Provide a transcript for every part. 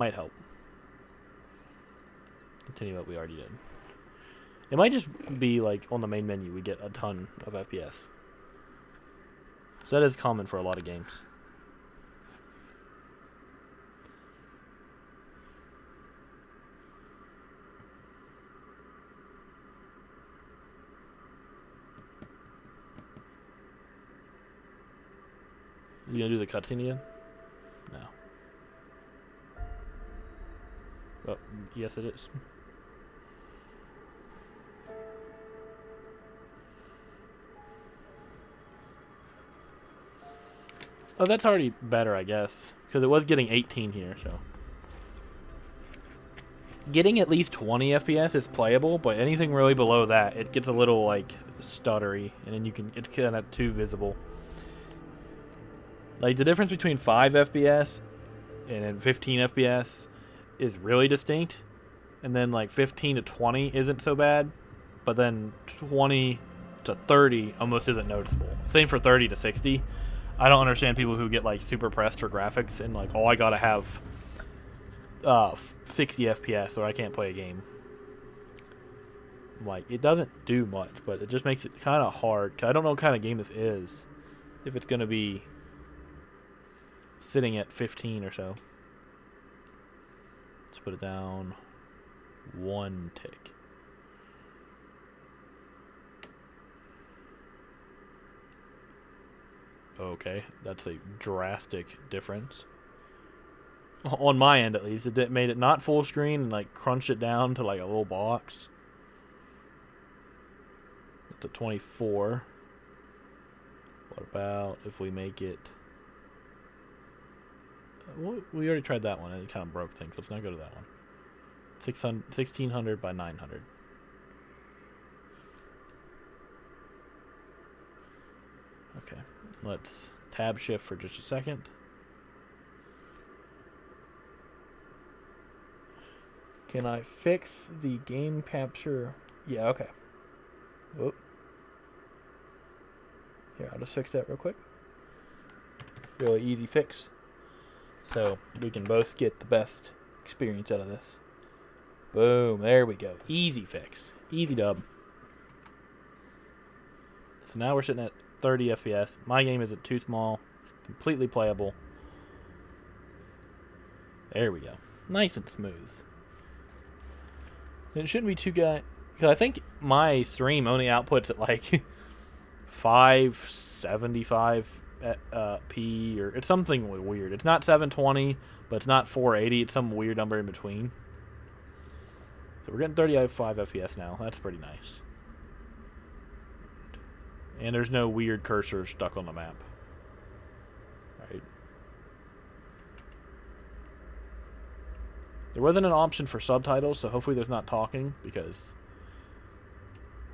Might help. Continue what we already did. It might just be like on the main menu we get a ton of FPS. So that is common for a lot of games. Is he gonna do the cutscene again? No. Oh, yes it is. Oh, that's already better, I guess. Because it was getting 18 here, so. Getting at least 20 FPS is playable, but anything really below that, it gets a little, like, stuttery, and then it's kind of too visible. Like, the difference between 5 FPS and then 15 FPS is really distinct, and then, like, 15 to 20 isn't so bad, but then 20 to 30 almost isn't noticeable. Same for 30 to 60. I don't understand people who get like super pressed for graphics and like, oh, I gotta have 60 FPS or I can't play a game. Like, it doesn't do much, but it just makes it kind of hard. Cause I don't know what kind of game this is. If it's gonna be sitting at 15 or so. Let's put it down one tick. Okay, that's a drastic difference. On my end, at least, it made it not full screen and like crunched it down to like a little box. It's a 24. What about if we make it? We already tried that one and it kind of broke things. Let's not go to that one. 1600 by 900. Okay, let's tab shift for just a second. Can I fix the game capture? Yeah, okay. Whoop. Here, I'll just fix that real quick. Really easy fix. So we can both get the best experience out of this. Boom, there we go. Easy fix. Easy dub. So now we're sitting at 30 FPS. My game isn't too small. Completely playable. There we go. Nice and smooth. And it shouldn't be too good. Because I think my stream only outputs at like 575 p, or it's something weird. It's not 720, but it's not 480. It's some weird number in between. So we're getting 35 FPS now. That's pretty nice. And there's no weird cursor stuck on the map. Right. There wasn't an option for subtitles, so hopefully there's not talking, because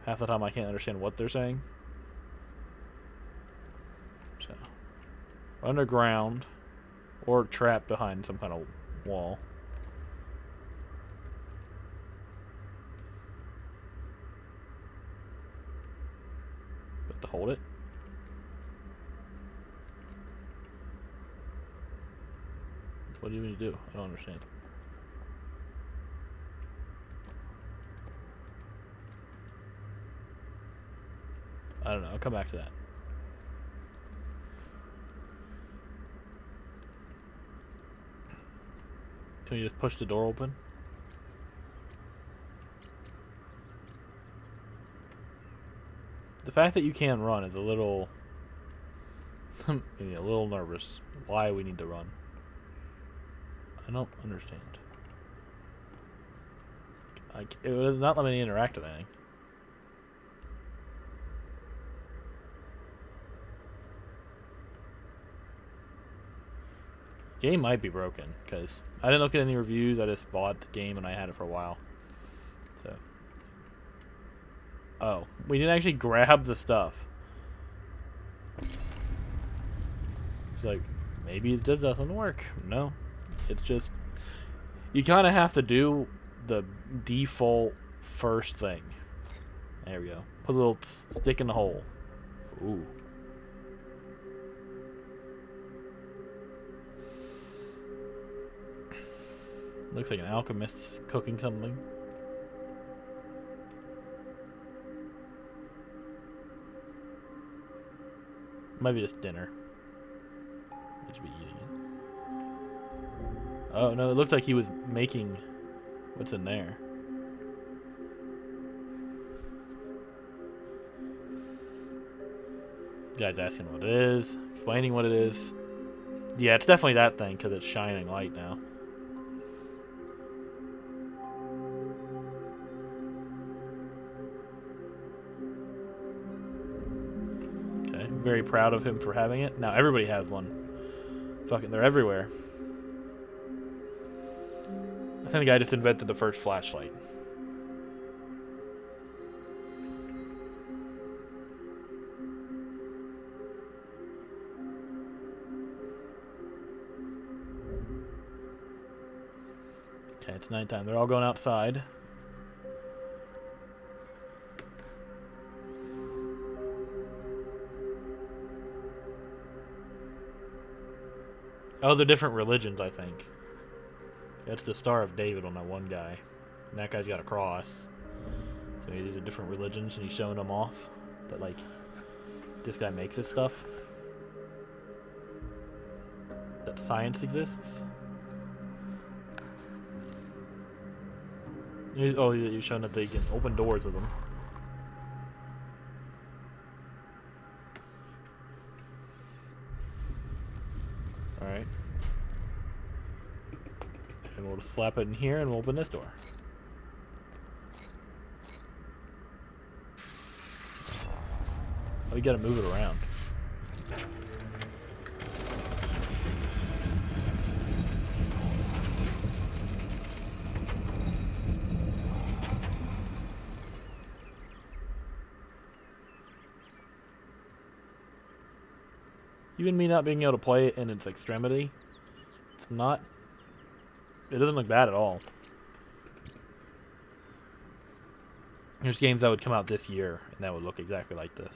half the time I can't understand what they're saying. So, underground, or trapped behind some kind of wall. But to hold it. What do you need to do? I don't understand. I don't know. I'll come back to that. Can you just push the door open? The fact that you can't run is a little... a little nervous. Why we need to run. I don't understand. It does not let me interact with anything. Game might be broken, because I didn't look at any reviews. I just bought the game and I had it for a while. So, oh, we didn't actually grab the stuff. It's like, maybe it just doesn't work. No, it's just, you kind of have to do the default first thing. There we go. Put a little stick in the hole. Ooh. Looks like an alchemist cooking something. Maybe just dinner. He should be eating it. Oh no, it looked like he was making what's in there. Guy's asking what it is, explaining what it is. Yeah, it's definitely that thing because it's shining light now. Okay, very proud of him for having it. Now everybody has one. Fucking, they're everywhere. I think the guy just invented the first flashlight. Okay, it's nighttime. They're all going outside. Oh, they're different religions, I think. That's the Star of David on that one guy. And that guy's got a cross. So maybe these are different religions, and he's showing them off. That, like, this guy makes this stuff. That science exists. Oh, you're showing that they can open doors with them. Alright. And we'll just slap it in here and we'll open this door. Oh, you gotta move it around. Even me not being able to play it in its extremity, it's not... It doesn't look bad at all. There's games that would come out this year, and that would look exactly like this.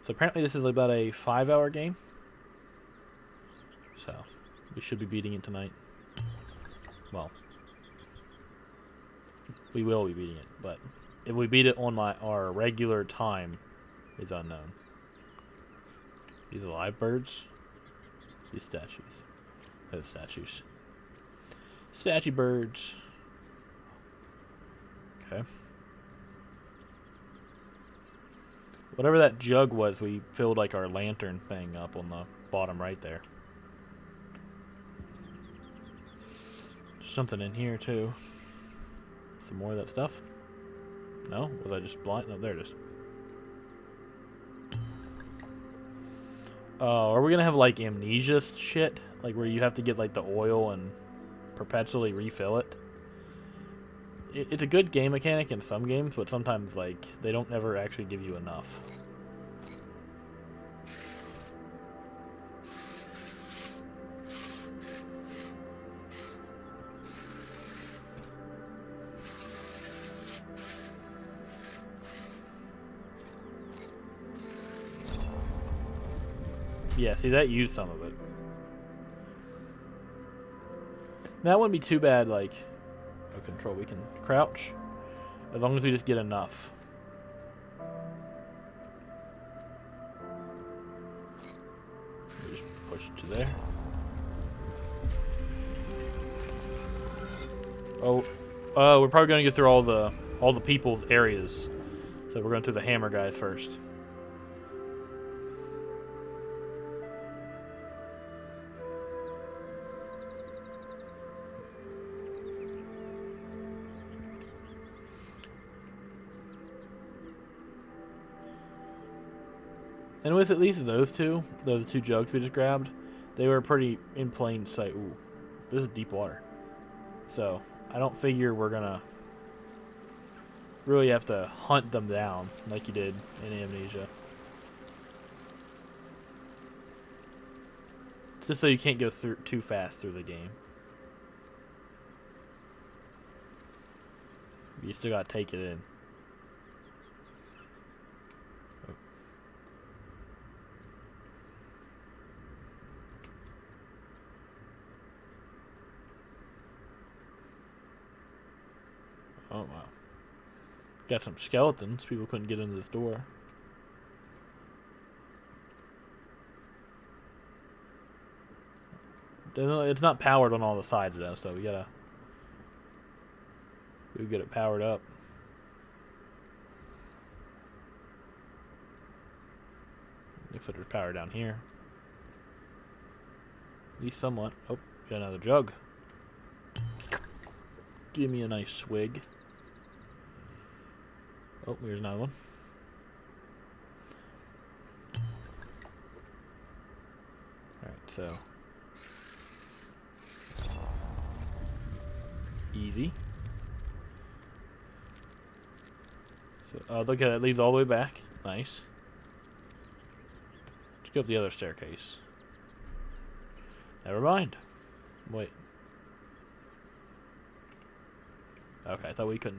So apparently this is about a 5-hour game. So, we should be beating it tonight. Well, we will be beating it, but if we beat it on our regular time is unknown. These are live birds. These statues. Those statues. Statue birds. Okay. Whatever that jug was, we filled like our lantern thing up on the bottom right there. There's something in here too. Some more of that stuff. No? Was I just blind? No, there it is. Oh, are we gonna have like amnesia shit? Like where you have to get like the oil and perpetually refill it? It's a good game mechanic in some games, but sometimes like they don't ever actually give you enough. Yeah, see, that used some of it. That wouldn't be too bad, like... Oh, control, we can crouch. As long as we just get enough. We just push it to there. Oh, we're probably going to get through all the people's areas. So we're going through the hammer guys first. And with at least those two jugs we just grabbed, they were pretty in plain sight. Ooh, this is deep water. So, I don't figure we're gonna really have to hunt them down like you did in Amnesia. It's just so you can't go through too fast through the game. You still gotta take it in. Oh wow. Got some skeletons. People couldn't get into this door. It's not powered on all the sides though, so we gotta get it powered up. Looks like there's power down here. At least somewhat. Oh, got another jug. Give me a nice swig. Oh, here's another one. Alright, so easy. So, look at that, leads all the way back. Nice. Let's go up the other staircase. Never mind. Wait. Okay, I thought we could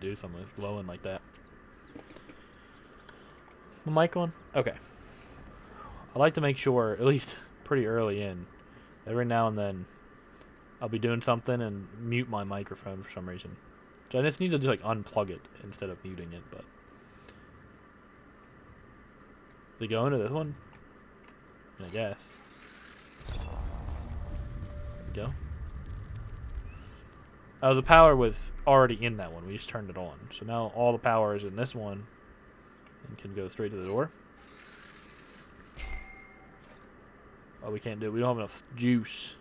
do something that's glowing like that. The mic on? Okay. I like to make sure, at least pretty early in, every now and then, I'll be doing something and mute my microphone for some reason. So I just need to just like unplug it instead of muting it, but. They go into this one? I guess. There we go. Oh, the power was already in that one. We just turned it on. So now all the power is in this one and can go straight to the door. Oh, we can't do it. We don't have enough juice.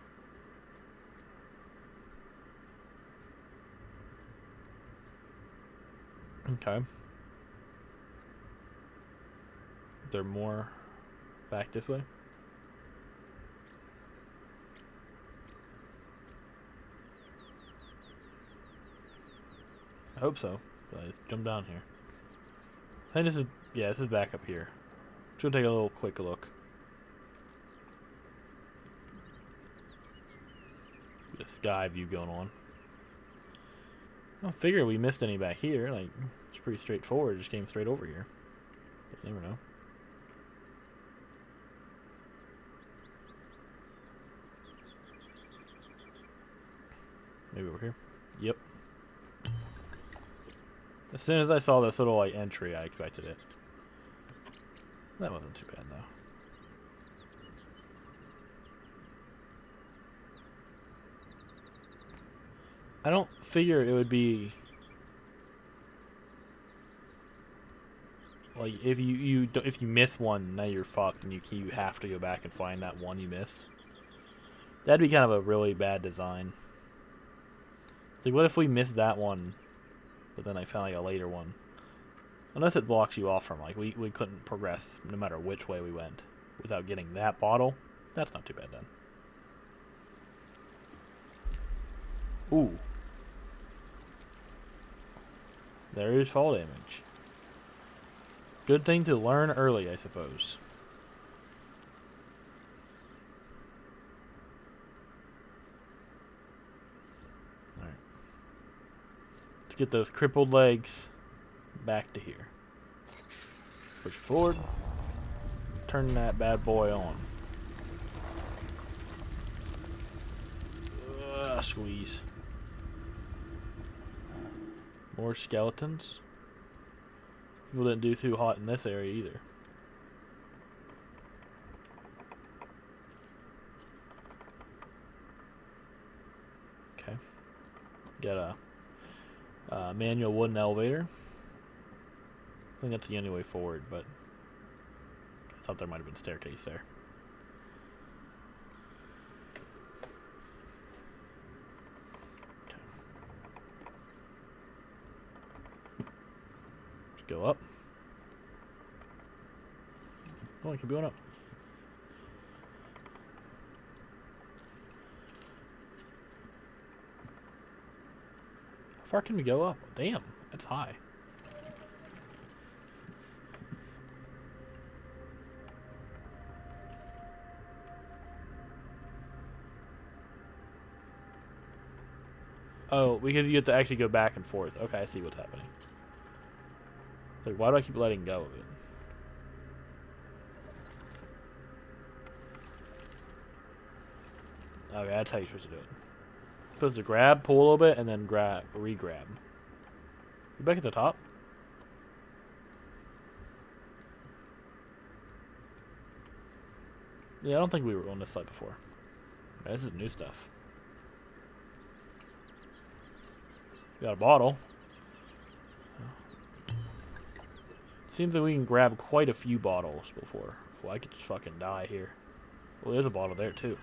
Okay. Is there more back this way? I hope so. Let's jump down here. I think this is, yeah, this is back up here. Just gonna take a little quick look. The sky view going on. I don't figure we missed any back here. Like, it's pretty straightforward. Just came straight over here. But you never know. Maybe over here. Yep. As soon as I saw this little like entry, I expected it. That wasn't too bad though. I don't figure it would be like if you miss one, now you're fucked, and you have to go back and find that one you missed. That'd be kind of a really bad design. Like, what if we missed that one, but then I found like a later one? Unless it blocks you off from, like, we couldn't progress no matter which way we went without getting that bottle. That's not too bad then. Ooh. There is fall damage. Good thing to learn early, I suppose. Alright. Let's get those crippled legs back to here. Push forward. Turn that bad boy on. Squeeze. More skeletons. People didn't do too hot in this area either. Okay. Got a manual wooden elevator. I think that's the only way forward, but I thought there might have been a staircase there. Go up. Oh, I keep going up. How far can we go up? Damn, that's high. Oh, because you have to actually go back and forth. Okay, I see what's happening. Like, why do I keep letting go of it? Okay, that's how you're supposed to do it. Supposed to grab, pull a little bit, and then grab, re-grab. You back at the top? Yeah, I don't think we were on this side before. Man, this is new stuff. Got a bottle. Seems like we can grab quite a few bottles before. Well, I could just fucking die here. Well, there's a bottle there too.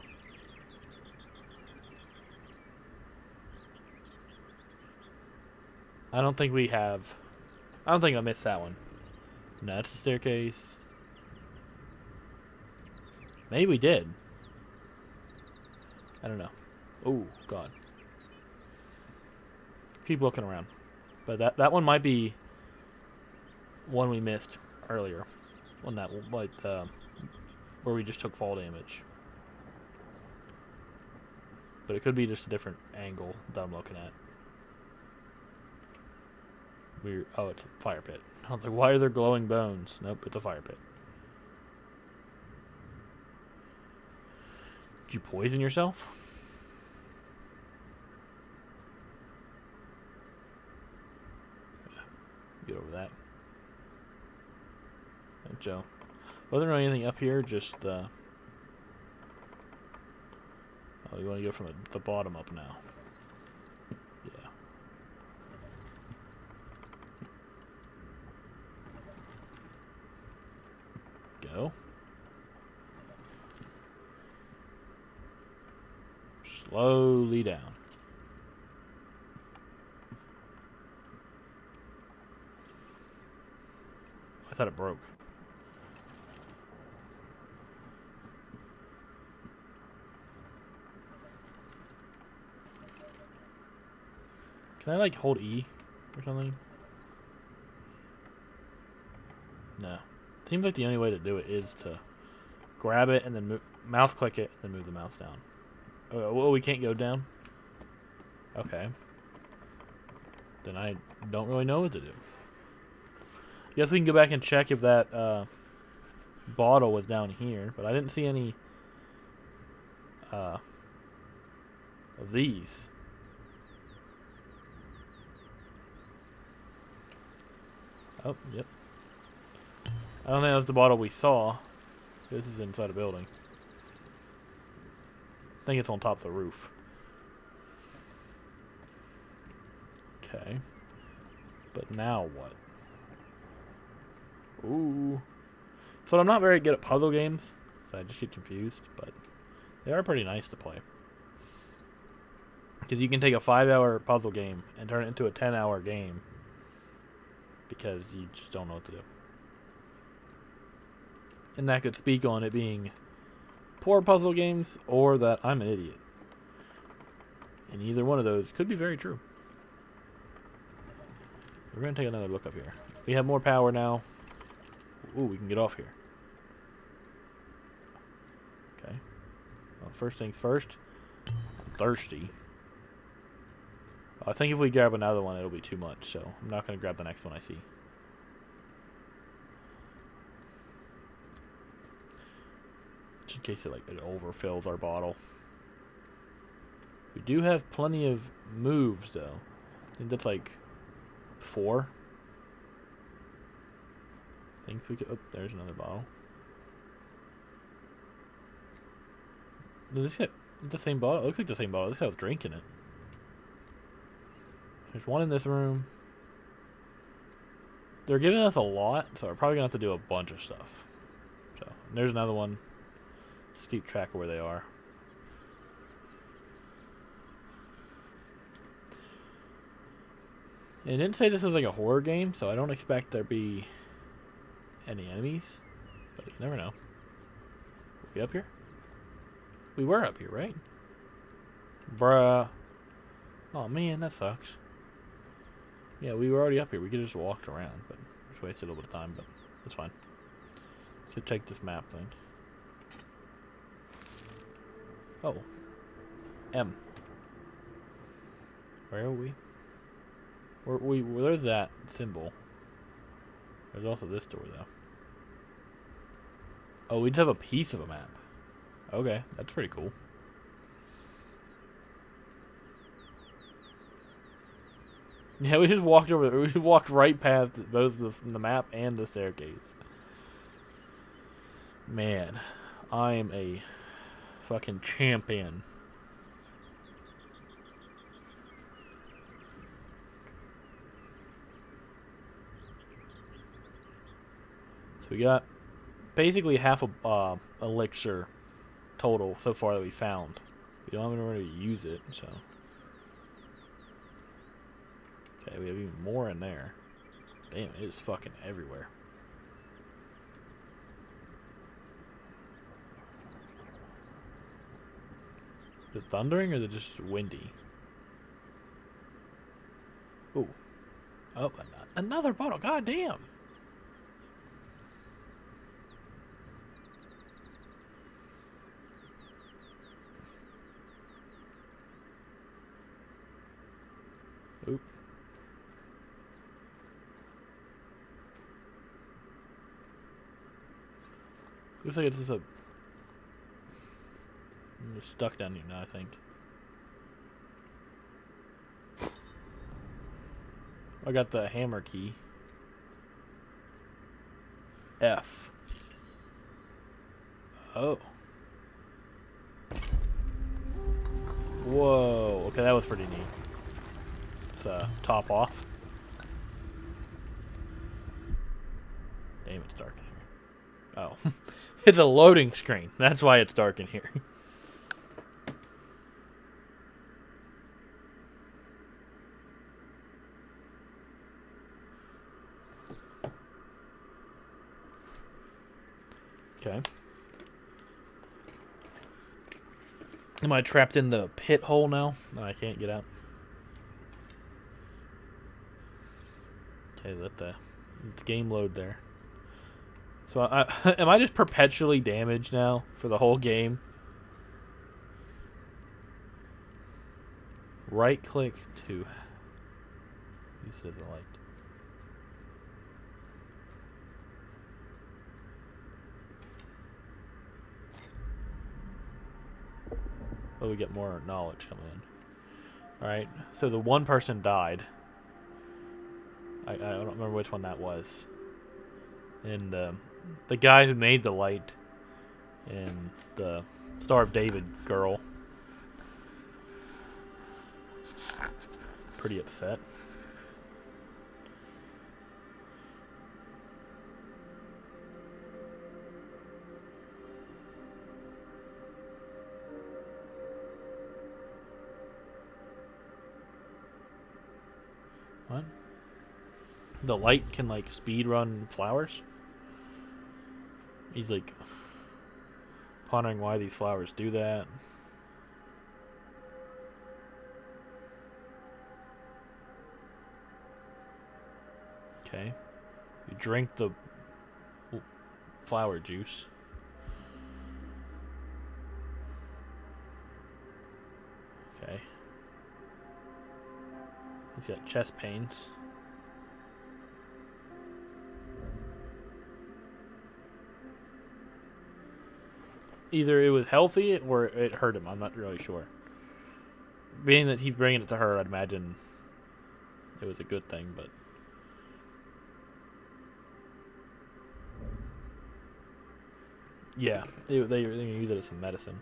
I don't think we have... I don't think I missed that one. No, that's the staircase. Maybe we did. I don't know. Oh, God. Keep looking around. But that one might be one we missed earlier. On that, like, where we just took fall damage. But it could be just a different angle that I'm looking at. Oh, it's a fire pit. I was like, why are there glowing bones? Nope, it's a fire pit. Did you poison yourself? Get over that. And Joe. Wasn't there anything up here? Just oh, you want to go from the bottom up now? Yeah. Go. Slowly down. I thought it broke. Can I like hold E or something? No. Seems like the only way to do it is to grab it and then mouse click it and then move the mouse down. Well, we can't go down? Okay. Then I don't really know what to do. Guess we can go back and check if that bottle was down here, but I didn't see any of these. Oh, yep. I don't think that was the bottle we saw. This is inside a building. I think it's on top of the roof. Okay. But now what? Ooh. So I'm not very good at puzzle games, so I just get confused, but they are pretty nice to play. Because you can take a 5-hour puzzle game and turn it into a 10-hour game because you just don't know what to do. And that could speak on it being poor puzzle games or that I'm an idiot. And either one of those could be very true. We're going to take another look up here. We have more power now. Ooh, we can get off here. Okay. Well, first things first. I'm thirsty. I think if we grab another one, it'll be too much, so I'm not going to grab the next one I see. Just in case it overfills our bottle. We do have plenty of moves, though. I think that's like 4. Think we could. Oh, there's another bottle. Does this get the same bottle? It looks like the same bottle. This guy's drinking it. There's one in this room. They're giving us a lot, so we're probably gonna have to do a bunch of stuff. So there's another one. Just keep track of where they are. And it didn't say this was like a horror game, so I don't expect there be any enemies. But you never know. Are we up here? We were up here, right? Bruh. Oh man, that sucks. Yeah, we were already up here. We could have just walked around, but just wasted a little bit of time, but that's fine. Let's take this map thing. Oh. M. Where are we? There's that symbol. There's also this door, though. Oh, we just have a piece of a map. Okay, that's pretty cool. Yeah, we just walked over. We just walked right past both the map and the staircase. Man, I am a fucking champion. So we got basically half a elixir total so far that we found. We don't have anywhere to use it, so. Okay, we have even more in there. Damn, it is fucking everywhere. Is it thundering or is it just windy? Ooh. Oh, another bottle. God damn. Oop. Looks like it's just a... I'm just stuck down here now, I think. I got the hammer key. F. Oh. Whoa. Okay, that was pretty neat. Let's top off. Damn, it's dark in here. Oh. It's a loading screen. That's why it's dark in here. Okay. Am I trapped in the pit hole now? No, I can't get out. Okay, let the game load there. So am I just perpetually damaged now for the whole game? Right click to use it as a light. Oh, we get more knowledge coming in. Alright, so the one person died. I don't remember which one that was. And the guy who made the light and the Star of David girl. Pretty upset. What? The light can like speed run flowers? He's like pondering why these flowers do that. Okay. You drink the flower juice. Okay. He's got chest pains. Either it was healthy or it hurt him. I'm not really sure. Being that he's bringing it to her, I'd imagine it was a good thing, but... Yeah, they're going to use it as some medicine.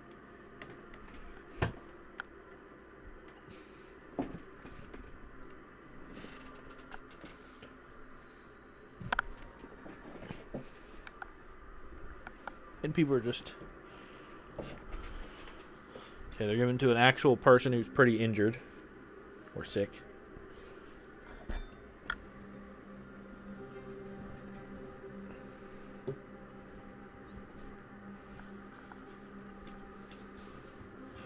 And people are just... Okay, they're given to an actual person who's pretty injured. Or sick.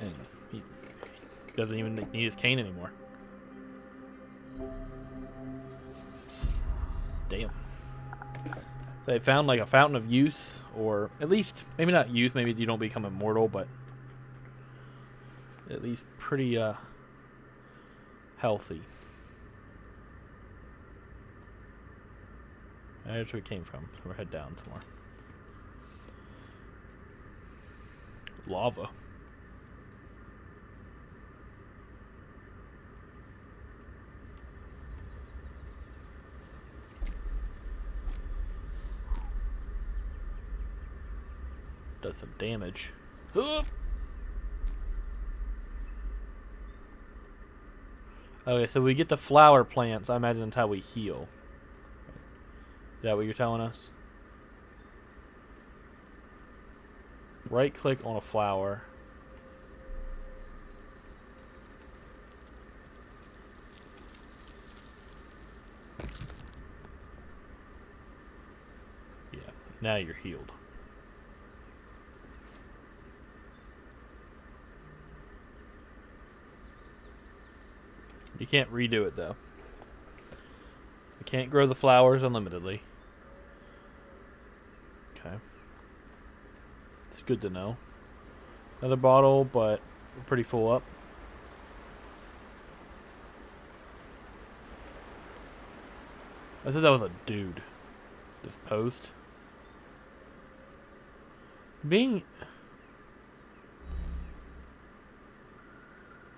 And he doesn't even need his cane anymore. Damn. So they found like a fountain of youth, or at least, maybe not youth, maybe you don't become immortal, but at least pretty healthy. That's where we came from. So we'll head down some more. Lava. some damage. Oop. Okay, so we get the flower plants. I imagine that's how we heal. Is that what you're telling us? Right click on a flower. Yeah, now you're healed. You can't redo it though. You can't grow the flowers unlimitedly. Okay. It's good to know. Another bottle, but we're pretty full up. I thought that was a dude. This post. Being...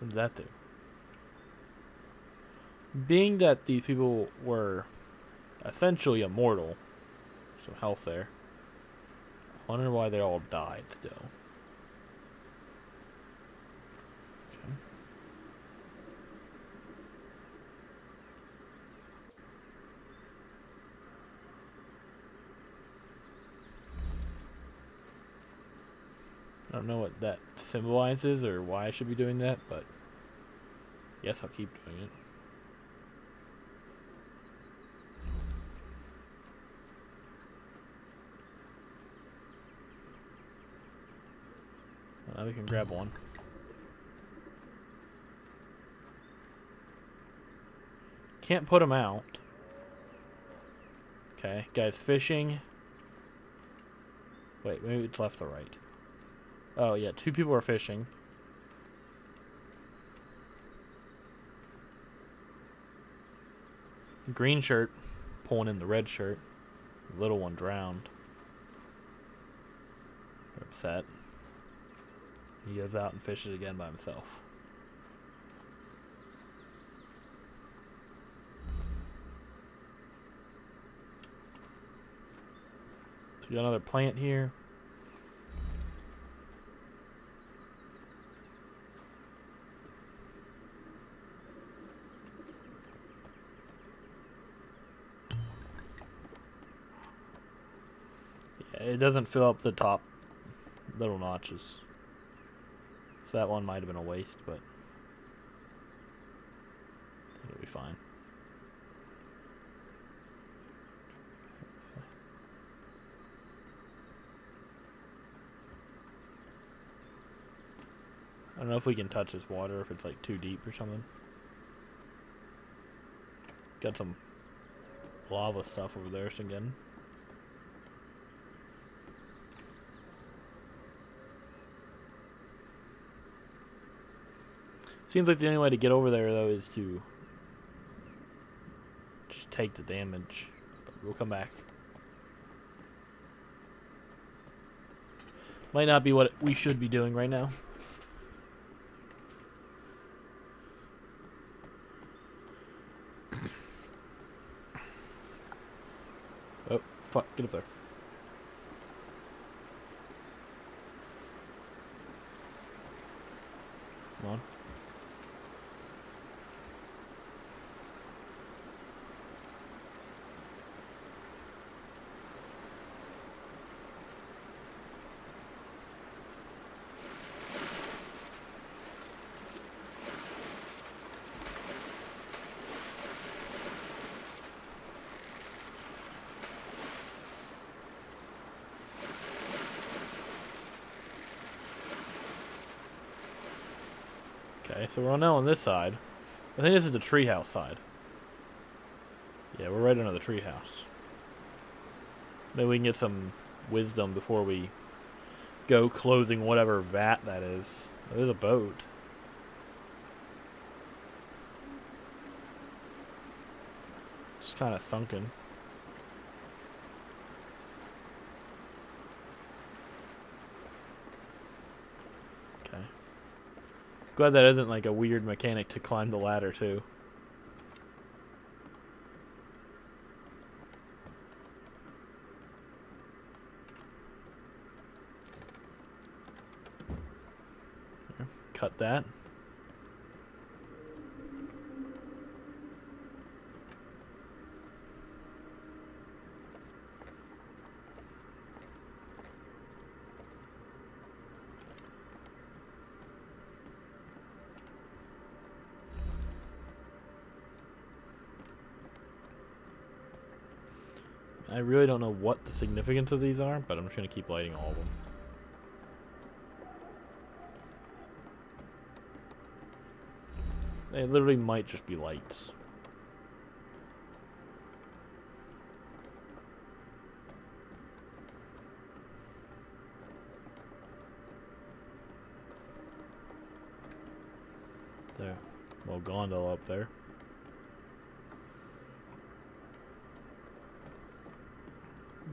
What did that do? Being that these people were essentially immortal, so health there. I wonder why they all died still. Okay. I don't know what that symbolizes or why I should be doing that, but yes, I'll keep doing it. Now we can grab one. Can't put them out. Okay, guys fishing. Wait, maybe it's left or right. Oh yeah, 2 people are fishing. Green shirt pulling in the red shirt. The little one drowned. They're upset. He goes out and fishes again by himself. So we got another plant here. Yeah, it doesn't fill up the top little notches. So that one might have been a waste, but it'll be fine. I don't know if we can touch this water, if it's like too deep or something. Got some lava stuff over there again. Seems like the only way to get over there though is to just take the damage. But we'll come back. Might not be what we should be doing right now. Oh, fuck, get up there. Come on. Okay, so we're now on this side. I think this is the treehouse side. Yeah, we're right under the treehouse. Maybe we can get some wisdom before we go closing whatever vat that is. Oh, there's a boat. It's kind of sunken. Okay. Glad that isn't like a weird mechanic to climb the ladder too. cut that. I really don't know what the significance of these are, but I'm just going to keep lighting all of them. They literally might just be lights. There. Well, gondola up there.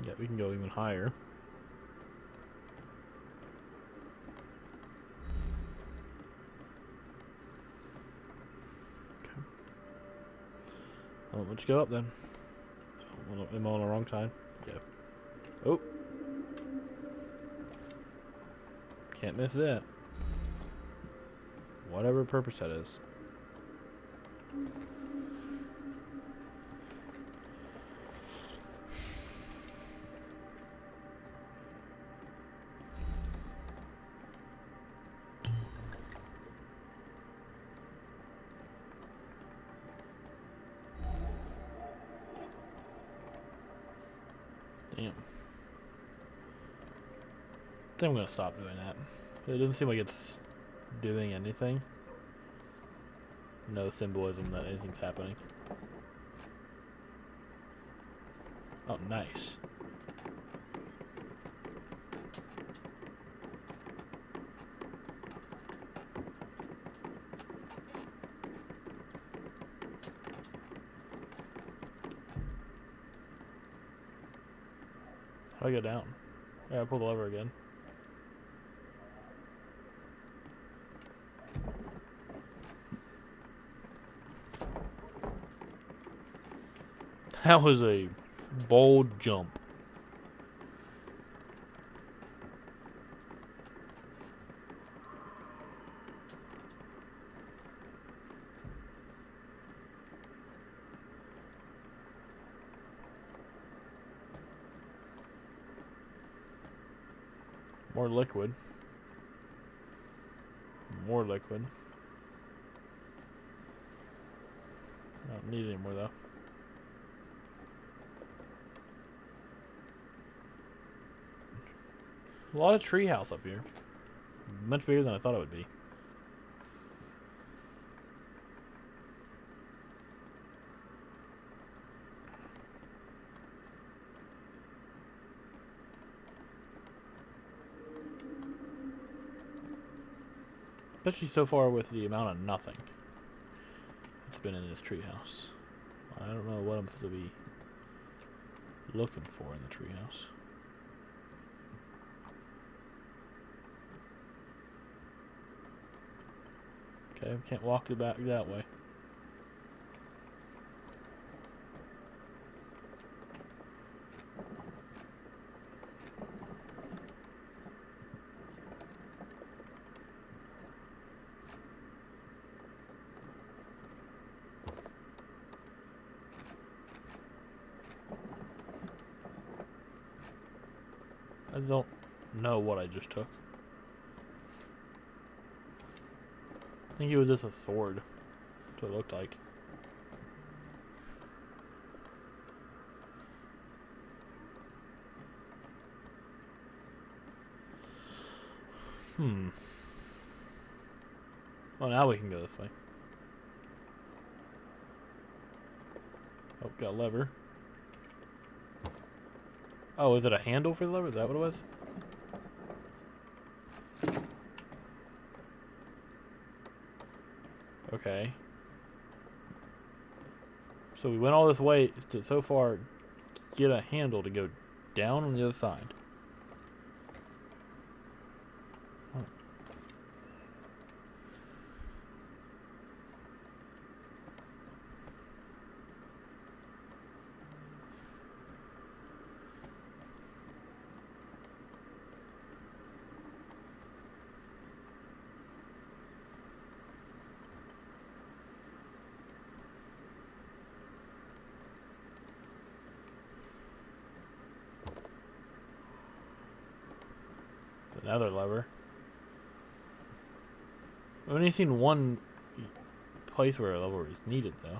Yeah, we can go even higher. Okay. Well, let's go up then. Am I on the wrong side? Yeah. Oh. Can't miss that. Whatever purpose that is. Damn. I think I'm gonna stop doing that. It doesn't seem like it's doing anything. No symbolism that anything's happening. Oh, nice. How do I go down? Yeah, I pull the lever again. That was a bold jump. More liquid. More liquid. I don't need any more though. A lot of treehouse up here. Much bigger than I thought it would be. Especially so far with the amount of nothing that's been in this treehouse. I don't know what I'm supposed to be looking for in the treehouse. Okay, can't walk back that way. I don't know what I just took. I think it was just a sword. That's what it looked like. Well, now we can go this way. Oh, got a lever. Oh, is it a handle for the lever? Is that what it was? Okay. So we went all this way to so far get a handle to go down on the other side. Oh. Another lever. I've only seen one place where a lever is needed, though.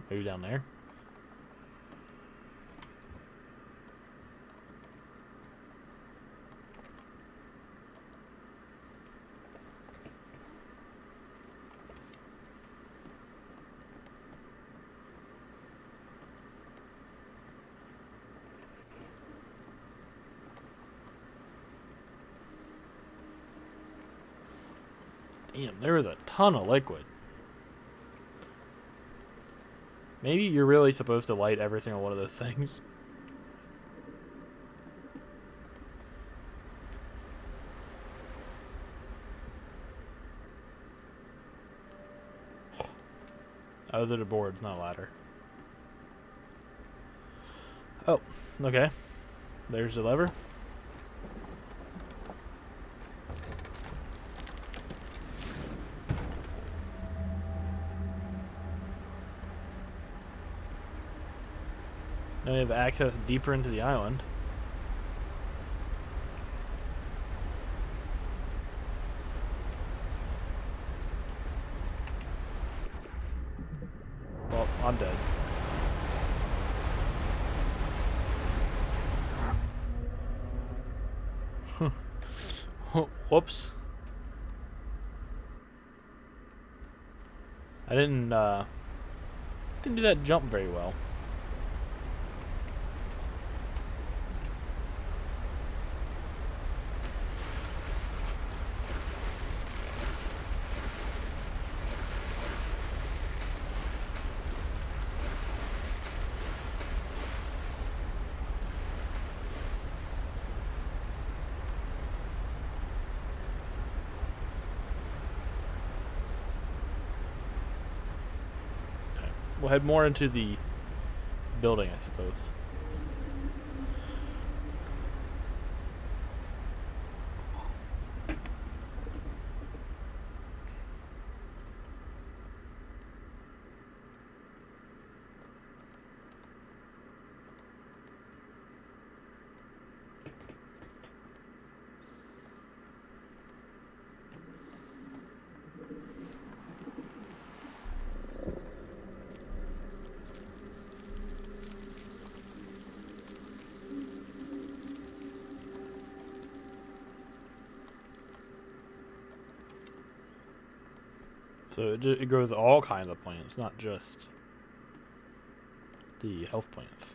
Maybe down there. Damn, there is a ton of liquid. Maybe you're really supposed to light every single one of those things. Oh, they're the boards, not a ladder. Oh, okay. There's the lever. Now we have access deeper into the island. Well, I'm dead. Whoops. I didn't do that jump very well. We'll head more into the building, I suppose. So it grows all kinds of plants, not just the health plants.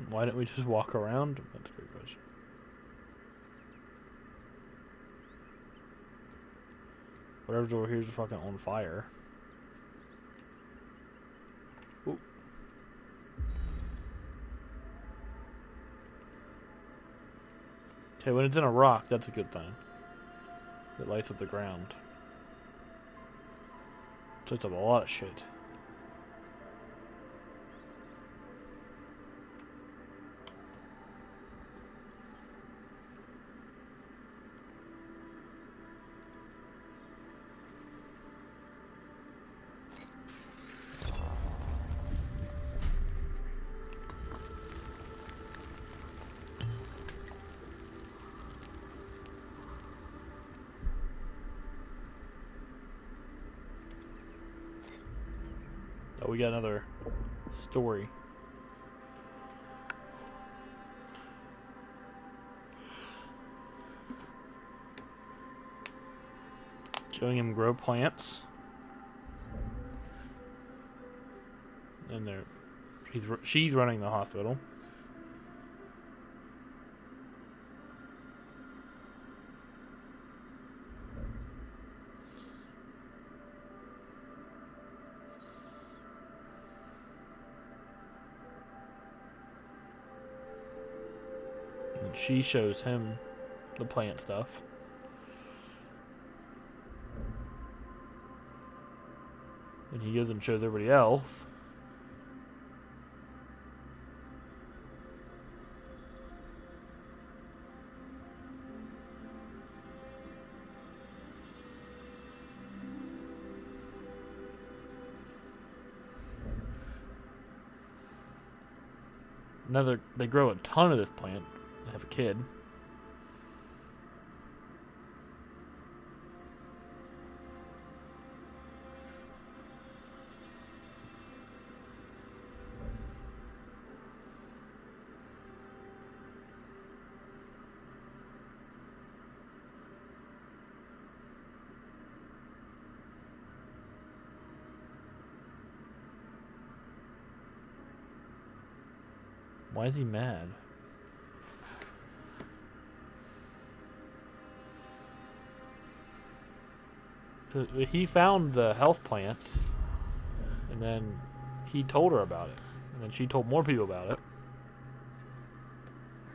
Why didn't we just walk around? That's a great question. Whatever's over here is fucking on fire. Ooh. Okay, when it's in a rock, that's a good thing. It lights up the ground. Lights up a lot of shit. Oh, we got another story. Showing him grow plants. And she's running the hospital. And she shows him the plant stuff. And he goes and shows everybody else. They grow a ton of this plant. I have a kid. Why is he mad? He found the health plant, and then he told her about it, and then she told more people about it.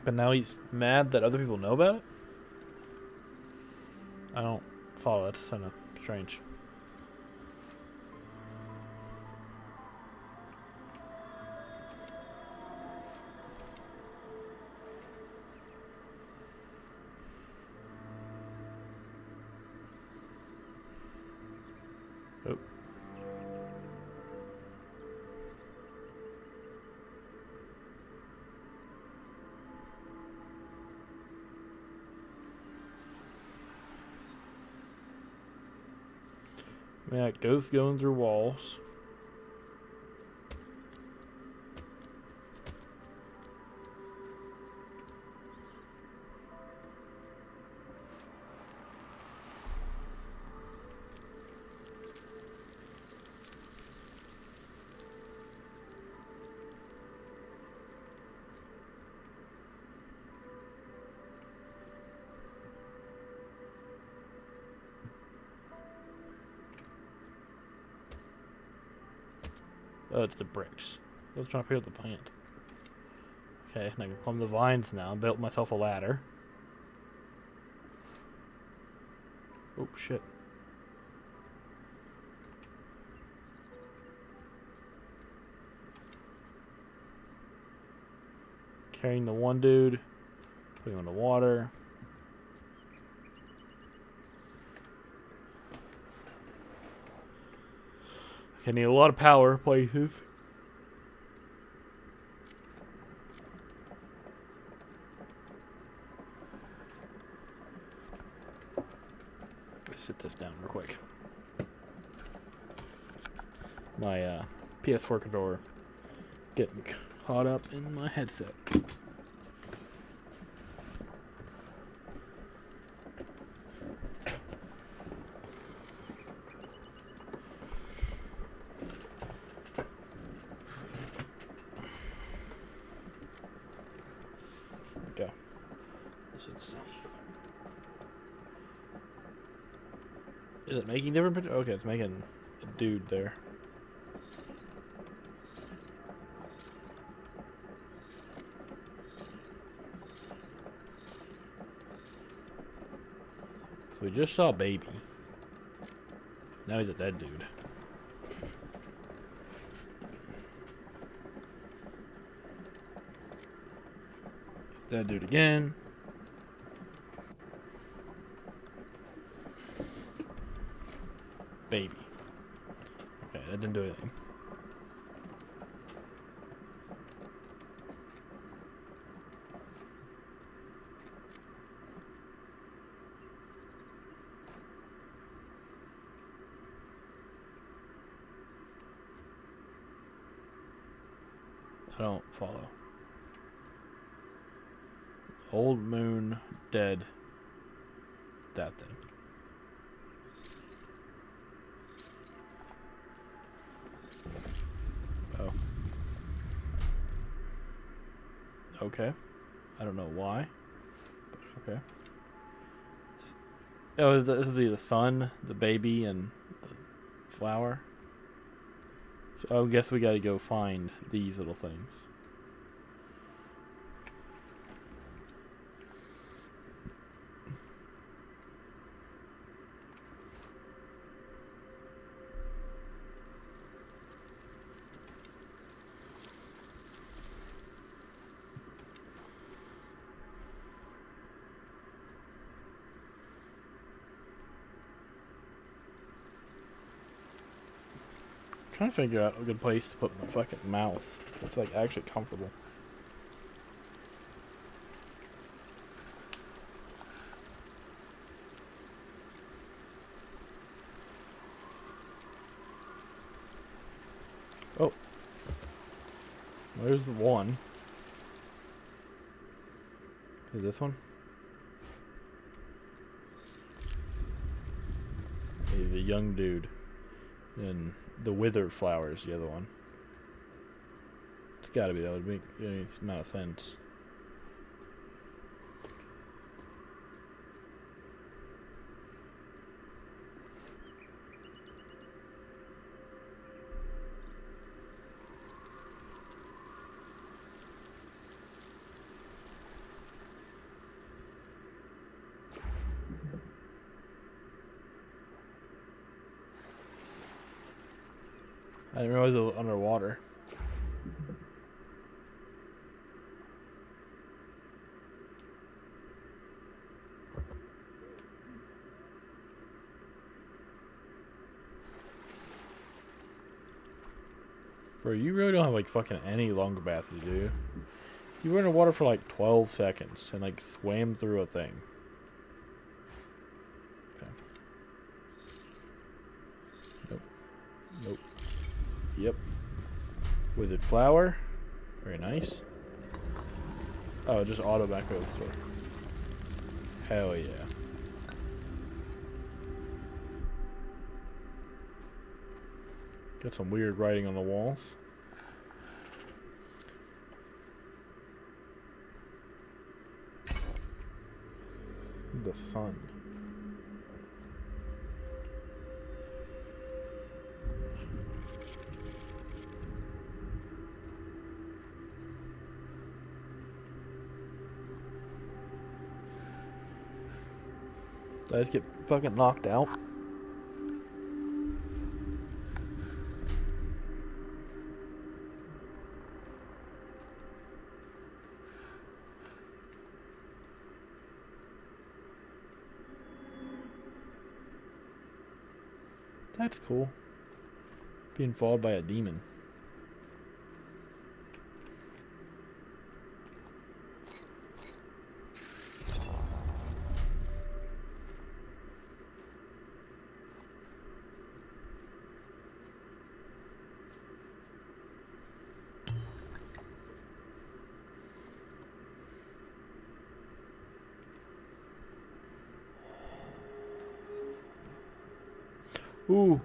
But now he's mad that other people know about it? I don't follow. That's kind of strange. Oh. Yeah, ghosts going through walls. Oh, it's the bricks. I was trying to figure out the plant. Okay, and I can climb the vines now. Built myself a ladder. Oh, shit. Carrying the one dude. Putting him in the water. I need a lot of power places. Let's sit this down real quick. My PS4 controller getting caught up in my headset. Go. Let's see. Is it making different pictures? Okay, it's making a dude there. So we just saw a baby. Now he's a dead dude. Dead dude again. Baby. Okay, that didn't do anything. I don't follow. Old moon, dead. That thing. Oh. Okay. I don't know why, but okay. Oh, this would be the sun, the baby, and the flower. So I guess we gotta go find these little things. Trying to figure out a good place to put my fucking mouse. It's like actually comfortable. There's the one. Is this one? He's a young dude. And the wither flowers, the other one. It's gotta be, that would make any amount of sense. I didn't realize it was underwater. Bro, you really don't have like fucking any lung capacity, do you? You were in the water for like 12 seconds and like swam through a thing. Okay. Nope. Nope. Yep. Withered flower. Very nice. Oh, just auto back over the door. Hell yeah. Got some weird writing on the walls. The sun. Did I just get fucking knocked out? That's cool. Being followed by a demon. Ooh.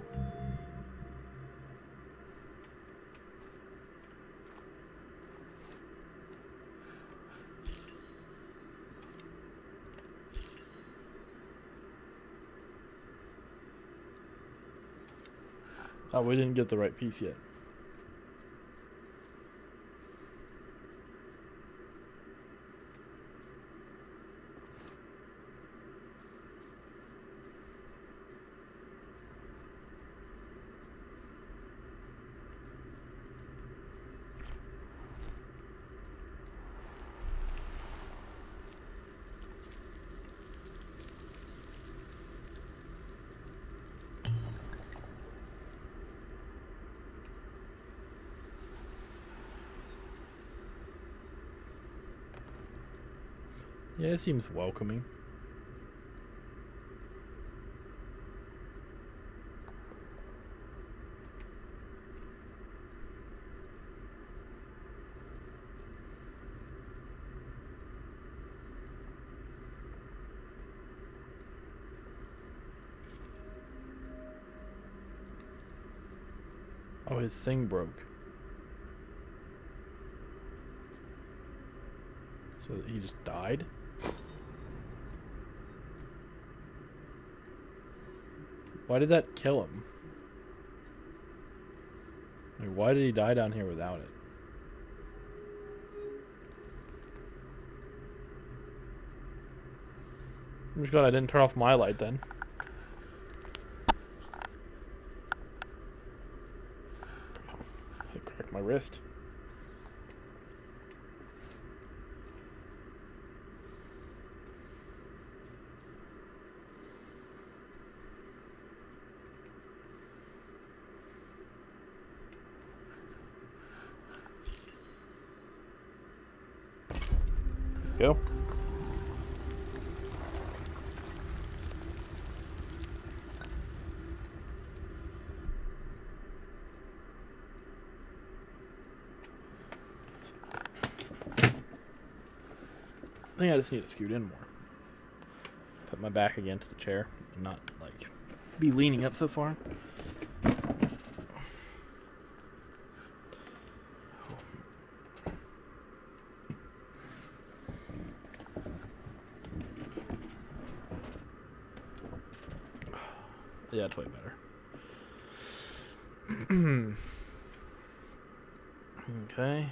Oh, we didn't get the right piece yet. Yeah, it seems welcoming. Oh, his thing broke. So he just died? Why did that kill him? Like, why did he die down here without it? I'm just glad I didn't turn off my light then. I cracked my wrist. Go. think I just need to scoot in more. Put my back against the chair and not like be leaning up so far. Yeah, it's way better. Okay.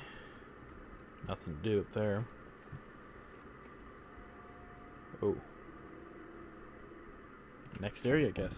Nothing to do up there. Oh. Next area, I guess.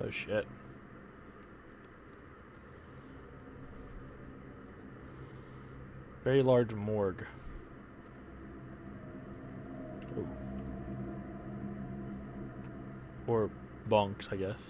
Oh shit. Very large morgue. Ooh. Or bunks, I guess.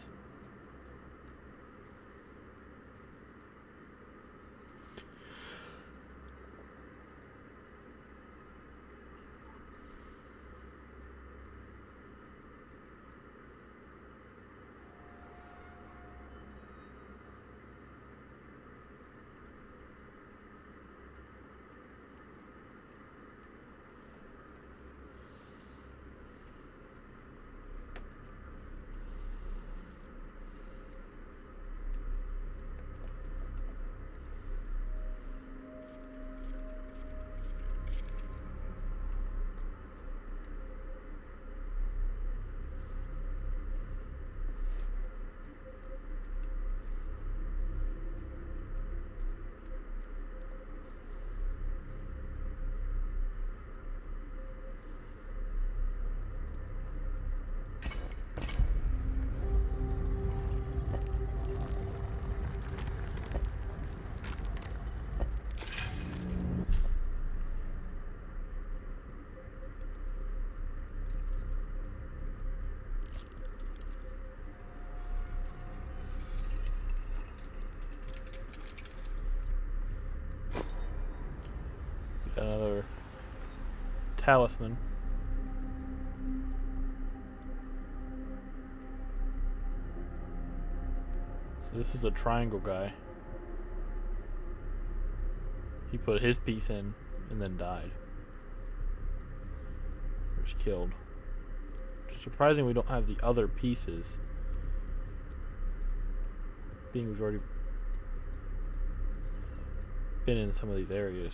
Got another talisman. So this is a triangle guy. He put his piece in and then died. Or was killed. Surprising we don't have the other pieces. Being we've already been in some of these areas.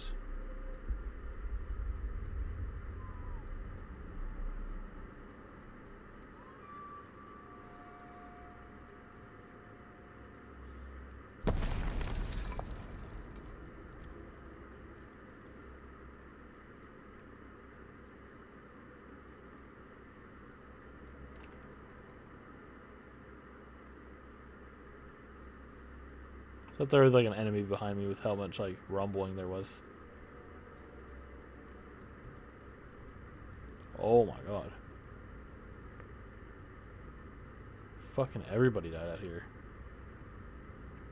I thought there was like an enemy behind me with how much like rumbling there was. Oh my god. Fucking everybody died out here.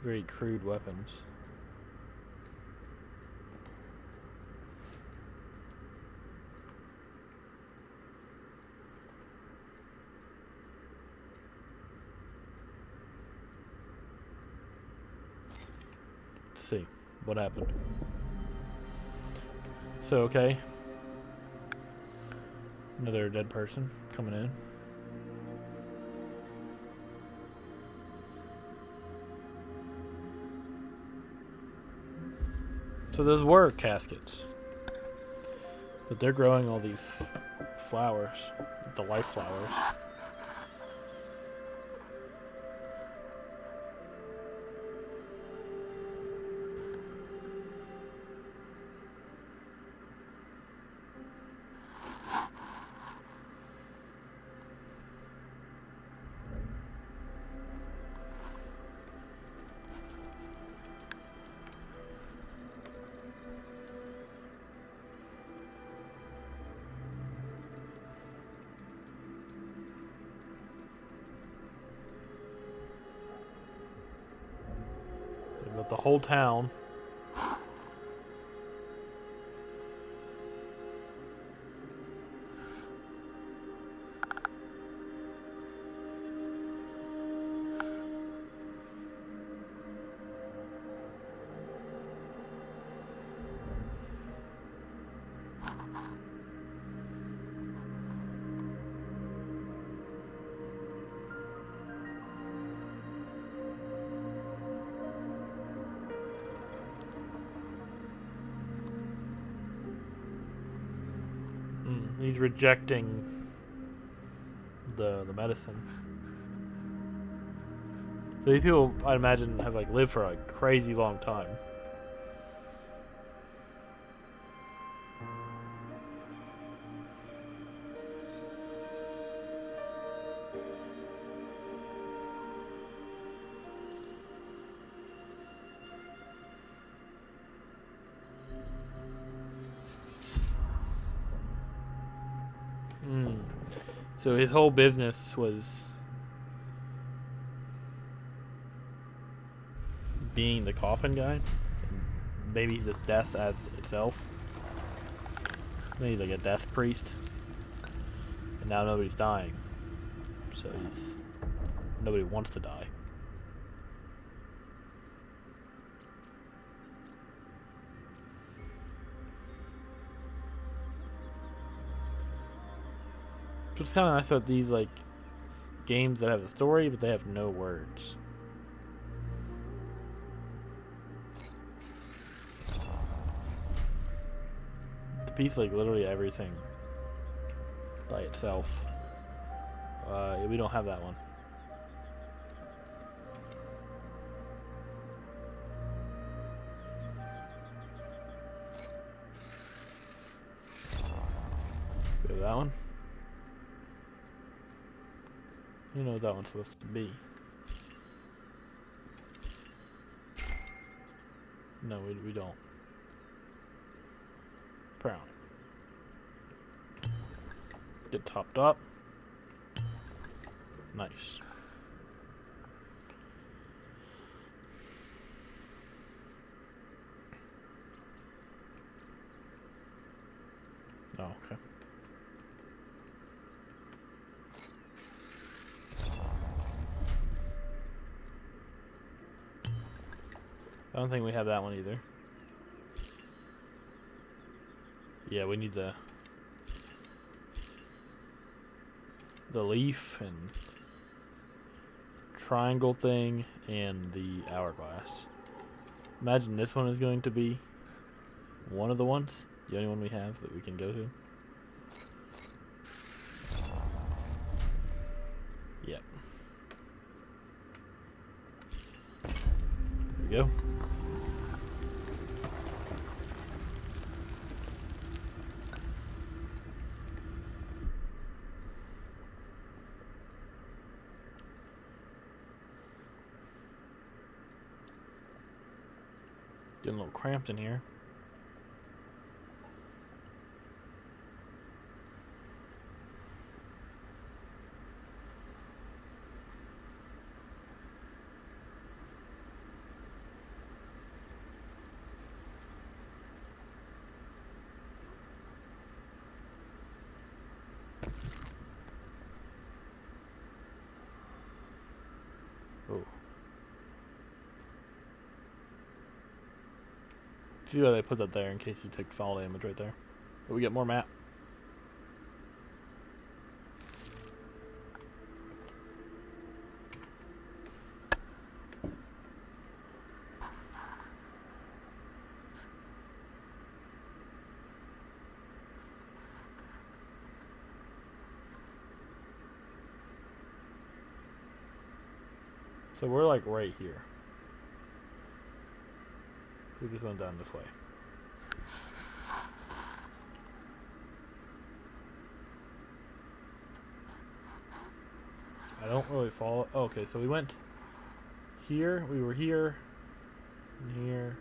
Very crude weapons. Let's see what happened. So, okay. Another dead person coming in. So those were caskets. But they're growing all these flowers. The life flowers. But the whole town. He's rejecting the medicine. So these people, I'd imagine, have like lived for a crazy long time. So his whole business was being the coffin guy. Maybe he's just death as itself. Maybe he's like a death priest. And now nobody's dying. So nobody wants to die. So it's kind of nice about these like games that have a story, but they have no words. The piece like literally everything by itself. We don't have that one. We have that one. You know what that one's supposed to be. No, we don't. Brown. Get topped up. Nice. Oh, okay. I don't think we have that one either. Yeah, we need the leaf and triangle thing and the hourglass. Imagine this one is going to be one of the ones, the only one we have that we can go to. Yep. There we go. Getting a little cramped in here. Oh. See why they put that there in case you take fall damage right there. But we get more map. So we're like right here. We just went down this way. I don't really follow. Oh, okay, so we went here. We were here. And here.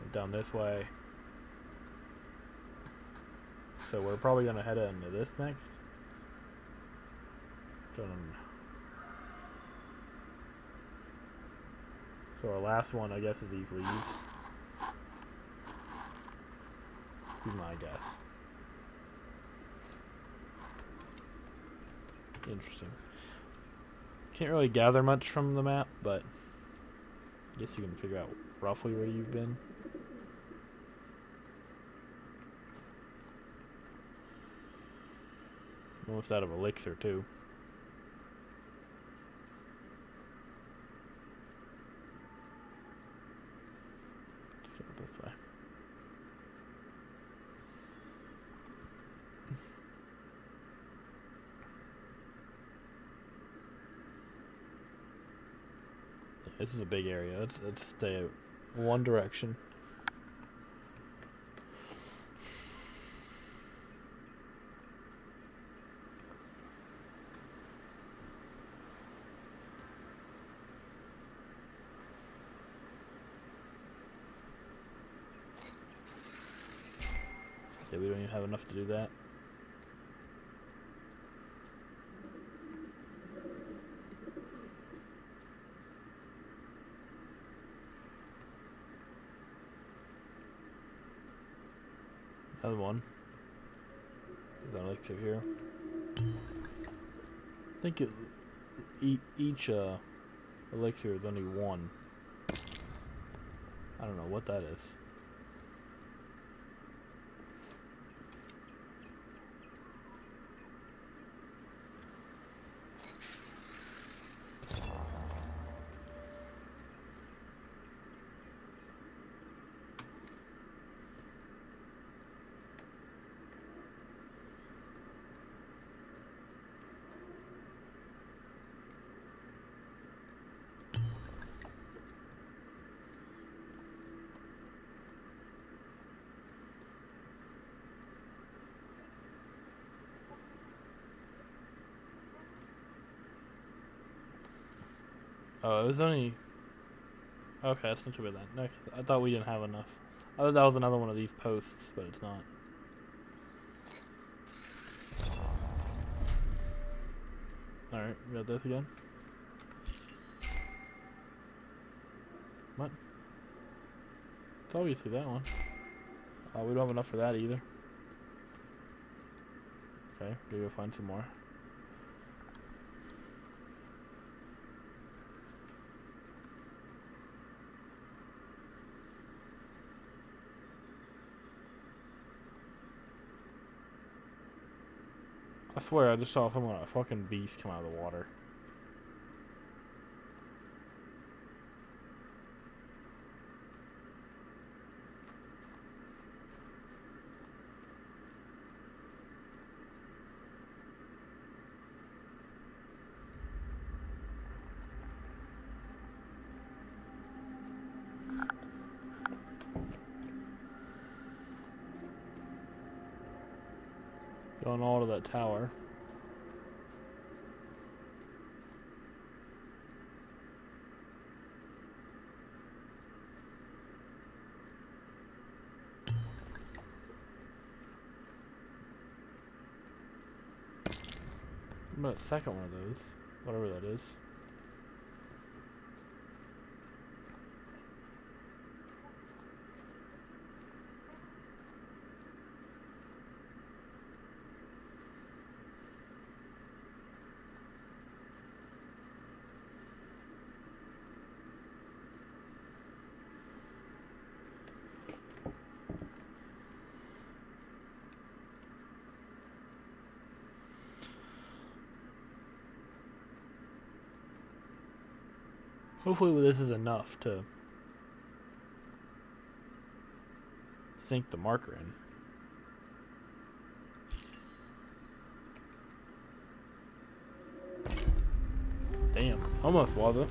Went down this way. So we're probably gonna head into this next. So our last one, I guess, is easily used. Be my guess. Interesting. Can't really gather much from the map, but I guess you can figure out roughly where you've been. Almost out of elixir, too. Let's go this way. This is a big area. Let's stay one direction. Yeah, we don't even have enough to do that. Another one. There's an elixir here. I think each elixir is only one. I don't know what that is. Oh, it was only... Okay, that's not too bad then. No, I thought we didn't have enough. I thought that was another one of these posts, but it's not. Alright, we got this again. What? It's obviously that one. We don't have enough for that either. Okay, gotta go find some more. I swear I just saw someone, a fucking beast come out of the water. Going all to that tower. What about the second one of those? Whatever that is. Hopefully this is enough to sink the marker in. Damn, almost was it.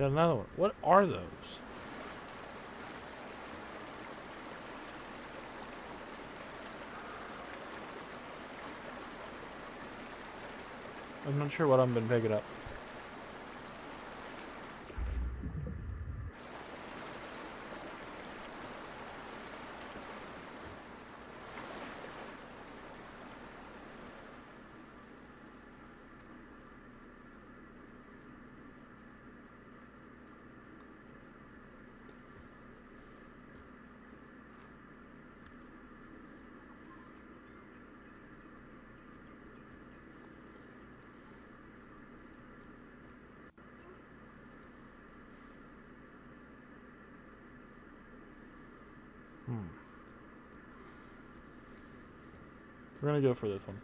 Got another one. What are those? I'm not sure what I've been picking up. We're gonna go for this one.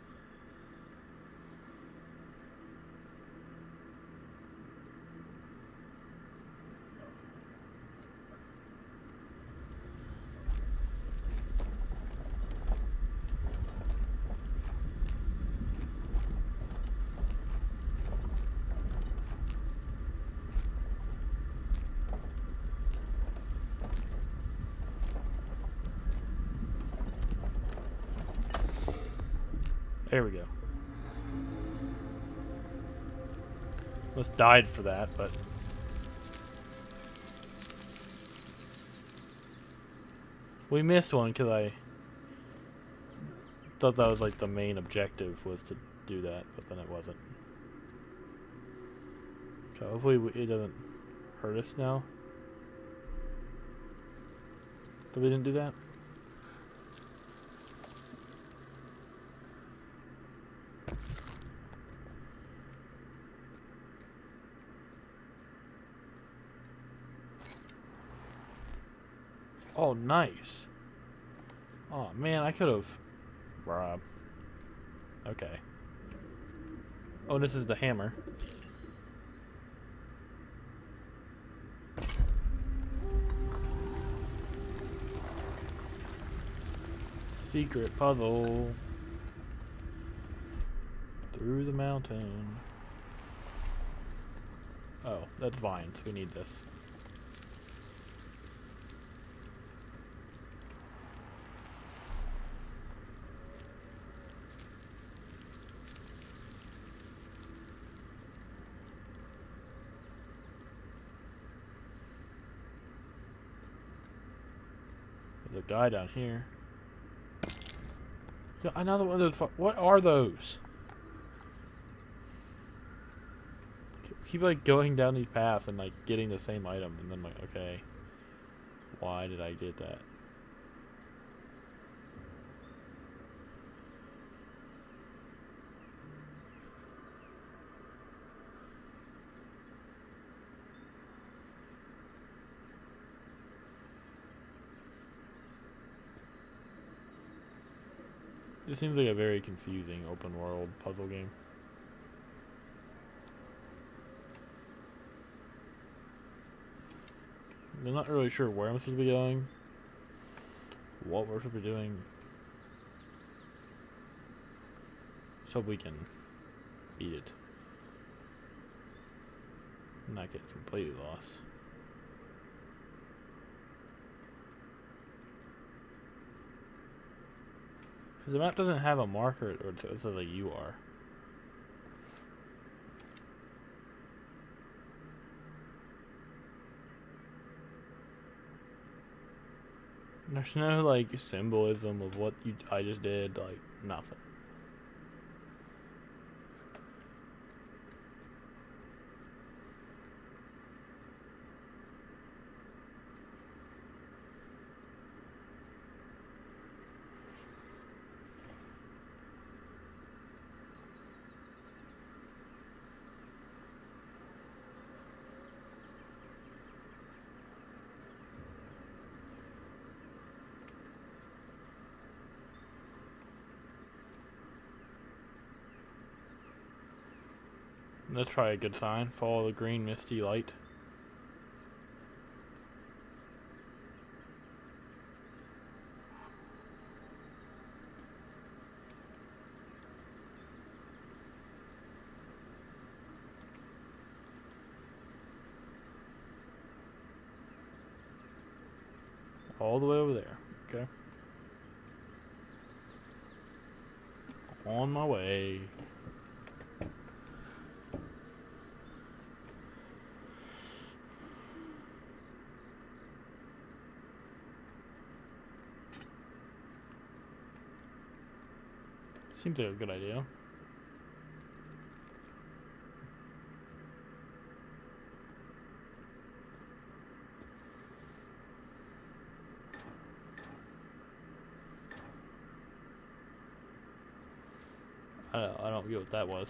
There we go. Almost died for that, but we missed one because I thought that was like the main objective was to do that, but then it wasn't. So hopefully it doesn't hurt us now. That we didn't do that. Oh, nice. Oh man, I could have. Okay. Oh, this is the hammer. Secret puzzle. Through the mountain. Oh, that's vines. We need this. There's a guy down here. Another one of those. What are those? Keep like going down these paths and like getting the same item, and then like, okay, why did I get that? This seems like a very confusing open world puzzle game. I'm not really sure where I'm supposed to be going, what we're supposed to be doing. Just hope we can beat it. And not get completely lost. Because the map doesn't have a marker, or it says like you are. There's no like symbolism of what I just did, like nothing. That's probably a good sign. Follow the green misty light. All the way over there. Okay. On my way. Seems like a good idea. I don't get what that was.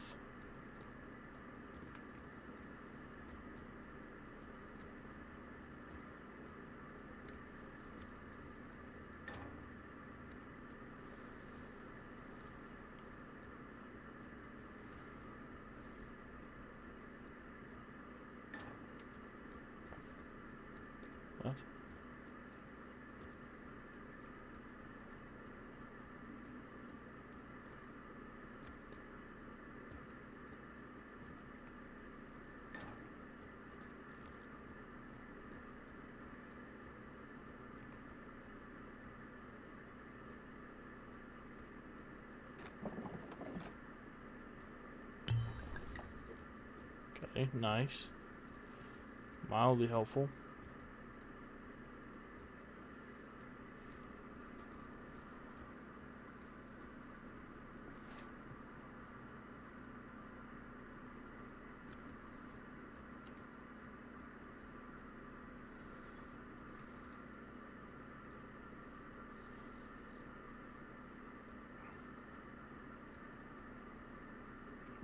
What? Okay, nice. Mildly helpful.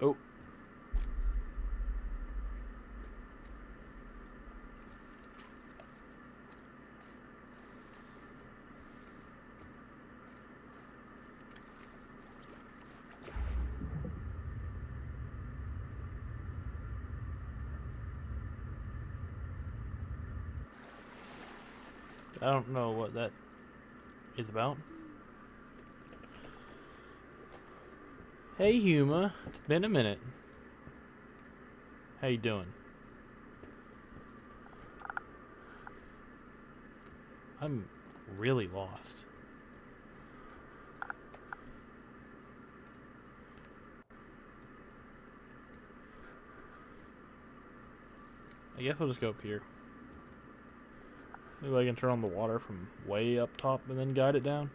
Oh. I don't know what that is about. Hey Huma, it's been a minute. How you doing? I'm really lost. I guess I'll just go up here. Maybe I can turn on the water from way up top and then guide it down.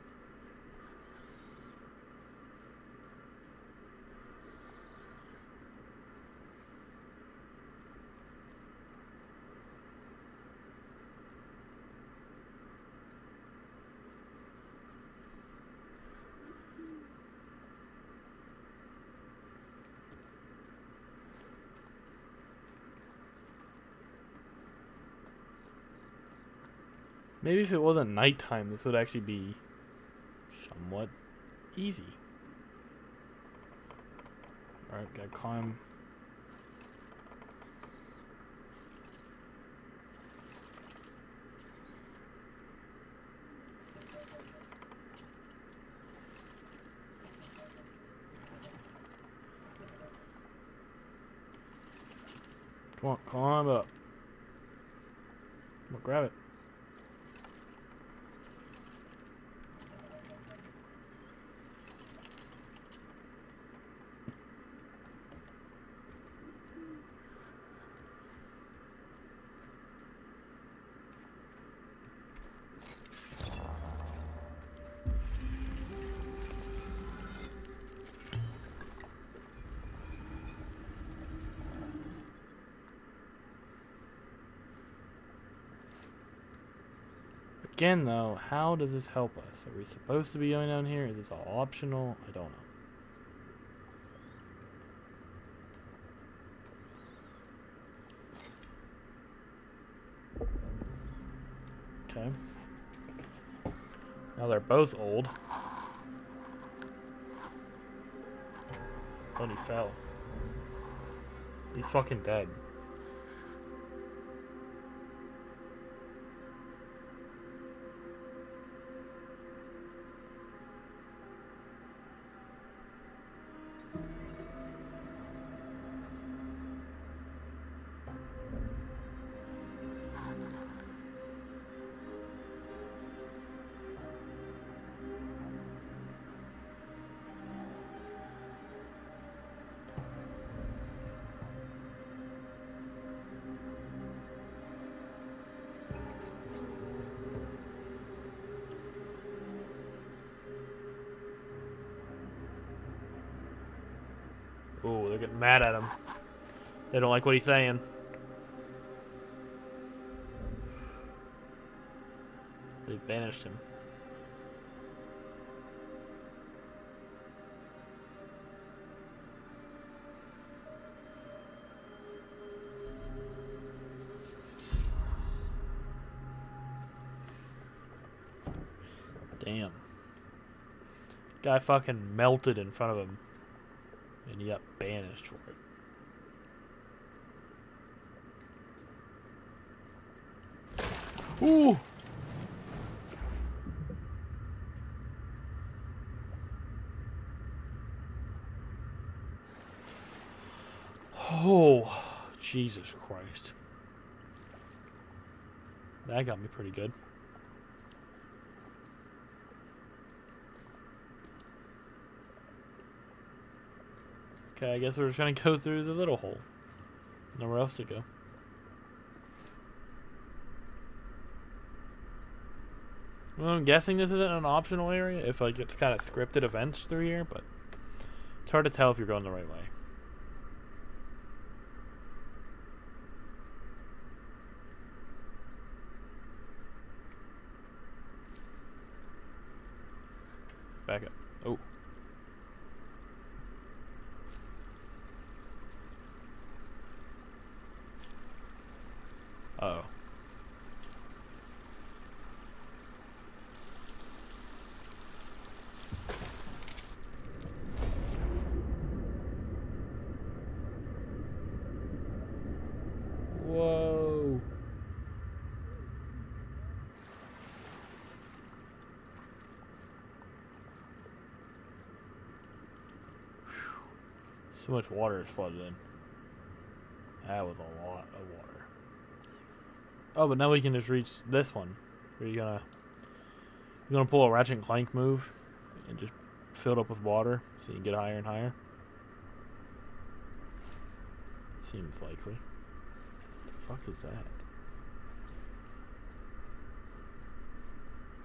Maybe if it wasn't nighttime, this would actually be somewhat easy. Alright, gotta climb. Come on, climb up. Come on, grab it. Again, though, how does this help us? Are we supposed to be going down here? Is this all optional? I don't know. Okay. Now they're both old. Oh, he fell. He's fucking dead. Oh, they're getting mad at him. They don't like what he's saying. They banished him. Damn. Guy fucking melted in front of him. And he got banished for it. Ooh! Oh, Jesus Christ. That got me pretty good. Okay, I guess we're just gonna go through the little hole. Nowhere else to go. Well, I'm guessing this isn't an optional area if like it's kind of scripted events through here, but it's hard to tell if you're going the right way. Back up. Oh. Uh-oh. Whoa. So much water is flooded in. That was a lot of water. Oh, but now we can just reach this one. Where you're gonna pull a Ratchet and Clank move and just fill it up with water so you can get higher and higher. Seems likely. What the fuck is that?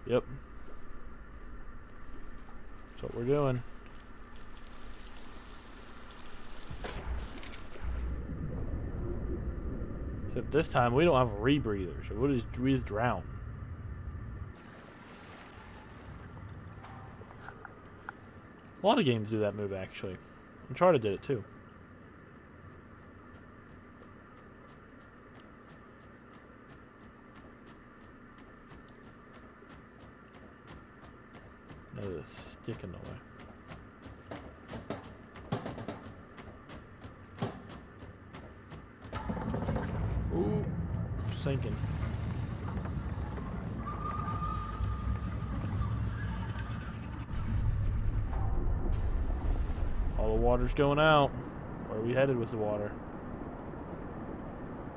Yep. That's what we're doing. Except this time we don't have a rebreather, so we just drown. A lot of games do that move actually. Uncharted did it too. There's a stick in the way. Ooh, sinking. All the water's going out. Where are we headed with the water?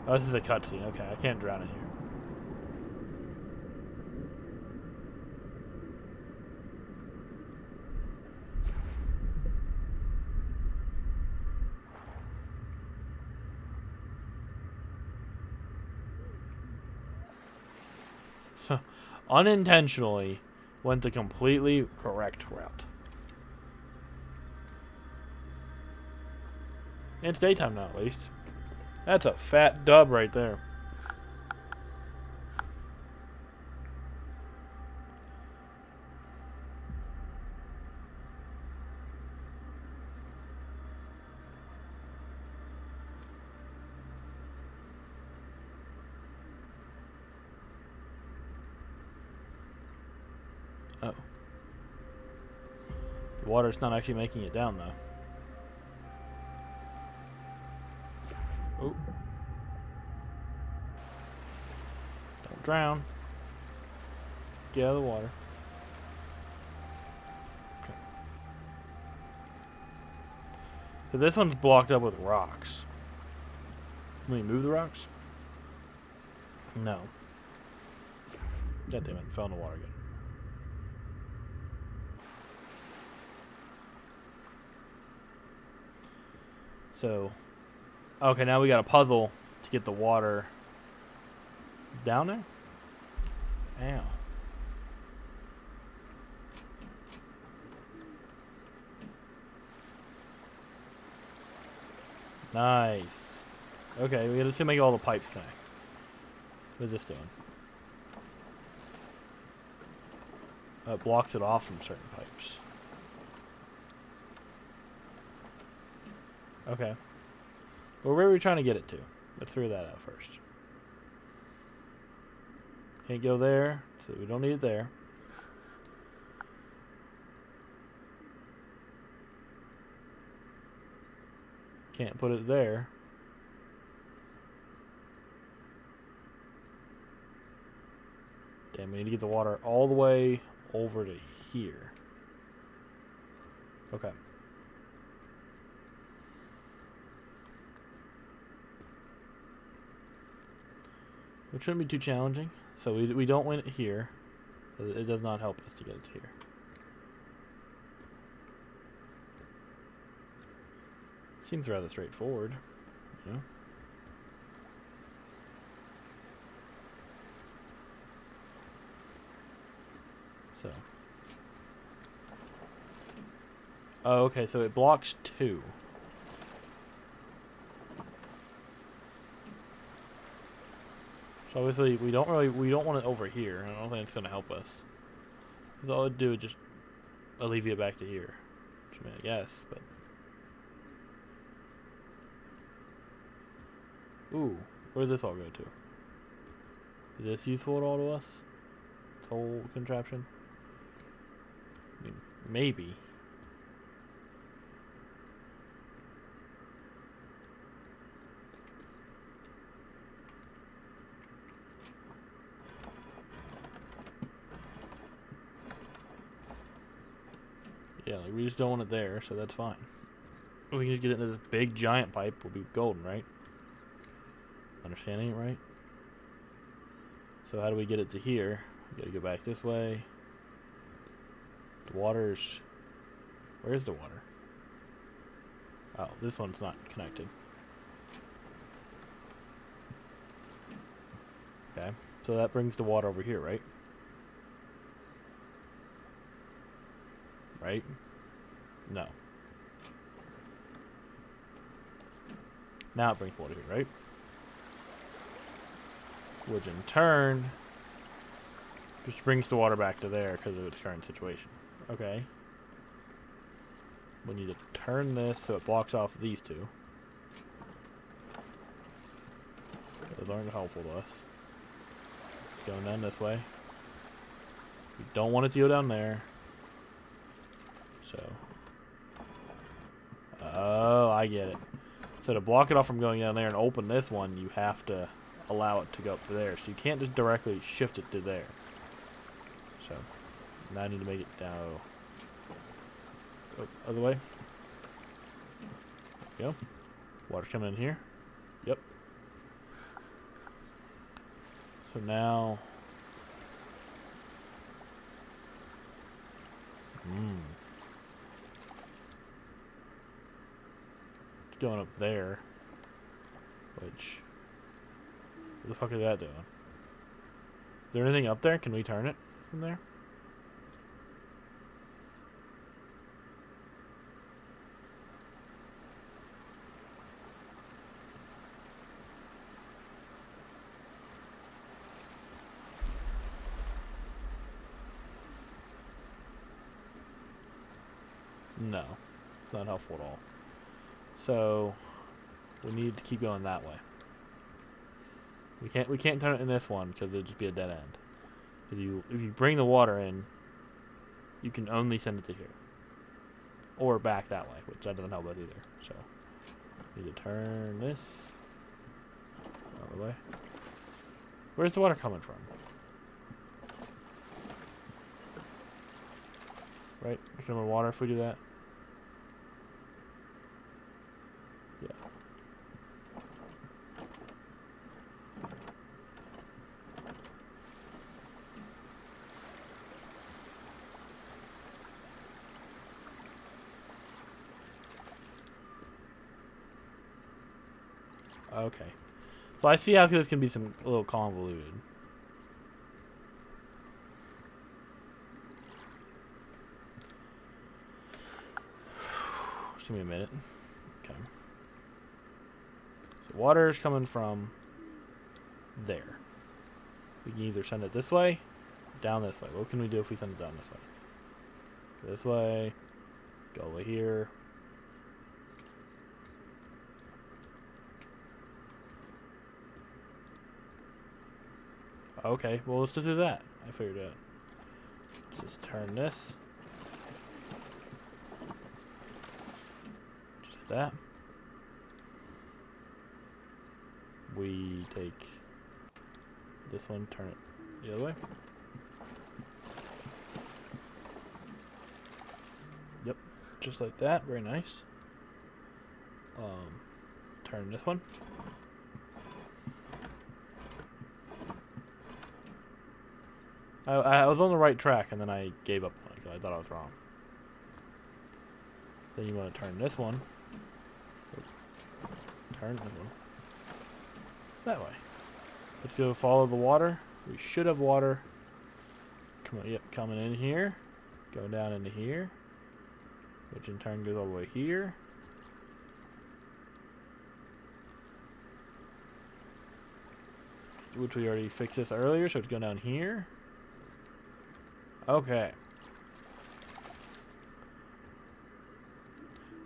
Oh, this is a cutscene. Okay, I can't drown in here. So, unintentionally went the completely correct route. It's daytime now, at least. That's a fat dub right there. Oh. The water's not actually making it down, though. Oh. Don't drown. Get out of the water. Okay. So this one's blocked up with rocks. Can we move the rocks? No. God damn it, fell in the water again. So, okay, now we got a puzzle to get the water down there? Ow. Nice. Okay, we gotta make all the pipes connect. What is this doing? It blocks it off from certain pipes. Okay. Well, where are we trying to get it to? Let's figure that out first. Can't go there, so we don't need it there. Can't put it there. Damn, we need to get the water all the way over to here. Okay. Which shouldn't be too challenging. So we don't win it here. It does not help us to get it here. Seems rather straightforward, you know? So. Oh, okay, so it blocks 2. So obviously we don't want it over here. I don't think it's gonna help us. Because all it'd do is just alleviate back to here. Which, I mean, I guess, but. Ooh, where does this all go to? Is this useful at all to us? This whole contraption? I mean, maybe. Yeah, like we just don't want it there, so that's fine. We can just get it into this big giant pipe, we'll be golden, right? Understanding it right? So how do we get it to here? We gotta go back this way. The water's... Where's the water? Oh, this one's not connected. Okay, so that brings the water over here, right? Right? No. Now it brings water here, right? Which in turn just brings the water back to there because of its current situation. Okay. We need to turn this so it blocks off these two. Those aren't helpful to us. It's going down this way. We don't want it to go down there. So. Oh, I get it. So to block it off from going down there and open this one, you have to allow it to go up to there. So you can't just directly shift it to there. So now I need to make it down. Oh, other way. There we go. Water's coming in here. Yep. So now. It's going up there. Which. What the fuck is that doing? Is there anything up there? Can we turn it from there? No. It's not helpful at all. So we need to keep going that way. We can't turn it in this one because it'd just be a dead end. If you bring the water in, you can only send it to here. Or back that way, which that doesn't help us either. So need to turn this all the way. Where's the water coming from? Right? There's no more water if we do that. Yeah. Okay. So I see how this can be a little convoluted. Just give me a minute. Okay. the water is coming from there. We can either send it this way, down this way. What can we do if we send it down this way? Go this way, go over here. Okay, well let's just do that. I figured it out. Let's just turn this. Just that. We take this one, turn it the other way. Yep, just like that. Very nice. Turn this one. I was on the right track, and then I gave up because I thought I was wrong. Then you want to turn this one. Turn this one. That way. Let's go follow the water. We should have water. Come on, yep, coming in here. Going down into here. Which in turn goes all the way here. Which we already fixed this earlier, so it's going down here. Okay.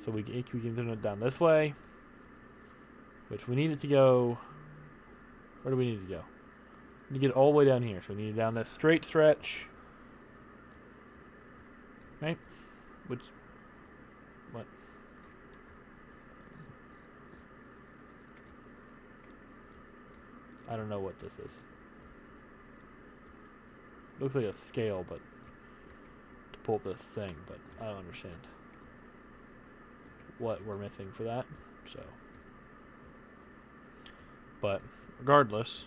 So we can turn it down this way. Which we need it to go... Where do we need to go? We need to get all the way down here. So we need it down this straight stretch. Right? Which... What? I don't know what this is. Looks like a scale, but... to pull up this thing, but I don't understand what we're missing for that, so... But, regardless,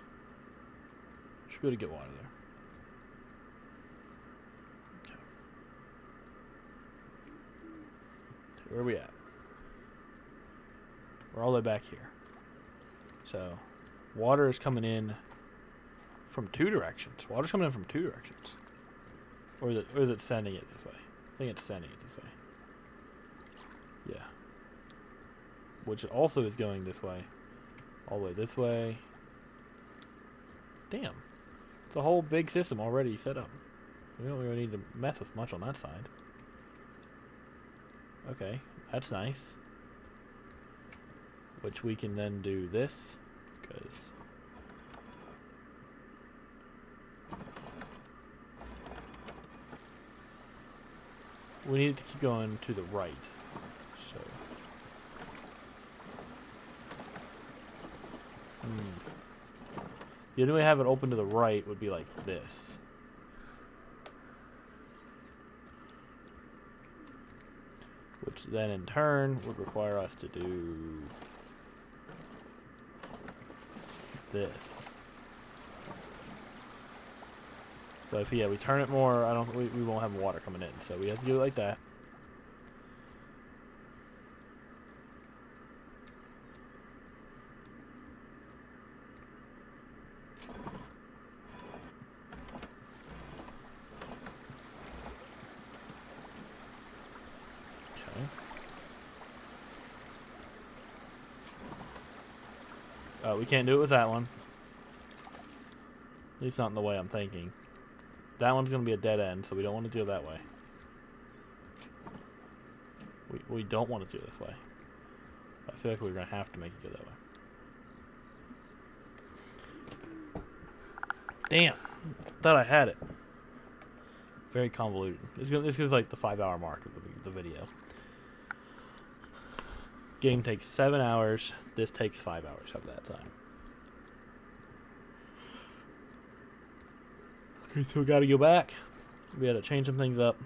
should be able to get water there. Okay. Where are we at? We're all the way back here. So, water is coming in from two directions. Water's coming in from two directions. Or is it sending it this way? I think it's sending it this way. Yeah. Which also is going this way. All the way this way. Damn. It's a whole big system already set up. We don't really need to mess with much on that side. Okay, that's nice. Which we can then do this, because... we need it to keep going to the right. So... The only way to have it open to the right would be like this. Which then in turn would require us to do this. So if we turn it more, we won't have water coming in. So we have to do it like that. We can't do it with that one. At least not in the way I'm thinking. That one's going to be a dead end, so we don't want to do it that way. We don't want to do it this way. I feel like we're going to have to make it go that way. Damn! Thought I had it. Very convoluted. This goes like the 5-hour mark of the video. Game takes 7 hours. This takes 5 hours of that time. Okay, so we gotta go back. We gotta change some things up.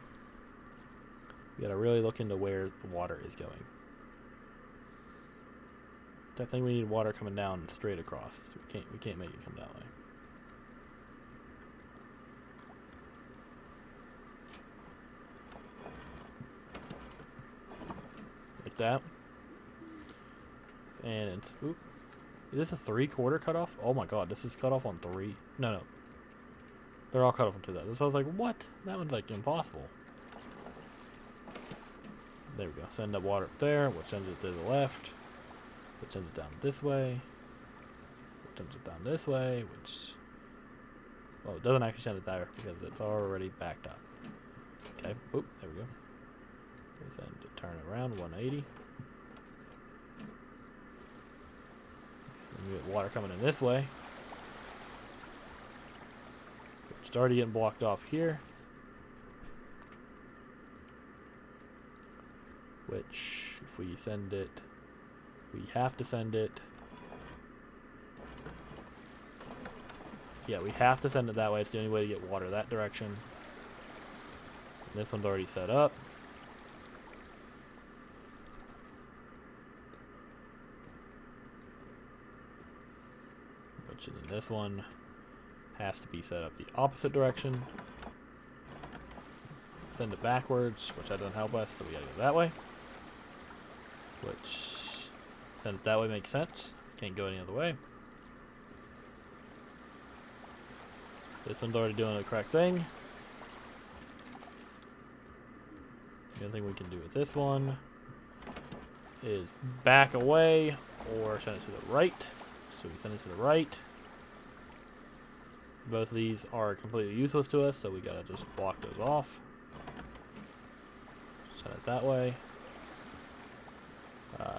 We gotta really look into where the water is going. Definitely we need water coming down straight across. We can't make it come that way. Like that. And it's, oop. Is this a 3/4 cutoff? Oh my god, this is cut off on 3. No. They're all cut off on 2. So I was like, what? That one's like impossible. There we go. Send up water up there, which sends it to the left. which sends it down this way, which sends it down this way, which, well, it doesn't actually send it there because it's already backed up. Okay, oop, there we go. Then to turn it around 180. And you get water coming in this way. It's already getting blocked off here. Which, if we send it, we have to send it. Yeah, we have to send it that way. It's the only way to get water that direction. And this one's already set up. Which then this one has to be set up the opposite direction. Send it backwards, which that doesn't help us, so we gotta go that way. Which, send it that way makes sense. Can't go any other way. This one's already doing the correct thing. The only thing we can do with this one is back away or send it to the right. So we send it to the right. Both of these are completely useless to us, so we gotta just block those off. Send it that way.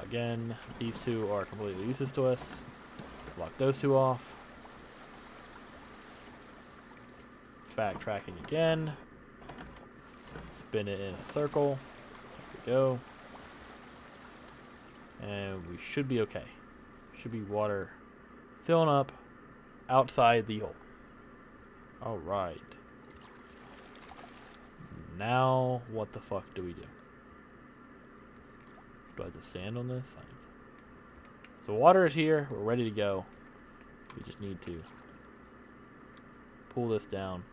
Again, these two are completely useless to us. Block those two off. Backtracking again. Spin it in a circle. There we go. And we should be okay. Should be water filling up outside the hole. Alright. Now, what the fuck do we do? Do I have to sand on this? So water is here. We're ready to go. We just need to pull this down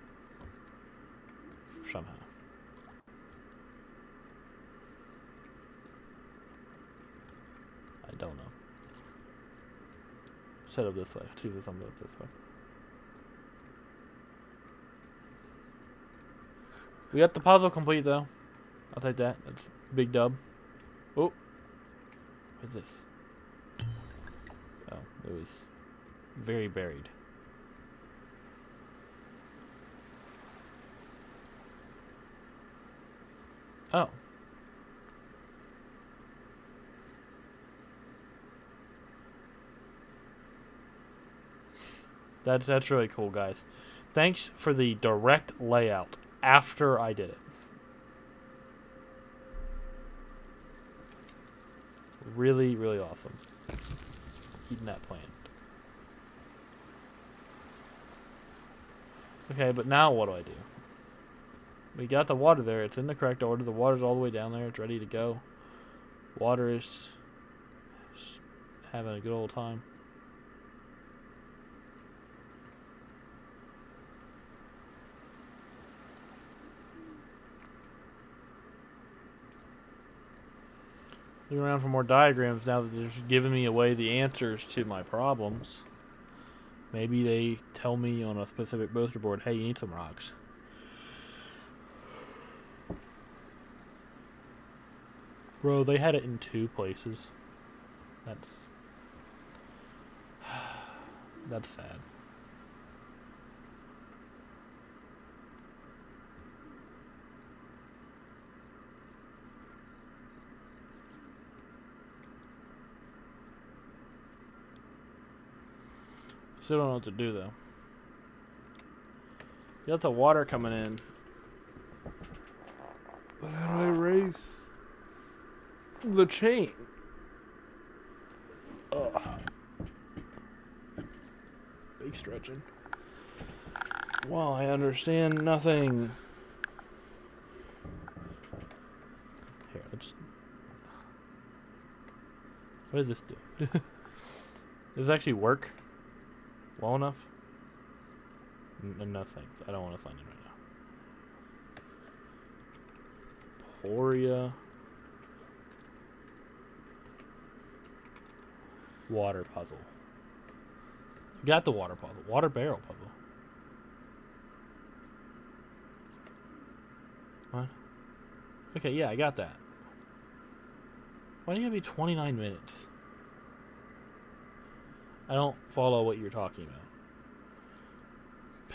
somehow. I don't know. Set up this way. See if there's something up this way. We got the puzzle complete though. I'll take that. That's a big dub. Oh. What is this? Oh, it was very buried. Oh. That's really cool, guys. Thanks for the direct layout after I did it. Really, really awesome. Keeping that planned. Okay, but now what do I do? We got the water there. It's in the correct order. The water's all the way down there. It's ready to go. Water is having a good old time. Looking around for more diagrams now that they're giving me away the answers to my problems. Maybe they tell me on a specific poster board, hey, you need some rocks. Bro, they had it in 2 places. That's sad. Still don't know what to do though. Got the water coming in. But how do I raise the chain? Ugh. Big stretching. Well, I understand nothing. Here, let's. What does this do? Does this actually work well enough? No thanks. I don't want to sign in right now. Aporia. Water puzzle. You got the water puzzle. Water barrel puzzle. What? Okay, yeah, I got that. Why do you gotta be 29 minutes? I don't follow what you're talking about.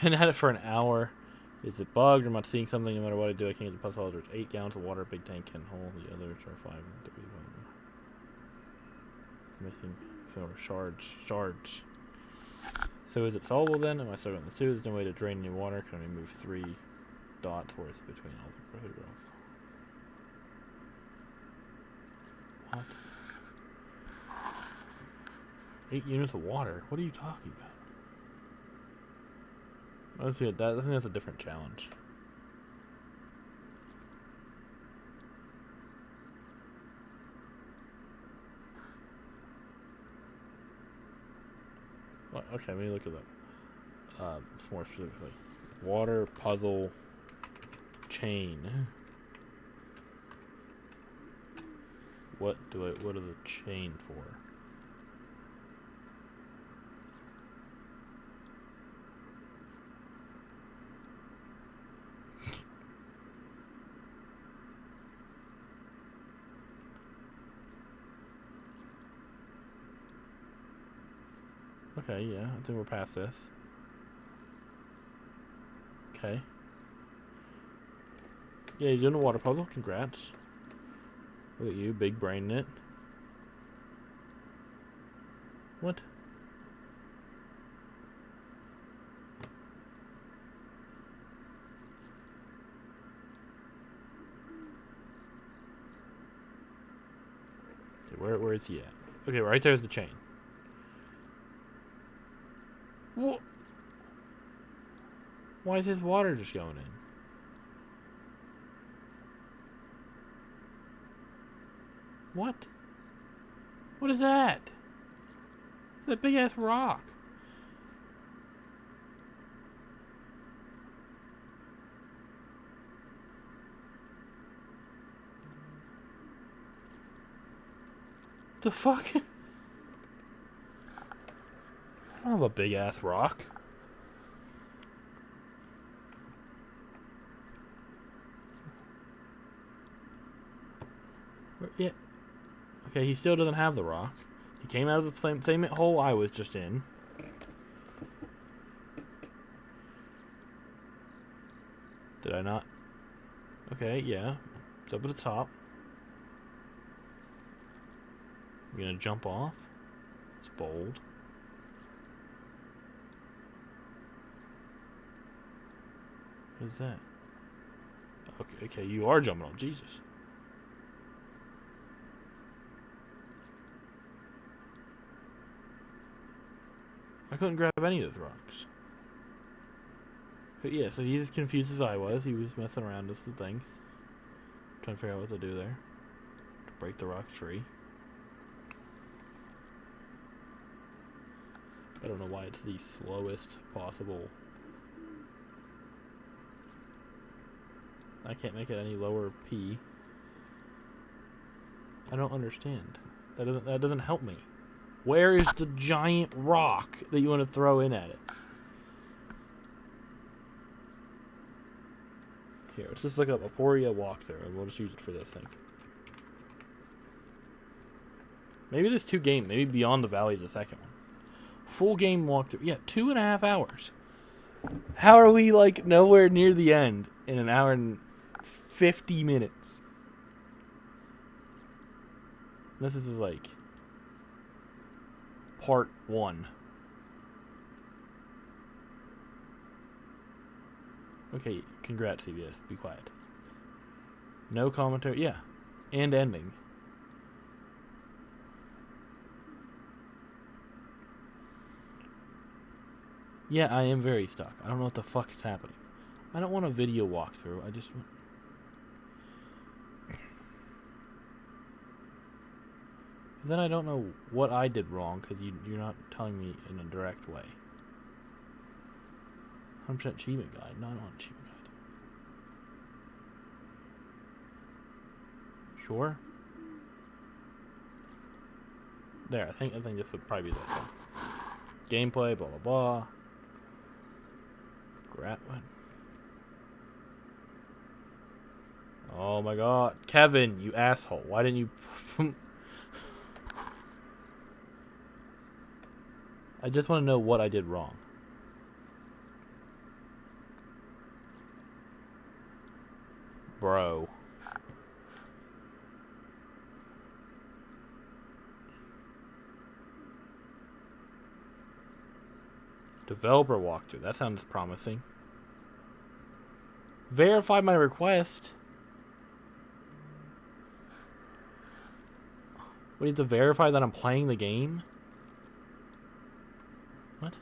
Been at it for an hour. Is it bugged or am I seeing something? No matter what I do, I can't get the puzzle. There's 8 gallons of water, big tank can hold. The others are 5 and 3. Missing silver shards. So is it solvable then? Am I stuck on the 2? There's no way to drain any water. Can I remove 3 dots worth between all the prohibited growth? What? 8 units of water? What are you talking about? I think that's a different challenge. Well, okay, let me look at that. More specifically, water puzzle chain. What is the chain for? Okay, yeah, I think we're past this. Okay. Yeah, he's doing a water puzzle. Congrats. Look at you, big brain it. What? Okay, where is he at? Okay, right there's the chain. What? Why is his water just going in? What? What is that? It's that big ass rock. The fuck? I don't have a big ass rock. Yeah. Okay, he still doesn't have the rock. He came out of the same hole I was just in. Did I not? Okay, yeah. It's up at the top. I'm gonna jump off. It's bold. What is that? Okay, you are jumping off. Jesus. I couldn't grab any of those rocks. But yeah, so he's as confused as I was. He was messing around with some things. Trying to figure out what to do there. To break the rock free. I don't know why it's the slowest possible. I can't make it any lower P. I don't understand. That doesn't help me. Where is the giant rock that you want to throw in at it? Here, let's just look up Aporia walkthrough and we'll just use it for this thing. Maybe there's 2 games. Maybe Beyond the Valley is the second one. Full game walkthrough. Yeah, 2.5 hours. How are we like nowhere near the end in an hour and 50 minutes? This is like part 1. Okay, congrats, CBS. Be quiet. No commentary. Yeah, and ending. Yeah, I am very stuck. I don't know what the fuck is happening. I don't want a video walkthrough. I just... Then I don't know what I did wrong, because you're not telling me in a direct way. 100% achievement guide. No, I don't want achievement guide. Sure. There, I think this would probably be this one. Gameplay, blah blah blah. What? Oh my god. Kevin, you asshole. Why didn't you... I just want to know what I did wrong. Bro. Developer walkthrough. That sounds promising. Verify my request. We need to verify that I'm playing the game? What?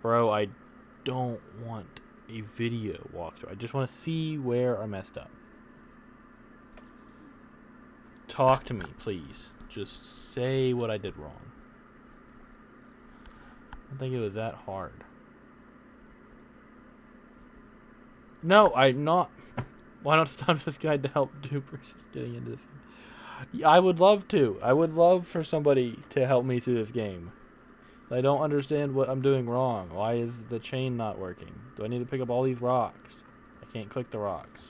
Bro, I don't want a video walkthrough. I just want to see where I messed up. Talk to me, please. Just say what I did wrong. I don't think it was that hard. No, I'm not. Why not stop this guy to help Duper getting into this? I would love to. I would love for somebody to help me through this game. I don't understand what I'm doing wrong. Why is the chain not working? Do I need to pick up all these rocks? I can't click the rocks.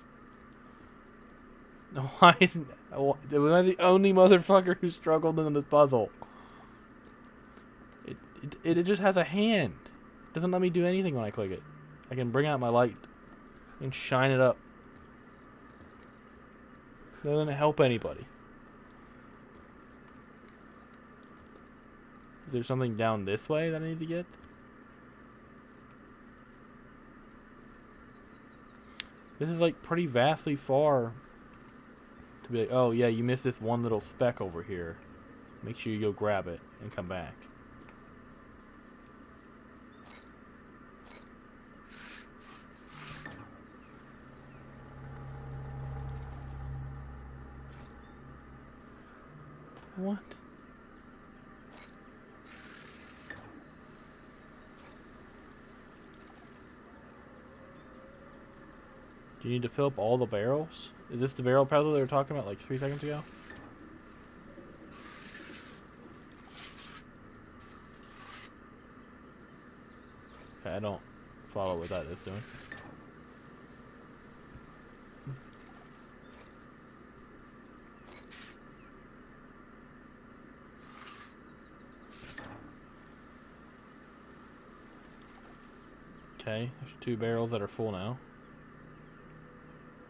Why isn't... Am I the only motherfucker who struggled in this puzzle? It just has a hand. It doesn't let me do anything when I click it. I can bring out my light and shine it up. It doesn't help anybody. Is there something down this way that I need to get? This is like pretty vastly far to be like, oh yeah, you missed this one little speck over here. Make sure you go grab it and come back. What? Do you need to fill up all the barrels? Is this the barrel puzzle they were talking about like 3 seconds ago? Okay, I don't follow what that is doing. Okay, there's 2 barrels that are full now.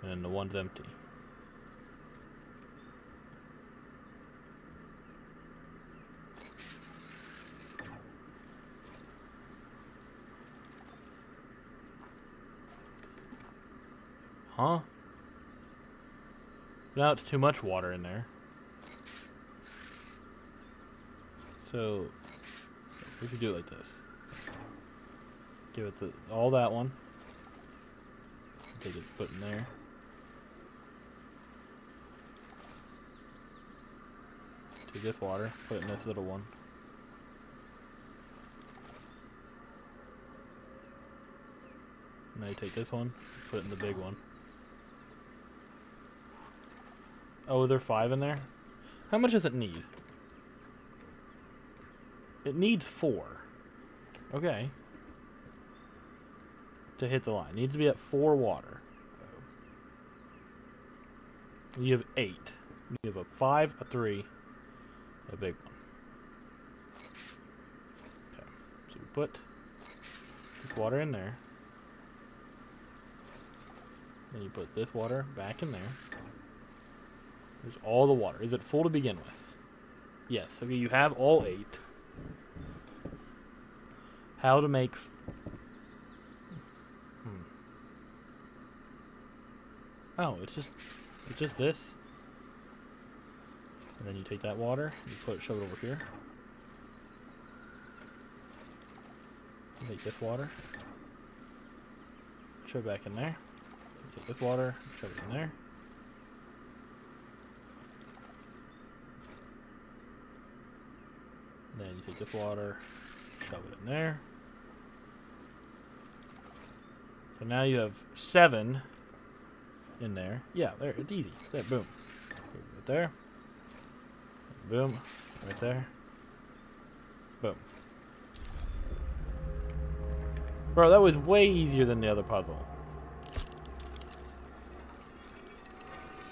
And the one's empty. Huh? Now it's too much water in there. So, we could do it like this. Give it all that one. Take it, put in there. Take this water, put it in this little one. Now you take this one, put it in the big one. Oh, there are 5 in there? How much does it need? It needs 4. Okay. To hit the line. It needs to be at 4 water. You have 8. You have a 5, a 3, a big one. Okay. So we put this water in there. Then you put this water back in there. There's all the water. Is it full to begin with? Yes. Okay, you have all 8. How to make... Oh, it's just this. And then you take that water, you shove it over here. You take this water, shove it back in there. You take this water, shove it in there. And then you take this water, shove it in there. So now you have 7 in there. Yeah, there, it's easy. There, boom. Right there. Boom. Right there. Boom. Bro, that was way easier than the other puzzle.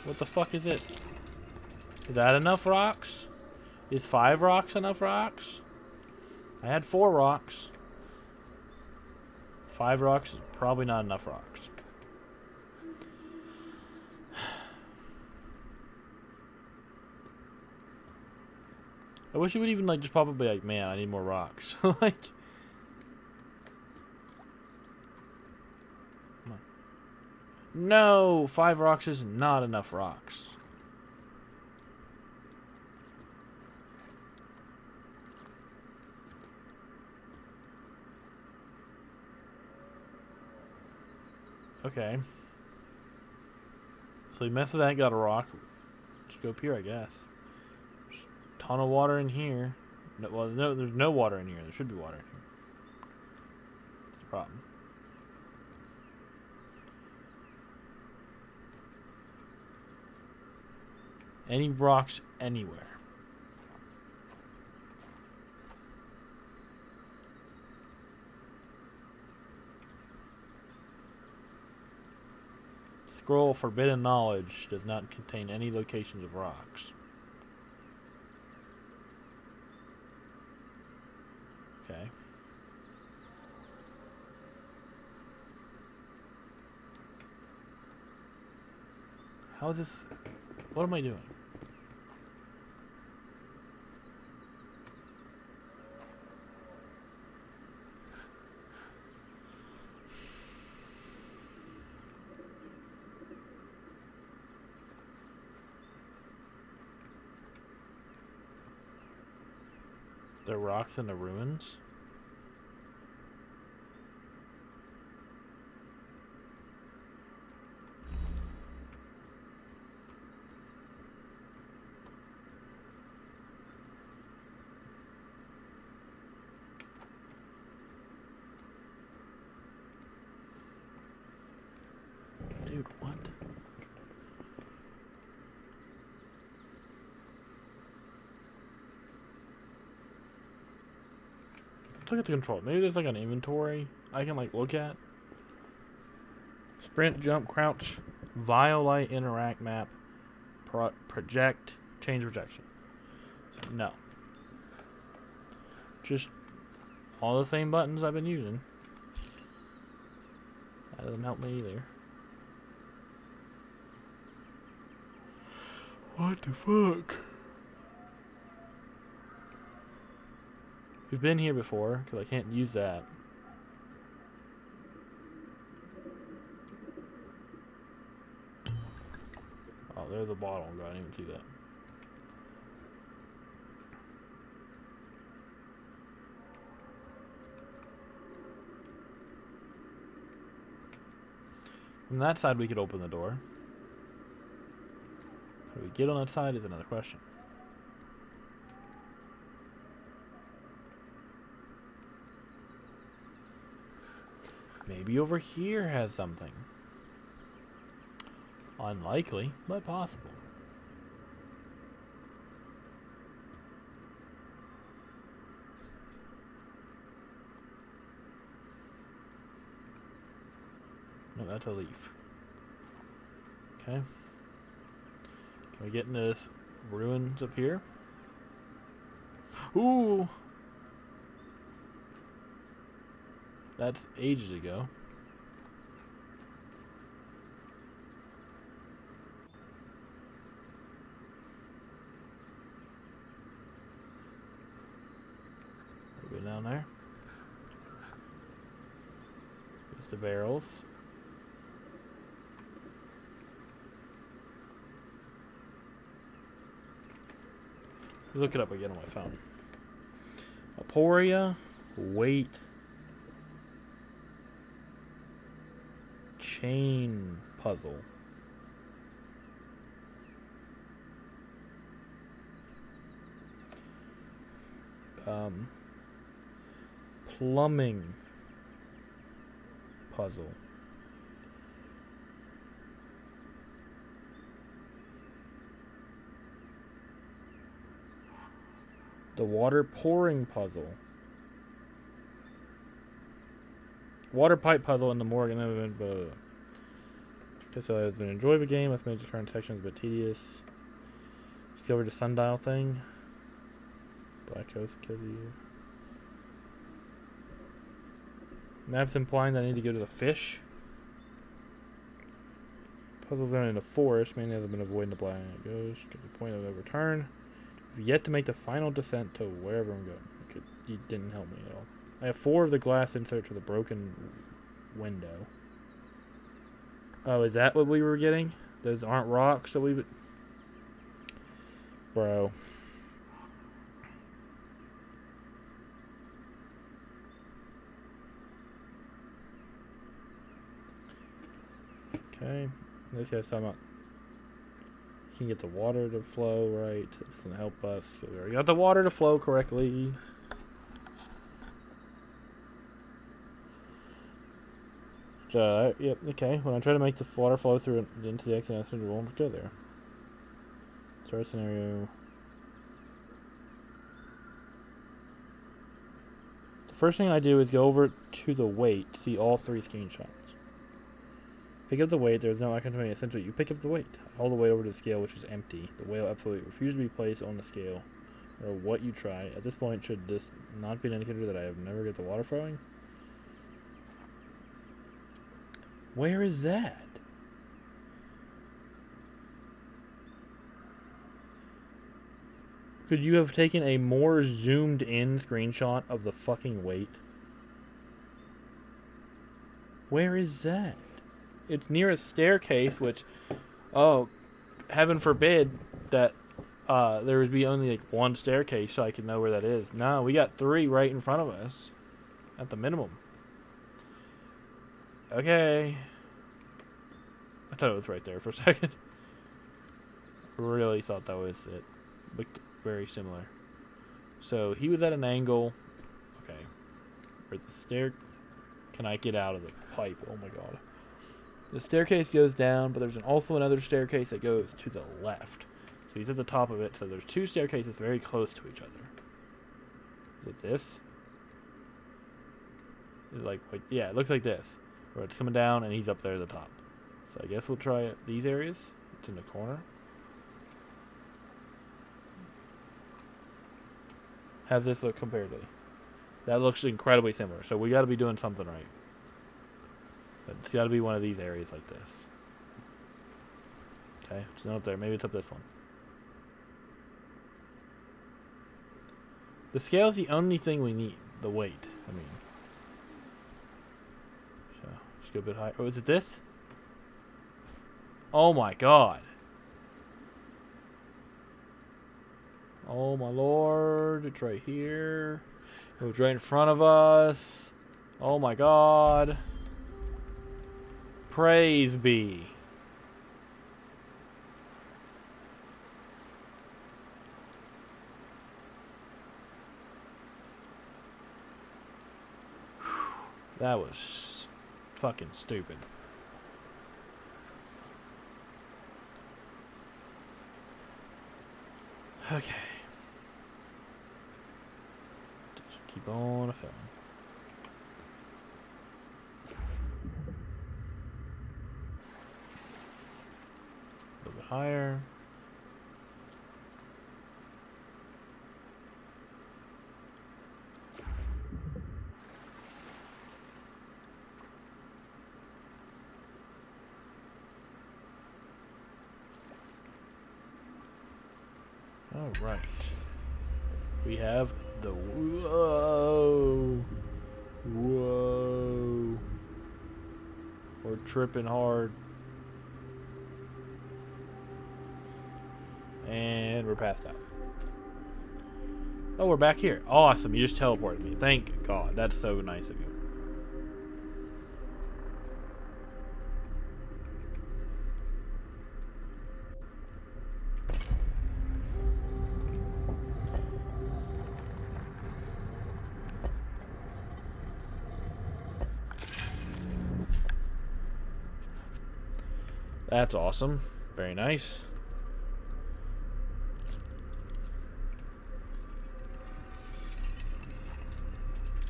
What the fuck is it? Is that enough rocks? Is 5 rocks enough rocks? I had 4 rocks. 5 rocks is probably not enough rocks. I wish it would even like just pop up and be like, man, I need more rocks. Like, no, 5 rocks is not enough rocks. Okay. So we messed with that, got a rock. Just go up here, I guess. There's a ton of water in here. No, well, no, there's no water in here. There should be water in here. That's the problem. Any rocks anywhere. Scroll Forbidden Knowledge does not contain any locations of rocks. Okay. How is this? What am I doing? The rocks in the ruins? Dude, what? Let's look at the control. Maybe there's like an inventory I can like look at. Sprint, jump, crouch, violite, interact, map, project, change projection. No. Just all the same buttons I've been using. That doesn't help me either. What the fuck? We've been here before, because I can't use that. Oh, there's a bottle. I didn't even see that. From that side, we could open the door. How do we get on that side is another question. Maybe over here has something. Unlikely, but possible. No, that's a leaf. Okay. Can we get into this ruins up here? Ooh! That's ages ago. Go down there. There's the barrels. Look it up again on my phone. Aporia, weight, chain puzzle. Plumbing puzzle. The water pouring puzzle. Water pipe puzzle in the Morgan. Okay, so it's been an enjoyable game. Let's make the current sections a bit tedious. Discover the sundial thing. Black Coast kill you. Maps implying that I need to go to the fish. Puzzle zone in the forest. Mainly has been avoiding the blind ghost. Get the point of no return. I've yet to make the final descent to wherever I'm going. Okay, you didn't help me at all. I have 4 of the glass inserts with a broken window. Oh, is that what we were getting? Those aren't rocks that we... Bro. Okay. This guy's talking about... You can get the water to flow right. It's going to help us. We already got the water to flow correctly. Yep, okay. When I try to make the water flow through into the exit, it won't go there. Start scenario. The first thing I do is go over to the weight, see all 3 screenshots. Pick up the weight. There's no action to make essentially. You pick up the weight. Hold the weight over to the scale, which is empty. The weight will absolutely refuse to be placed on the scale, or what you try. At this point, should this not be an indicator that I have never get the water flowing? Where is that? Could you have taken a more zoomed in screenshot of the fucking weight? Where is that? It's near a staircase, which, oh, heaven forbid that there would be only like 1 staircase so I could know where that is. No, we got 3 right in front of us, at the minimum. Okay. I thought it was right there for a second. Really thought that was it. Looked very similar. So he was at an angle. Okay. Where the stair... Can I get out of the pipe? Oh my god. The staircase goes down, but there's also another staircase that goes to the left. So he's at the top of it, so there's 2 staircases very close to each other. Is it this? Is it like, yeah, it looks like this. Where it's coming down and he's up there at the top. So I guess we'll try these areas. It's in the corner. How's this look comparatively? That looks incredibly similar. So we got to be doing something right. It's got to be one of these areas like this. Okay, it's not up there. Maybe it's up this one. The scale's the only thing we need. The weight, I mean. So, just go a bit higher. Oh, is it this? Oh my god. Oh my lord. It's right here. It was right in front of us. Oh my god. Praise be. That was fucking stupid. Okay. Just keep on filming. A little bit higher. Alright. We have the... Whoa! Whoa! We're tripping hard. And we're passed out. Oh, we're back here. Awesome, you just teleported me. Thank God. That's so nice of you. That's awesome. Very nice.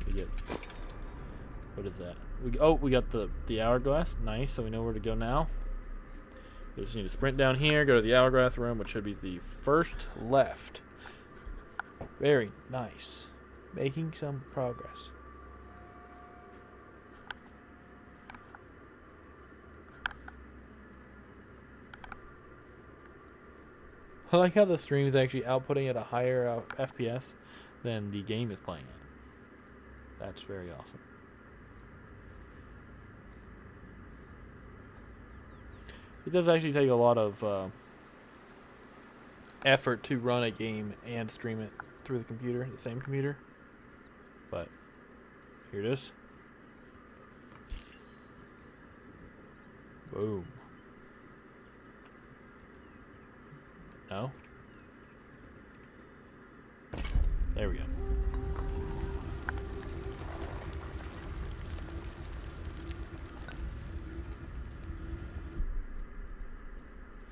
We get... What is that? We got the hourglass. Nice, so we know where to go now. We just need to sprint down here, go to the hourglass room, which should be the first left. Very nice. Making some progress. I like how the stream is actually outputting at a higher FPS than the game is playing at. That's very awesome. It does actually take a lot of effort to run a game and stream it through the computer, the same computer. But here it is. Boom. No? There we go.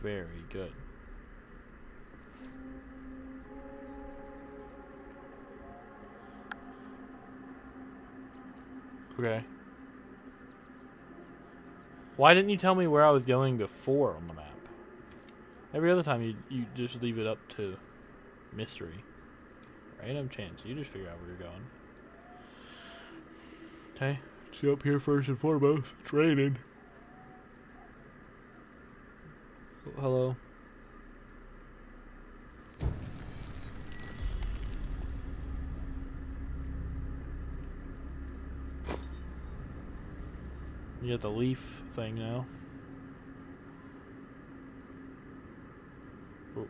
Very good. Okay. Why didn't you tell me where I was going before on the map? Every other time you just leave it up to mystery. Random chance. You just figure out where you're going. Okay. See up here first and foremost. It's raining. Oh, hello. You got the leaf thing now. Oh.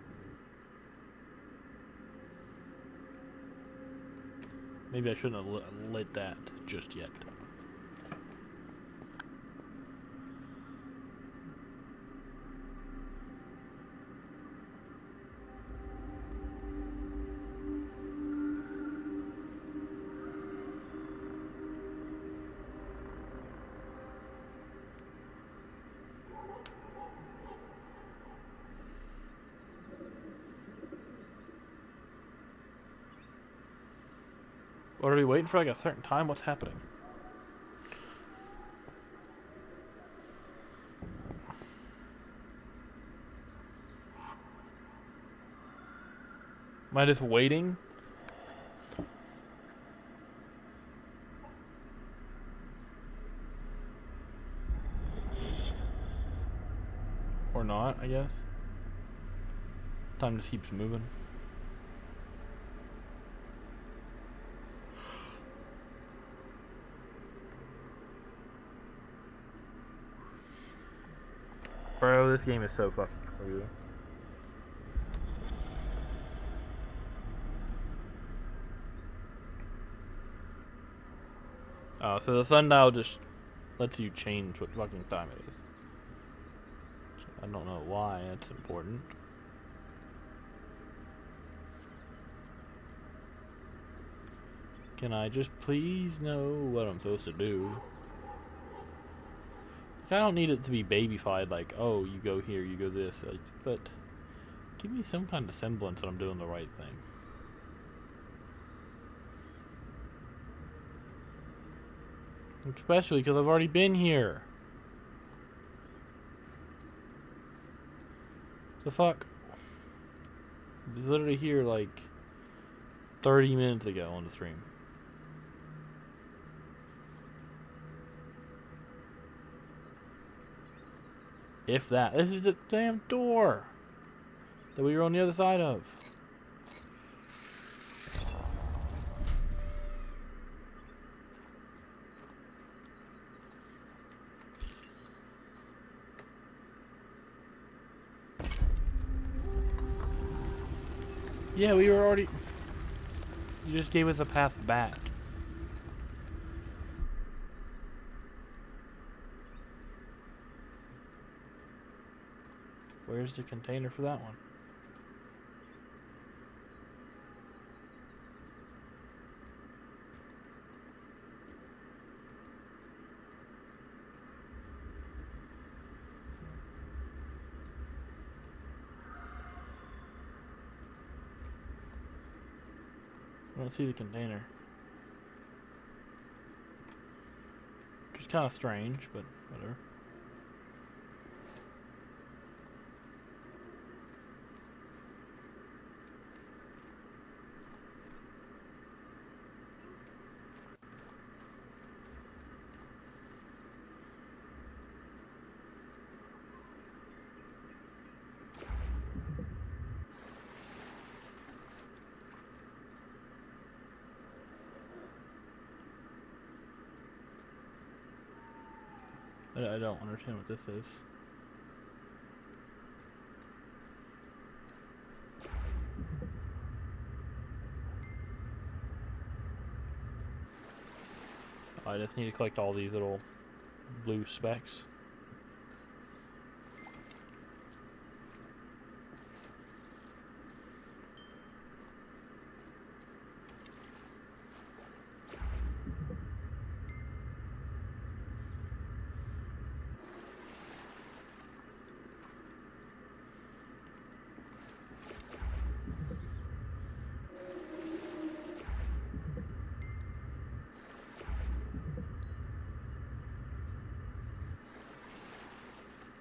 Maybe I shouldn't have lit that just yet. What are we waiting for? Like a certain time? What's happening? Am I just waiting? Or not, I guess. Time just keeps moving. Bro, this game is so fucking crazy. Oh, so the sundial just lets you change what fucking time it is. I don't know why that's important. Can I just please know what I'm supposed to do? I don't need it to be babyfied, like, oh, you go here, you go this, but give me some kind of semblance that I'm doing the right thing. Especially because I've already been here. The fuck? I was literally here like 30 minutes ago on the stream. If that. This is the damn door that we were on the other side of. Yeah, we were already... You just gave us a path back. Where's the container for that one? I don't see the container. Which is kind of strange, but whatever. I don't understand what this is. I just need to collect all these little blue specks.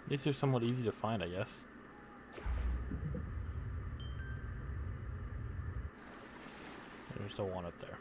These are somewhat easy to find, I guess. There's still one up there.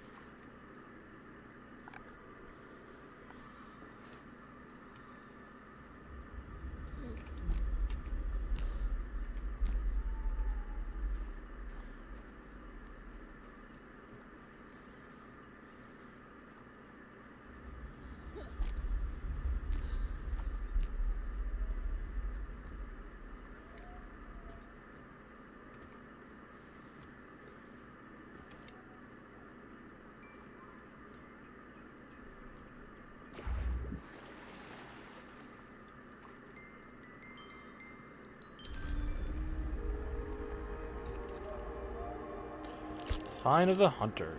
Sign of the Hunter.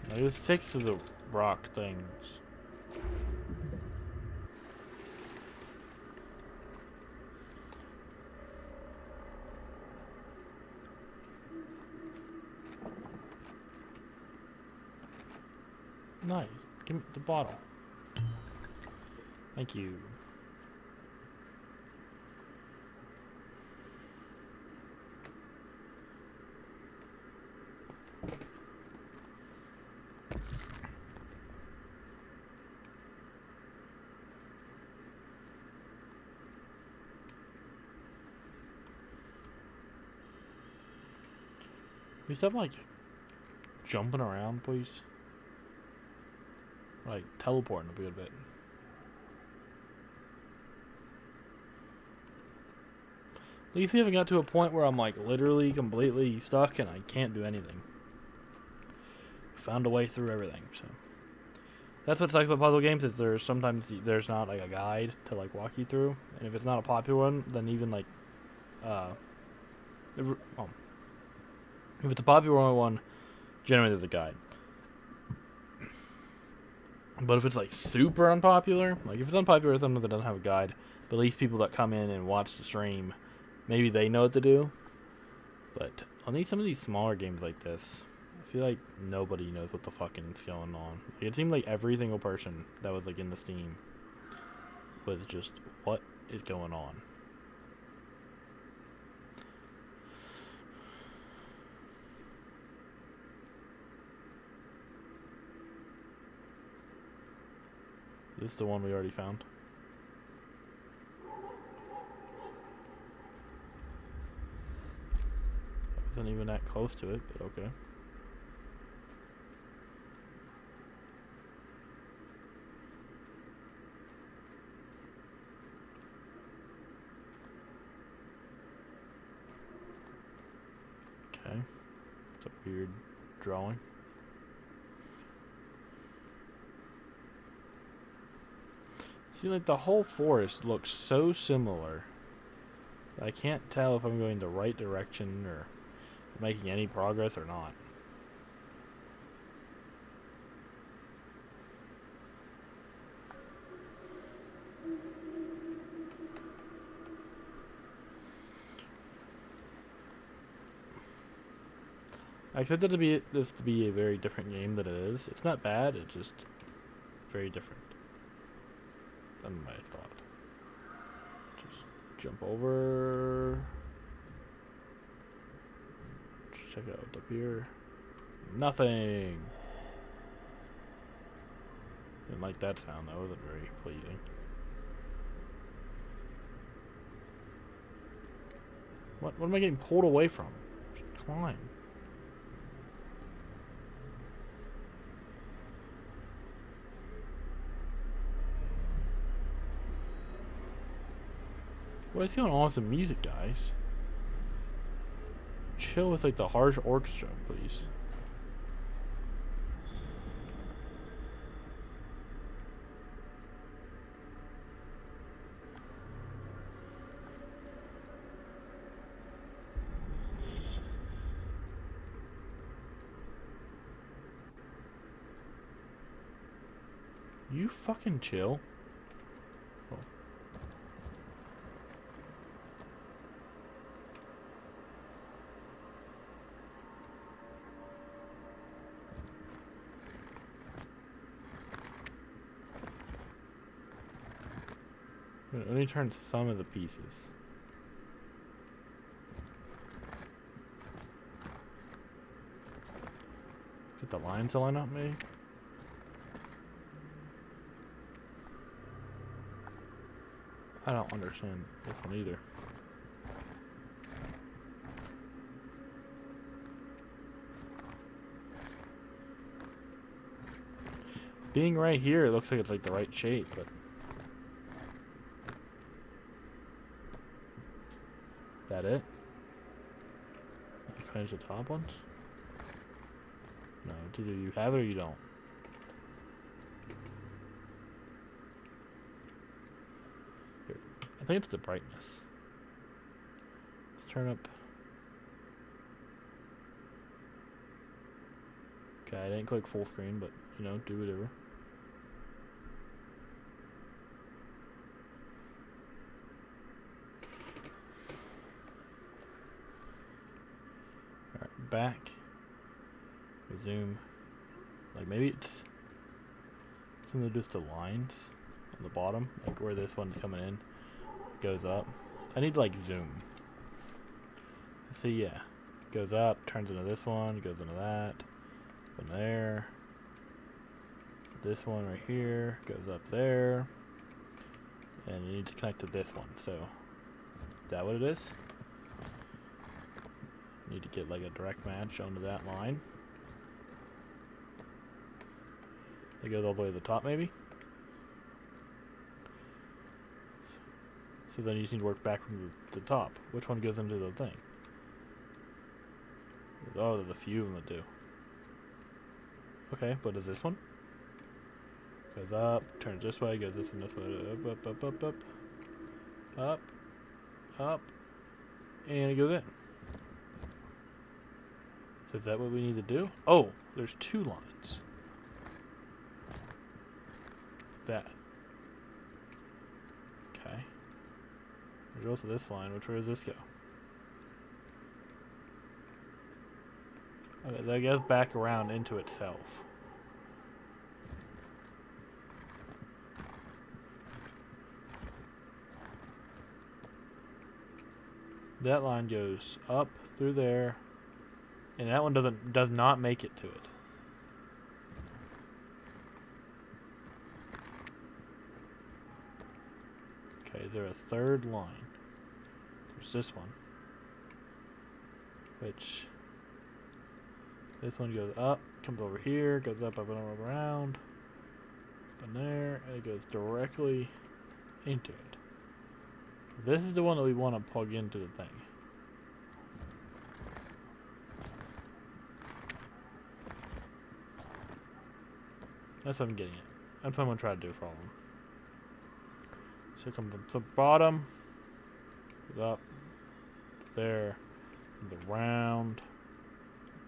There's 6 of the rock things. Nice. Give me the bottle. Thank you. Can you stop, like, jumping around, please? Like, teleporting a good bit. At least we haven't got to a point where I'm, like, literally completely stuck and I can't do anything. Found a way through everything, so. That's what sucks about puzzle games, is there's sometimes there's not, like, a guide to, like, walk you through. And if it's not a popular one, then even, like, if it's a popular one, generally there's a guide. But if it's like super unpopular, like if it's unpopular with something that doesn't have a guide, but at least people that come in and watch the stream, maybe they know what to do. But on some of these smaller games like this, I feel like nobody knows what the fucking is going on. Like, it seemed like every single person that was like in the Steam was just, what is going on? This is the one we already found. Wasn't even that close to it, but okay. Okay. It's a weird drawing. See, like, the whole forest looks so similar. I can't tell if I'm going the right direction or making any progress or not. I expected this to be a very different game than it is. It's not bad, it's just very different than I thought. Just jump over. Just check out up here. Nothing. Didn't like that sound. That wasn't very pleasing. What am I getting pulled away from? Just climb. What's going on with the music, guys? Chill with like the harsh orchestra, please. You fucking chill. Oh. Let me turn some of the pieces. Get the lines to line up, maybe? I don't understand this one either. Being right here, it looks like it's like the right shape, but... That it? Change the top ones? No, it's either you have it or you don't. Here. I think it's the brightness. Let's turn up... Okay, I didn't click full screen, but, you know, do whatever. Alright, back. Resume. Like, maybe it's some of just the lines on the bottom, like where this one's coming in, goes up. I need to, like, zoom. See, yeah. Goes up, turns into this one, goes into that. From there. This one right here goes up there. And you need to connect to this one, so is that what it is? Need to get like a direct match onto that line. It goes all the way to the top, maybe? So then you just need to work back from the top. Which one goes into the thing? Oh, there's a few of them that do. Okay, but is this one? Goes up, turns this way, goes this and this way, up, up, up, up, up, up, up, and it goes in. So is that what we need to do? Oh, there's two lines. That. Okay. There's also this line, where does this go? Okay, that goes back around into itself. That line goes up through there, and that one does not make it to it. Okay, is there a third line? There's this one, which this one goes up, comes over here, goes up, up and around, up and there, and it goes directly into it. This is the one that we want to plug into the thing. That's what I'm getting at. That's what I'm going to try to do for all of them. So it comes from the bottom, goes up, there, around,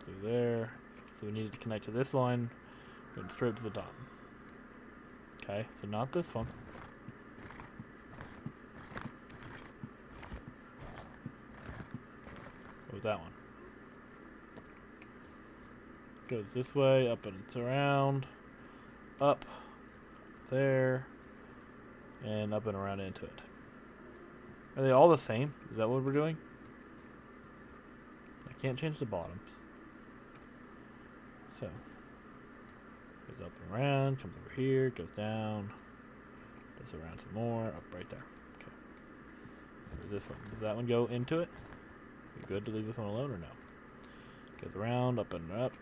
through there. So we need to connect to this line, going straight to the top. Okay, so not this one. What was that one? Goes this way, up and it's around, up, there, and up and around into it. Are they all the same? Is that what we're doing? I can't change the bottoms. So, goes up and around, comes over here, goes down, goes around some more, up right there. Okay. Where's this one? Does that one go into it? You good to leave this one alone or no? Goes around, up and up,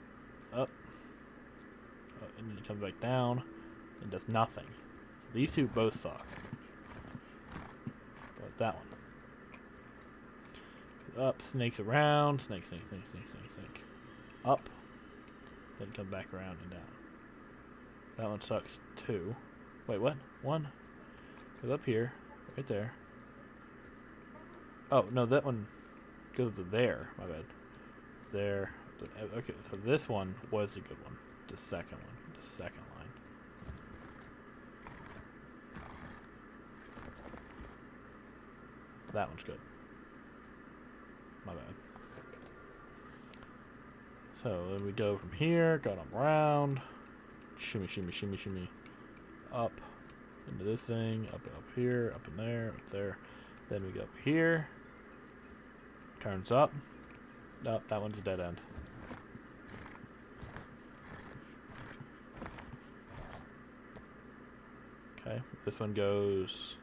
up, and then it comes back down and does nothing. These two both suck. But that one. Up, snakes around, snake, snake, snake, snake, snake, snake. Up, then come back around and down. That one sucks too. Wait, what? One goes up here, right there. Oh, no, that one goes to there. My bad. There. Okay, so this one was a good one. The second one. The second line. That one's good. My bad. So then we go from here, go around, shimmy, shimmy, shimmy, shimmy, up into this thing, up here, up in there, up there. Then we go up here, turns up. Nope, that one's a dead end. Okay, this one goes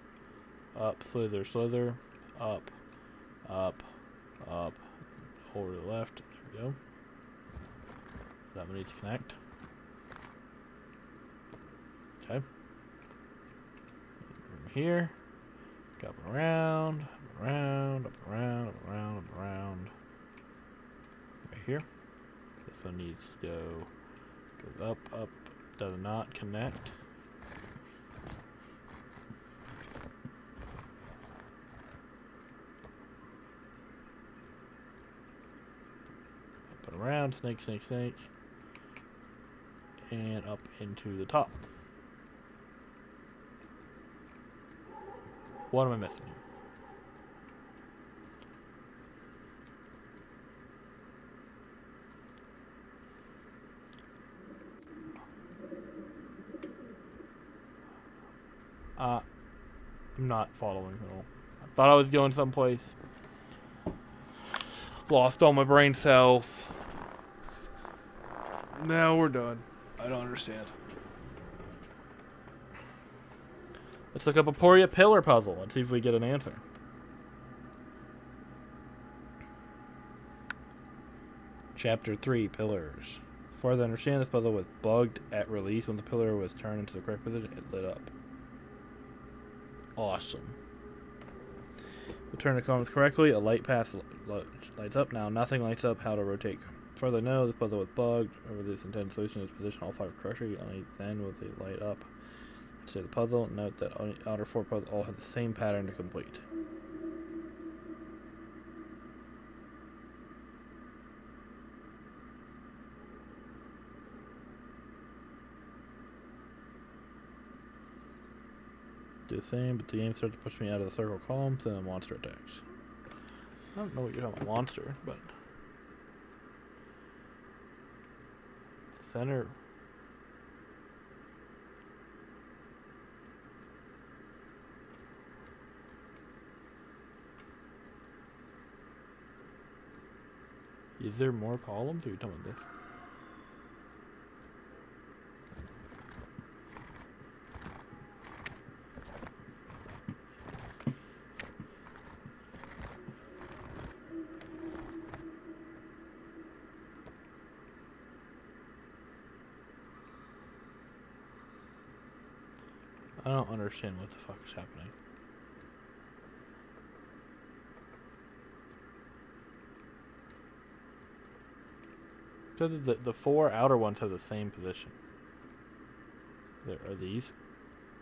up, slither, slither, up, up, up, over to the left. There we go. That one needs to connect. Okay. From here, go up and around, up and around, up and around, up and around, up and around. Right here. This one needs to goes up, up, does not connect. Up and around, snake, snake, snake. And up into the top. What am I missing here? I'm not following at all. I thought I was going someplace. Lost all my brain cells. Now we're done. I don't understand. Let's look up Aporia pillar puzzle. Let's see if we get an answer. Chapter 3, Pillars. As far as I understand, this puzzle was bugged at release. When the pillar was turned into the correct position, it lit up. Awesome. We turn the columns correctly, a light path lights up. Now nothing lights up. How to rotate. As far as I know, this puzzle was bugged. Over this intended solution is position all 5 correctly. Only then will they light up. To the puzzle, note that outer 4 puzzles all have the same pattern to complete. Do the same, but the game starts to push me out of the circle columns, and then monster attacks. I don't know what you're talking about, monster, but center. Is there more columns, or are you talking about this? I don't understand what the fuck is happening. Because the 4 outer ones have the same position. Are these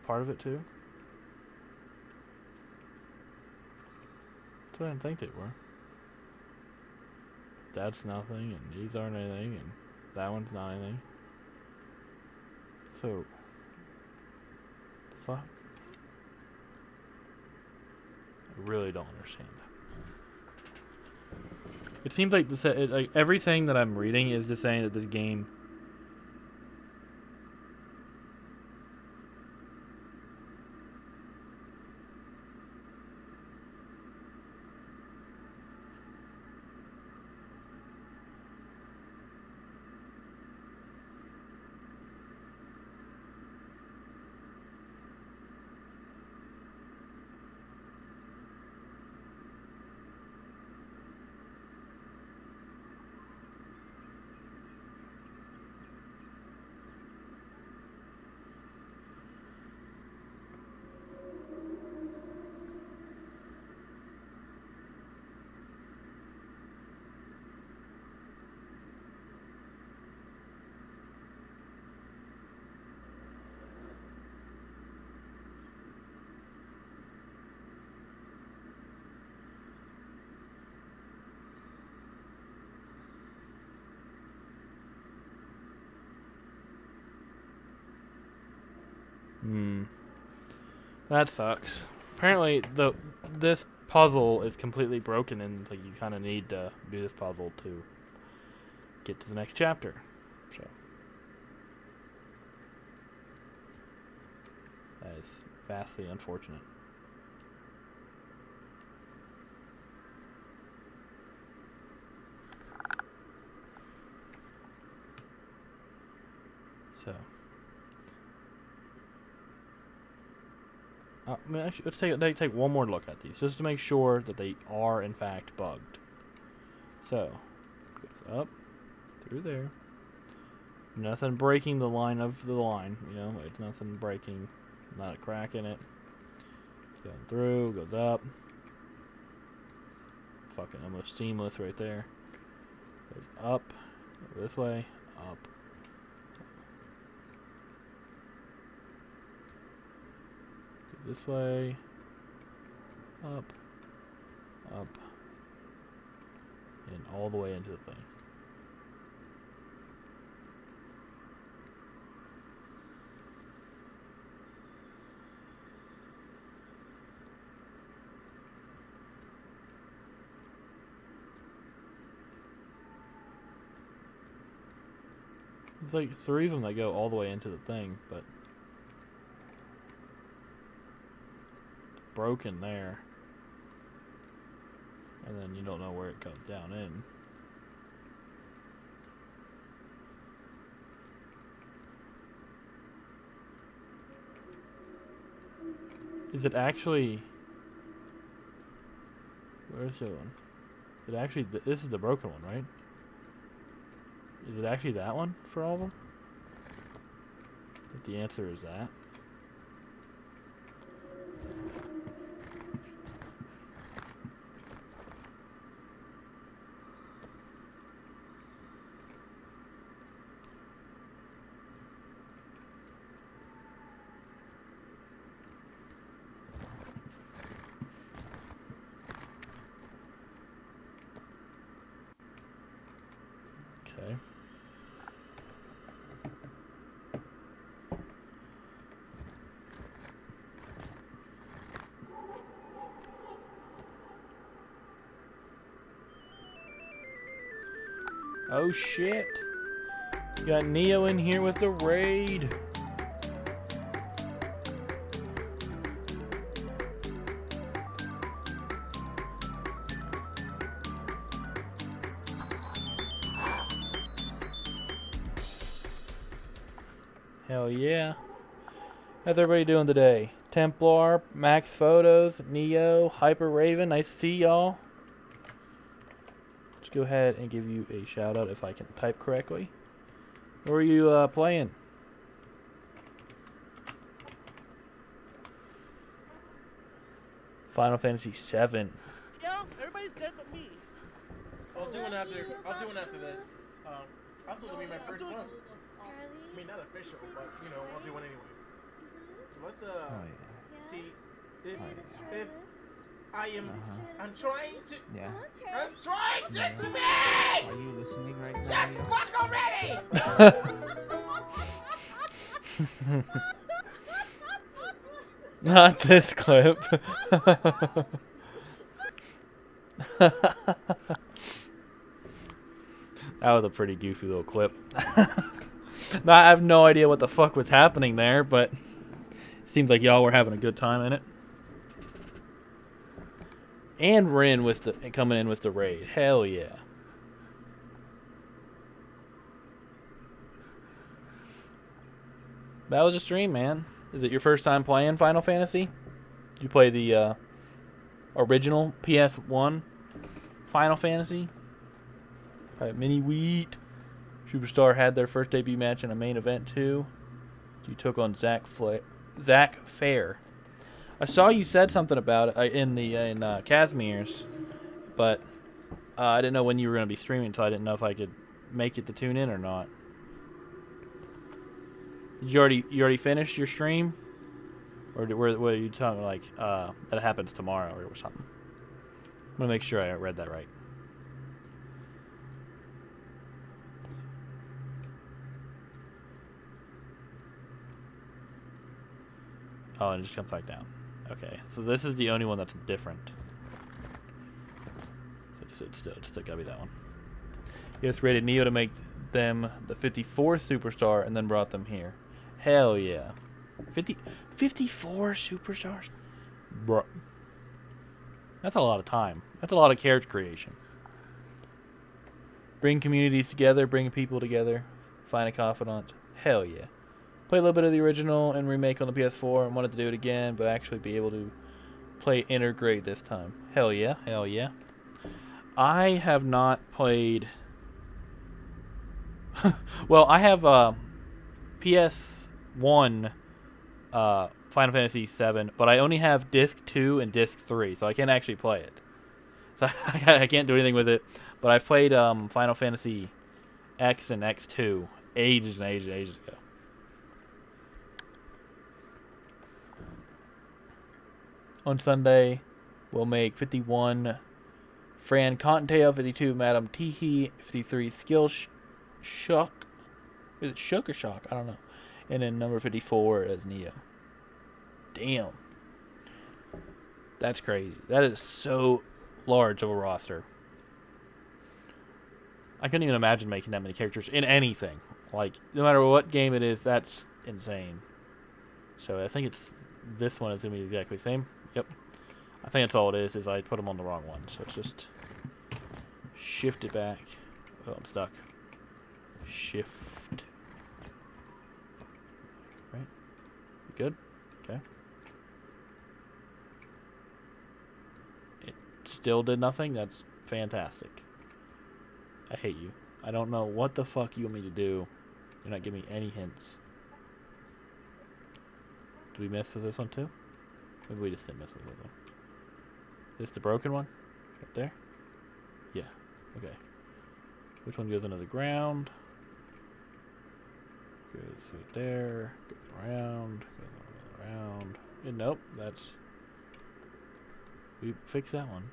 part of it too? That's what I didn't think they were. That's nothing, and these aren't anything, and that one's not anything. So, fuck. I really don't understand. It seems like like everything that I'm reading is just saying that this game Hmm. That sucks. Apparently, this puzzle is completely broken, and like you kind of need to do this puzzle to get to the next chapter. So that is vastly unfortunate. So, actually, let's take one more look at these, just to make sure that they are in fact bugged. So, goes up through there. Nothing breaking the line of the line. You know, it's nothing breaking, not a crack in it. It's going through, goes up. Fucking almost seamless right there. Goes up, this way, up. This way, up, up, and all the way into the thing. There's like 3 of them that go all the way into the thing, but broken there. And then you don't know where it comes down in. Is it actually... Where's the other one? Is it actually... This is the broken one, right? Is it actually that one for all of them? If the answer is that. Okay. Oh shit! You got Neo in here with the raid! Hell yeah. How's everybody doing today? Templar, Max Photos, Neo, Hyper Raven, nice to see y'all. Let's go ahead and give you a shout out if I can type correctly. What are you playing? Final Fantasy VII. Yo, everybody's dead but me. I'll do one after this. Also, it'll be my first one. I mean, not official, but you know, I'll do one anyway. So let's see if I am. I'm trying to. Yeah. I'm trying to speak. Are you listening right now? Just fuck already. Not this clip. That was a pretty goofy little clip. Now, I have no idea what the fuck was happening there, but it seems like y'all were having a good time in it. And Rin with the coming in with the raid. Hell yeah. That was a stream, man. Is it your first time playing Final Fantasy? Did you play the original PS1 Final Fantasy? PvtMiniWheat. Superstar had their first debut match in a main event too. You took on Zach Fair. I saw you said something about it in Casimir's, but I didn't know when you were going to be streaming, so I didn't know if I could make it to tune in or not. Did you already finish your stream, or were you talking like that happens tomorrow or something? I'm gonna make sure I read that right. Oh, and it just comes back down. Okay, so this is the only one that's different. It's still gotta be that one. US rated Neo to make them the 54th superstar and then brought them here. Hell yeah. 54 superstars? Bruh. That's a lot of time. That's a lot of character creation. Bring communities together, bring people together, find a confidant. Hell yeah. Play a little bit of the original and remake on the PS4 and wanted to do it again, but actually be able to play integrate this time. Hell yeah, hell yeah. I have not played... well, I have PS1 Final Fantasy VII, but I only have Disc 2 and Disc 3, so I can't actually play it. So I can't do anything with it. But I've played Final Fantasy X and X2 ages and ages and ages ago. On Sunday, we'll make 51 Fran Cottontail, 52 Madame Teehee, 53 Skill Shock. Is it Shook or Shock? I don't know. And then number 54 as Neo. Damn. That's crazy. That is so large of a roster. I couldn't even imagine making that many characters in anything. Like, no matter what game it is, that's insane. So I think it's this one is going to be exactly the same. Yep. I think that's all it is I put them on the wrong one. So it's just shift it back. Oh, I'm stuck. Shift. Right? Good? Okay. It still did nothing? That's fantastic. I hate you. I don't know what the fuck you want me to do. You're not giving me any hints. Did we mess with this one too? Maybe we just didn't mess with this one. Is this the broken one? Right there? Yeah. Okay. Which one goes into the ground? Goes right there. Goes around. Goes around. And nope, that's... We fixed that one.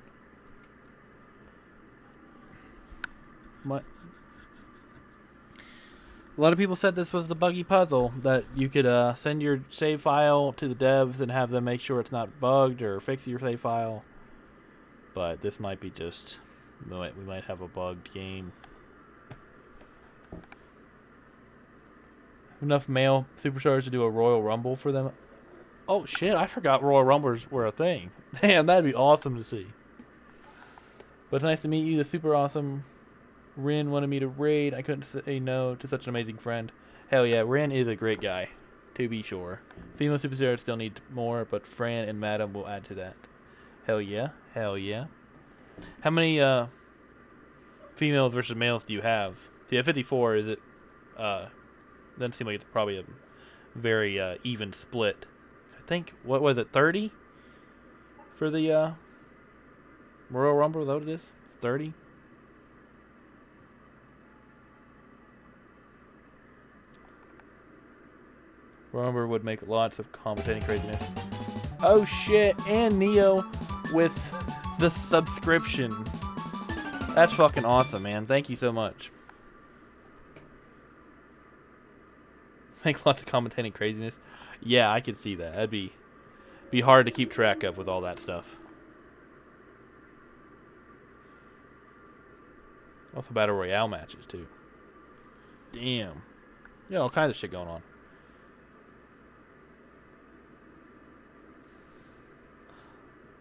What? A lot of people said this was the buggy puzzle, that you could send your save file to the devs and have them make sure it's not bugged or fix your save file. But this might be just... We might have a bugged game. Enough male superstars to do a Royal Rumble for them. Oh shit, I forgot Royal Rumbles were a thing. Damn, that'd be awesome to see. But it's nice to meet you, the super awesome... Rin wanted me to raid. I couldn't say no to such an amazing friend. Hell yeah, Rin is a great guy, to be sure. Female superstars still need more, but Fran and Madam will add to that. Hell yeah, hell yeah. How many females versus males do you have? So you have 54. Is it? Doesn't seem like it's probably a very even split. I think what was it, 30 for the Royal Rumble? Is that what it is? 30. Rumber would make lots of commentating craziness. Oh shit, and Neo with the subscription. That's fucking awesome, man. Thank you so much. Make lots of commentating craziness. Yeah, I could see that. That'd be hard to keep track of with all that stuff. Also Battle Royale matches, too. Damn. Yeah, all kinds of shit going on.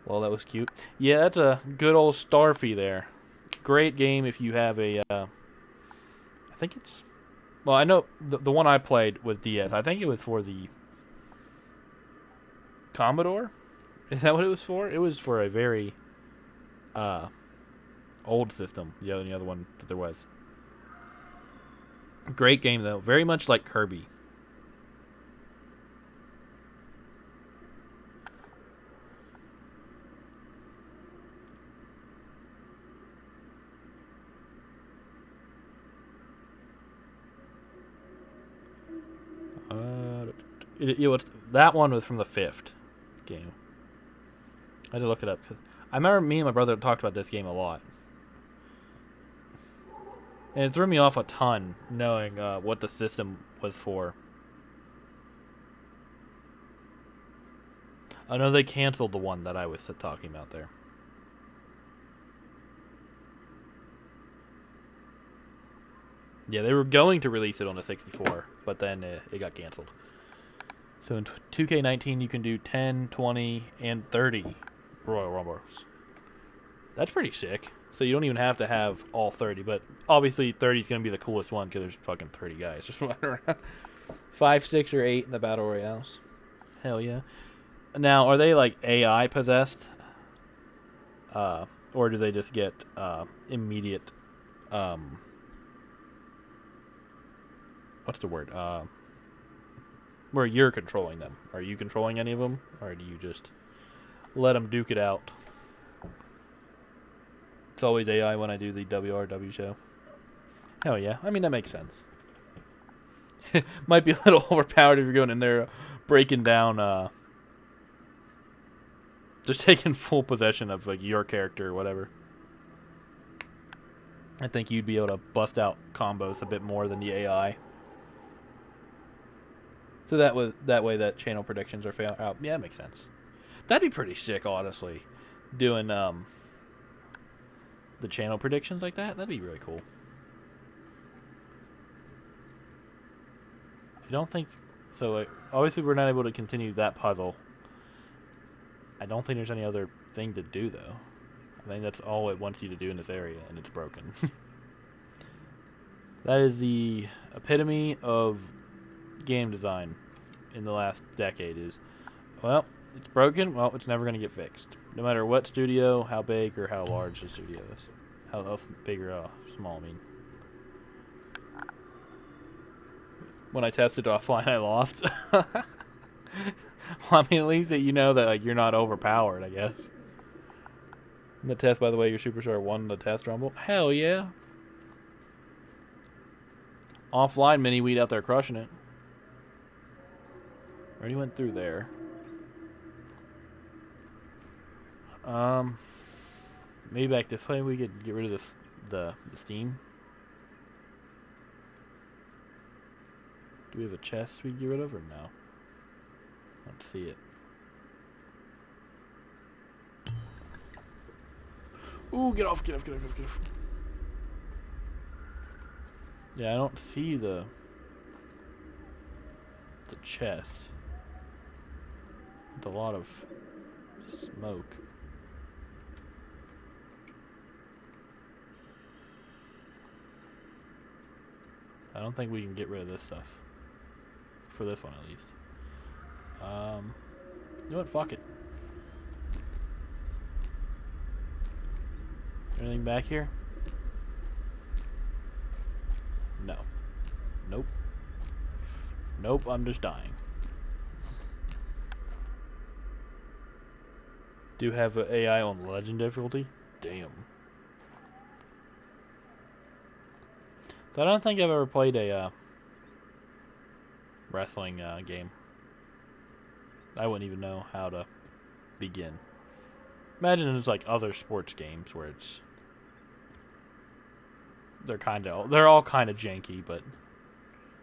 Well, that was cute. Yeah, that's a good old Starfy there. Great game if you have a... I think it's... Well, I know the one I played was DS. I think it was for the Commodore? Is that what it was for? It was for a very old system. The other one that there was. Great game, though. Very much like Kirby. That one was from the 5th game. I had to look it up because I remember me and my brother talked about this game a lot, and it threw me off a ton knowing what the system was for. I know they canceled the one that I was talking about there. Yeah, they were going to release it on the 64, but then it got canceled. So in 2K19, you can do 10, 20, and 30 Royal Rumbles. That's pretty sick. So you don't even have to have all 30, but obviously 30 is going to be the coolest one because there's fucking 30 guys just running around. 5, 6, or 8 in the Battle Royales. Hell yeah. Now, are they like AI possessed? Or do they just get immediate... what's the word? Where you're controlling them. Are you controlling any of them? Or do you just let them duke it out? It's always AI when I do the WRW show. Hell yeah. I mean, that makes sense. Might be a little overpowered if you're going in there breaking down, just taking full possession of like your character or whatever. I think you'd be able to bust out combos a bit more than the AI. So that way that channel predictions are out. Yeah, that makes sense. That'd be pretty sick, honestly. Doing the channel predictions like that. That'd be really cool. I don't think so. Like, obviously, we're not able to continue that puzzle. I don't think there's any other thing to do though. I think that's all it wants you to do in this area, and it's broken. That is the epitome of game design in the last decade. Is, well, it's broken. Well, it's never going to get fixed. No matter what studio, how big or how large the studio is. How big or small, I mean. When I tested offline, I lost. Well, I mean, at least that you know that like you're not overpowered, I guess. In the test, by the way, your superstar won the test rumble. Hell yeah. Offline MiniWheat out there crushing it. Already went through there. Maybe back this way we could get rid of this the steam. Do we have a chest we can get rid of or no? Let's see it. Ooh, get off, get off, get off, get off, get off. Yeah, I don't see the chest. With a lot of smoke. I don't think we can get rid of this stuff. For this one, at least. You know what? Fuck it. Anything back here? No. Nope. Nope, I'm just dying. Do you have an AI on legend difficulty? Damn. So I don't think I've ever played a wrestling game. I wouldn't even know how to begin. Imagine it's like other sports games where it's they're all kind of janky, but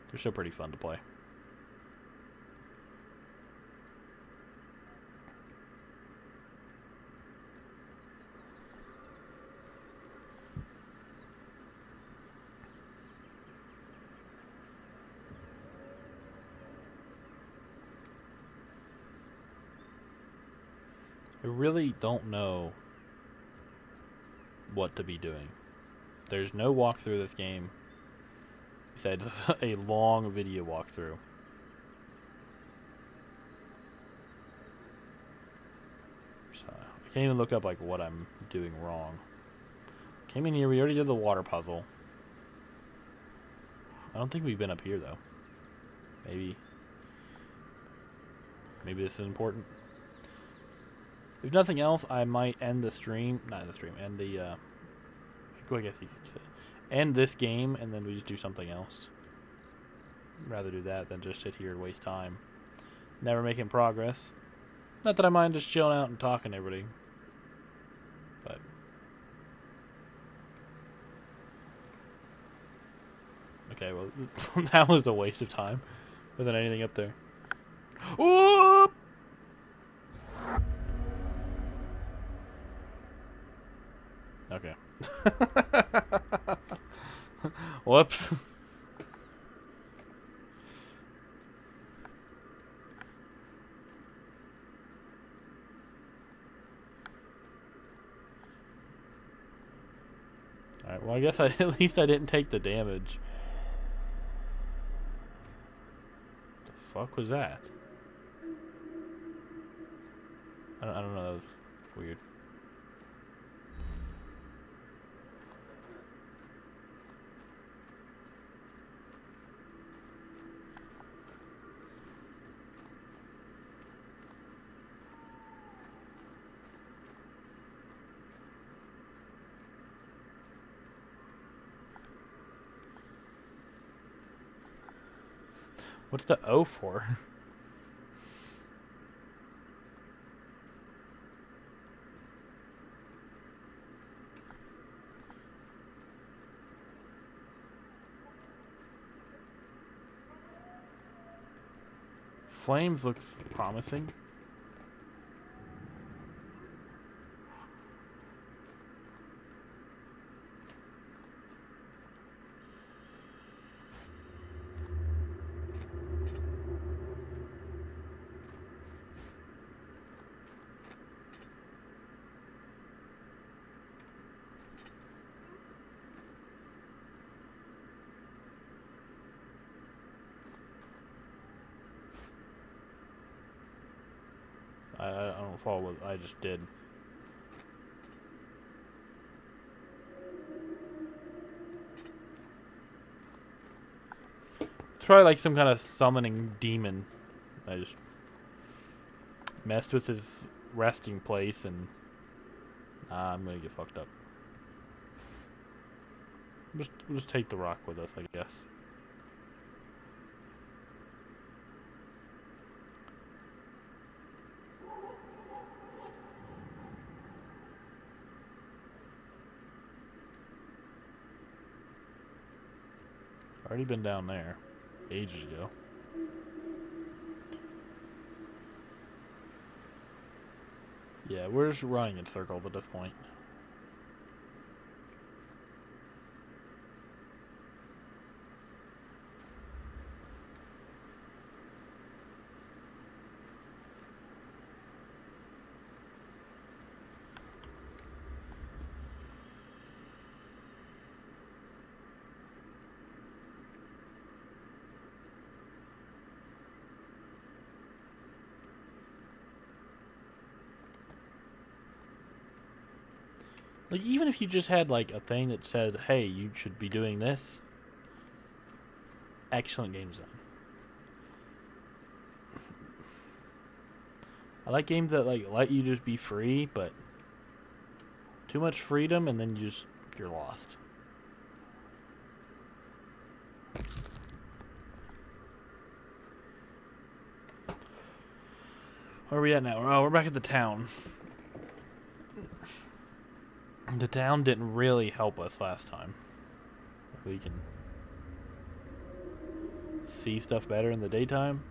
they're still pretty fun to play. I really don't know what to be doing. There's no walkthrough this game besides a long video walkthrough. So I can't even look up like what I'm doing wrong. Came in here, we already did the water puzzle. I don't think we've been up here though. Maybe this is important. If nothing else, I might end the stream. Not the stream. End the. I guess you could say. End this game, and then we just do something else. I'd rather do that than just sit here and waste time. Never making progress. Not that I mind just chilling out and talking to everybody. But. Okay, well, that was a waste of time. More than anything up there. Whoop! Okay. Whoops. Alright, well I guess at least I didn't take the damage. The fuck was that? I don't know, that was weird. What's the O for? Flames looks promising. I don't follow what I just did. It's probably like some kind of summoning demon. I just messed with his resting place and I'm gonna get fucked up. We'll just take the rock with us, I guess. Already been down there ages ago. Yeah, we're just running in circles at this point. Like, even if you just had, like, a thing that said, hey, you should be doing this. Excellent game design. I like games that, like, let you just be free, but too much freedom and then you're lost. Where are we at now? Oh, we're back at the town. The town didn't really help us last time. We can see stuff better in the daytime.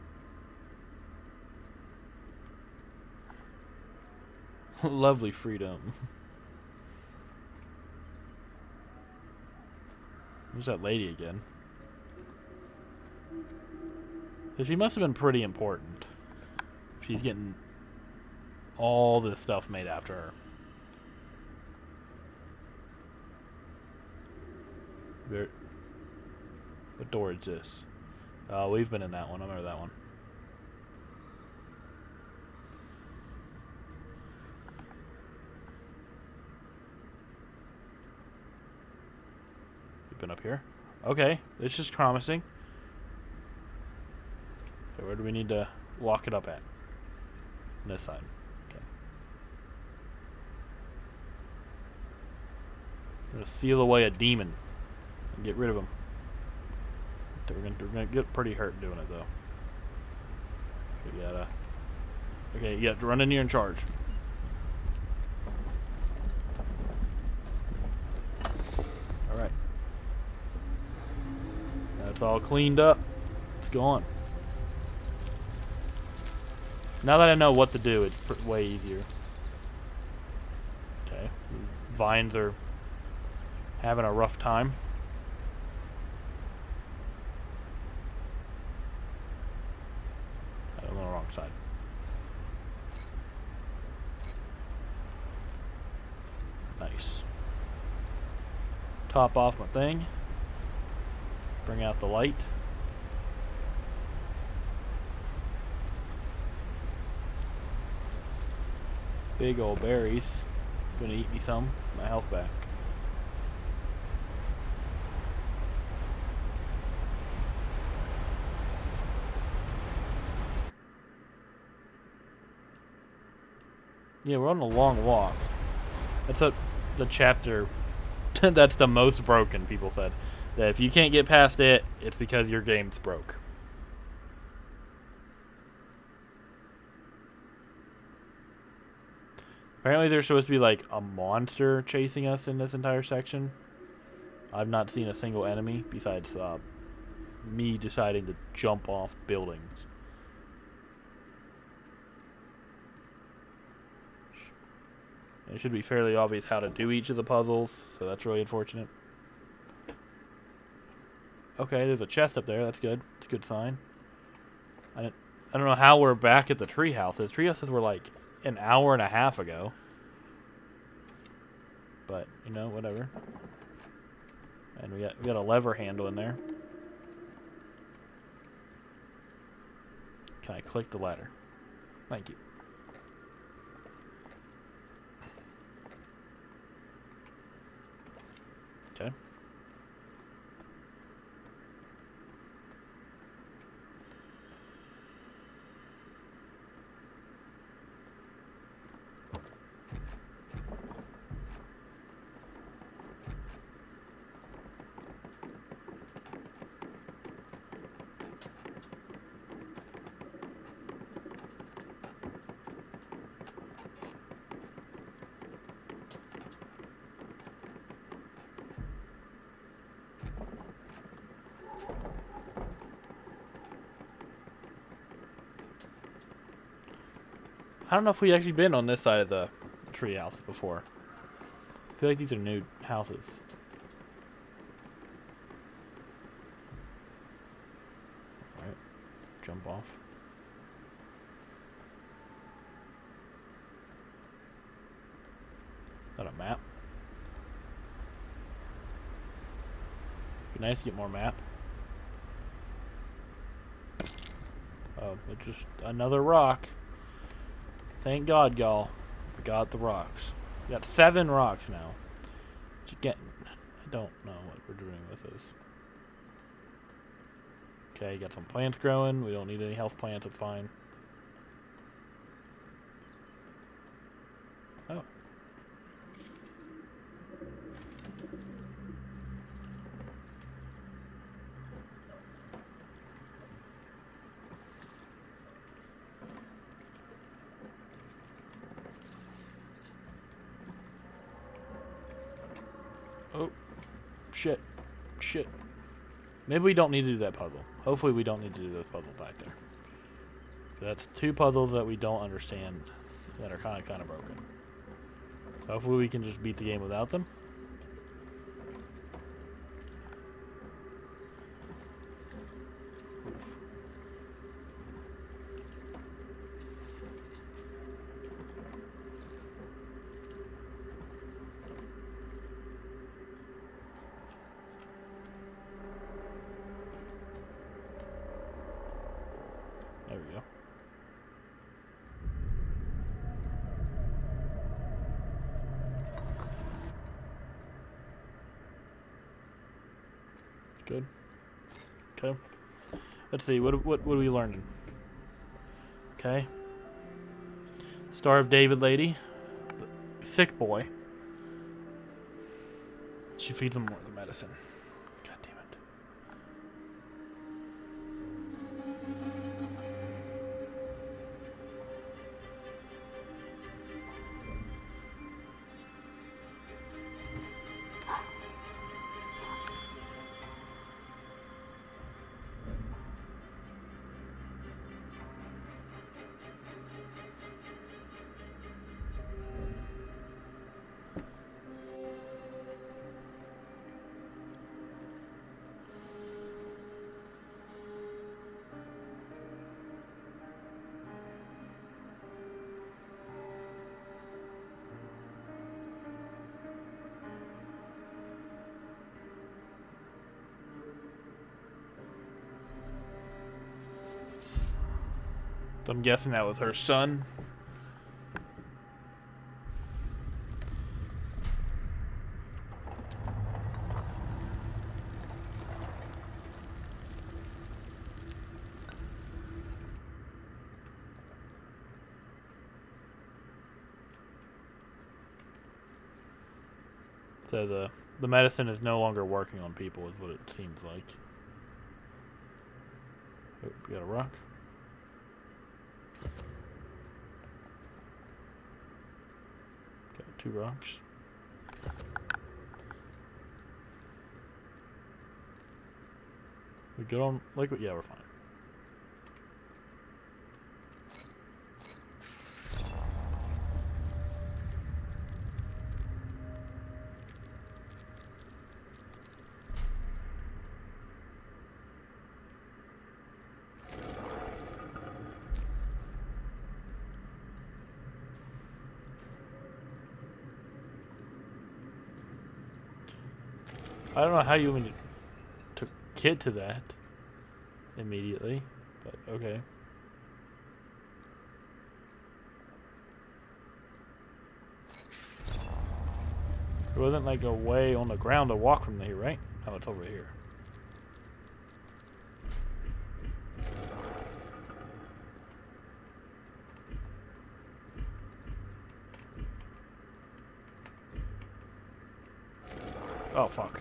Lovely freedom. There's that lady again. So she must have been pretty important. She's getting all this stuff made after her. What door is this? We've been in that one. I remember that one. We've been up here. Okay, this is promising. So where do we need to lock it up at? On this side. Okay. I'm gonna seal away a demon and get rid of him. We're gonna get pretty hurt doing it though. We gotta. Okay, you have to run in here and charge. All right. That's all cleaned up. Let's go on. Now that I know what to do, it's way easier. Okay. Vines are having a rough time. I'm on the wrong side. Nice. Top off my thing. Bring out the light. Big old berries. Gonna eat me some. My health back. Yeah, we're on a long walk. That's what the chapter that's the most broken, people said. That if you can't get past it, it's because your game's broke. Apparently there's supposed to be like a monster chasing us in this entire section. I've not seen a single enemy besides me deciding to jump off buildings. It should be fairly obvious how to do each of the puzzles, so that's really unfortunate. Okay, there's a chest up there. That's good. It's a good sign. I don't know how we're back at the tree houses. Tree houses were like an hour and a half ago. But, you know, whatever. And we got a lever handle in there. Can I click the ladder? Thank you. Okay. I don't know if we've actually been on this side of the tree house before. I feel like these are new houses. Alright, jump off. Is that a map? Be nice to get more map. Oh, it's just another rock. Thank God, y'all. We got the rocks. We got 7 rocks now. I don't know what we're doing with those. Okay, got some plants growing. We don't need any health plants. It's fine. Oh. Oh. Shit. Shit. Maybe we don't need to do that puzzle. Hopefully we don't need to do those puzzles back there. That's 2 puzzles that we don't understand that are kind of broken. So hopefully we can just beat the game without them. There we go. Good. Okay. Let's see. What are we learning? Okay. Star of David lady. Sick boy. She feeds him more of the medicine. God damn it. So I'm guessing that was her son. So the medicine is no longer working on people, is what it seems like. Oh, we got a rock. Got 2 rocks. We good on liquid? Yeah, we're fine. I don't know how you went to get to that immediately, but okay. It wasn't like a way on the ground to walk from here, right? Oh, it's over here. Oh, fuck.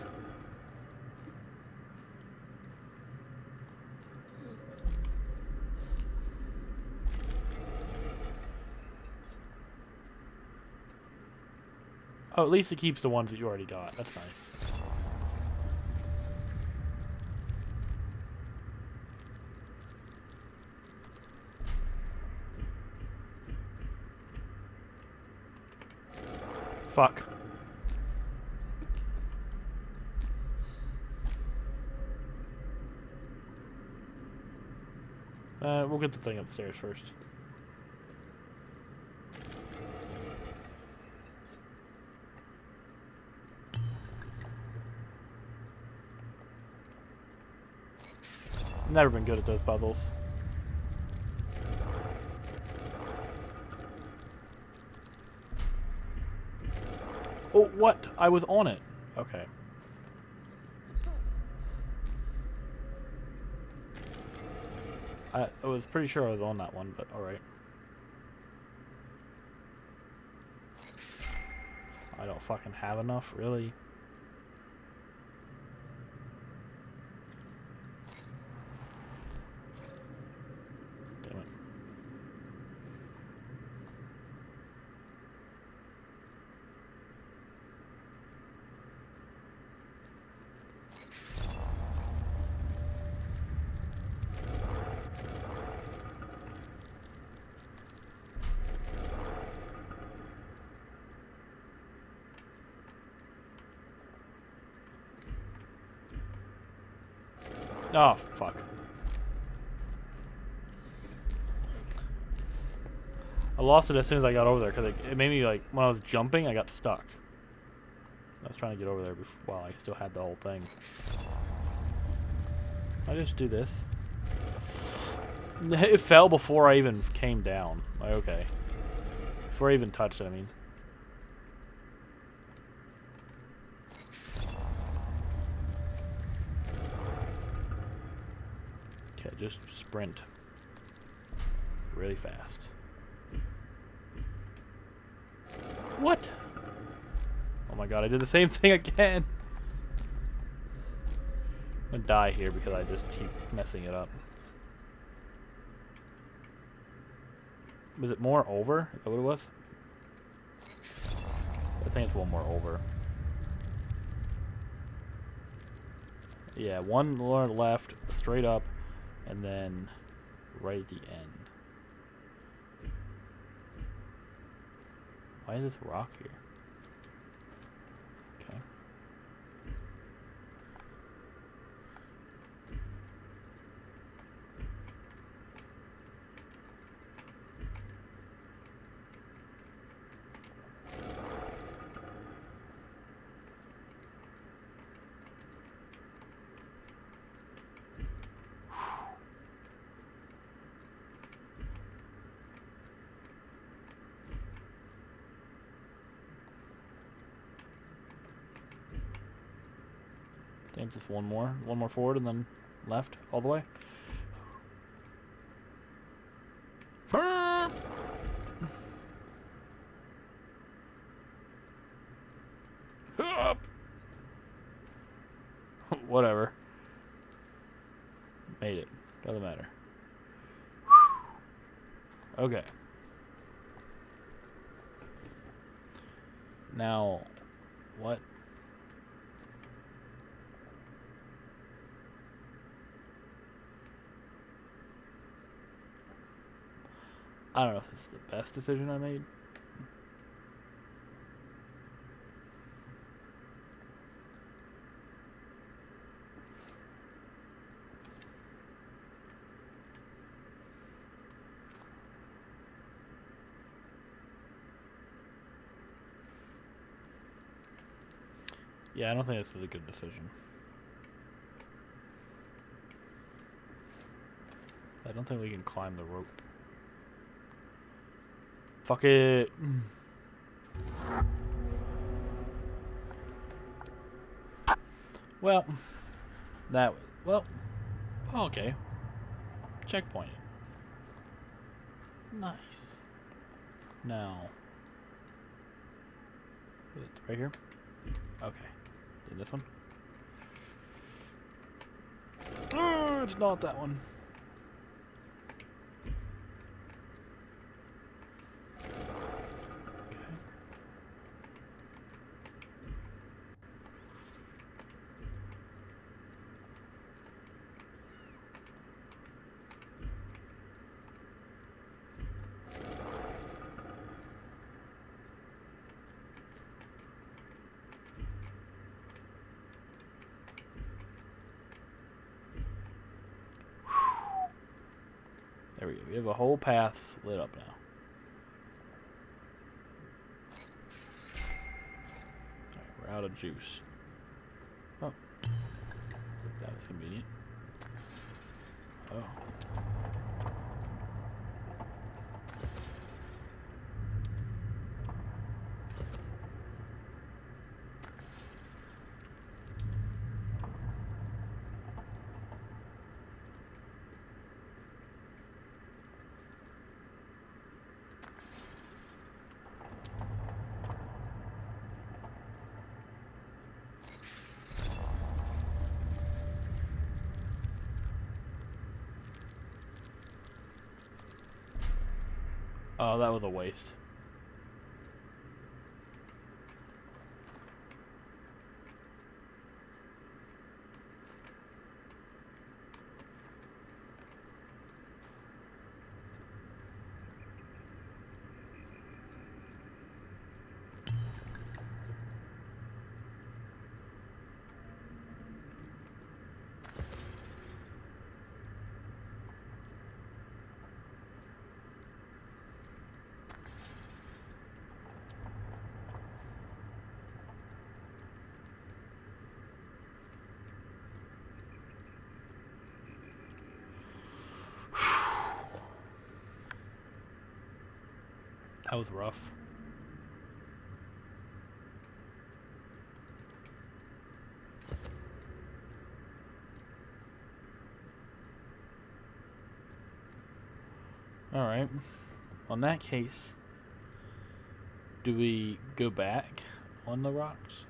Oh, at least it keeps the ones that you already got. That's nice. Fuck. We'll get the thing upstairs first. Never been good at those puzzles. Oh, what? I was on it. Okay. I was pretty sure I was on that one, but alright. I don't fucking have enough, really. Damn it. Oh, fuck. I lost it as soon as I got over there, because it made me, like, when I was jumping, I got stuck. I was trying to get over there while I still had the whole thing. I just do this. It fell before I even came down. Like, okay. Before I even touched it, I mean. Okay, just sprint. Really fast. What? Oh my god, I did the same thing again! I'm gonna die here because I just keep messing it up. Was it more over? Is that what it was? I think it's one more over. Yeah, one more left, straight up, and then right at the end. Why is this rock here? Okay. think just one more forward, and then left all the way. Whatever. Made it. Doesn't matter. Okay. Now, what? I don't know if this is the best decision I made. Yeah, I don't think this is a good decision. I don't think we can climb the rope. Fuck it. Well, that was, well, okay. Checkpoint. Nice. Now, is it right here? Okay. Did this one? Oh, it's not that one. There we go. We have a whole path lit up now. Alright, we're out of juice. Oh. That was convenient. Oh. Oh, that was a waste. That was rough. Alright. Well, in that case, do we go back on the rocks?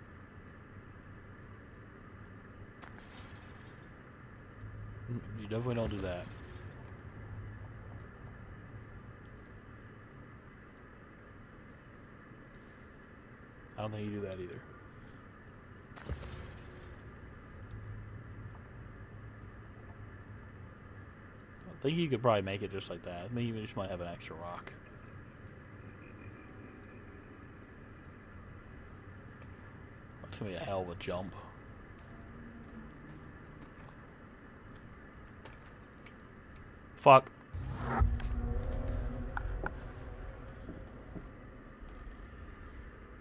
You definitely don't do that. I don't think you do that either. I think you could probably make it just like that. Maybe you just might have an extra rock. That's gonna be a hell of a jump. Fuck.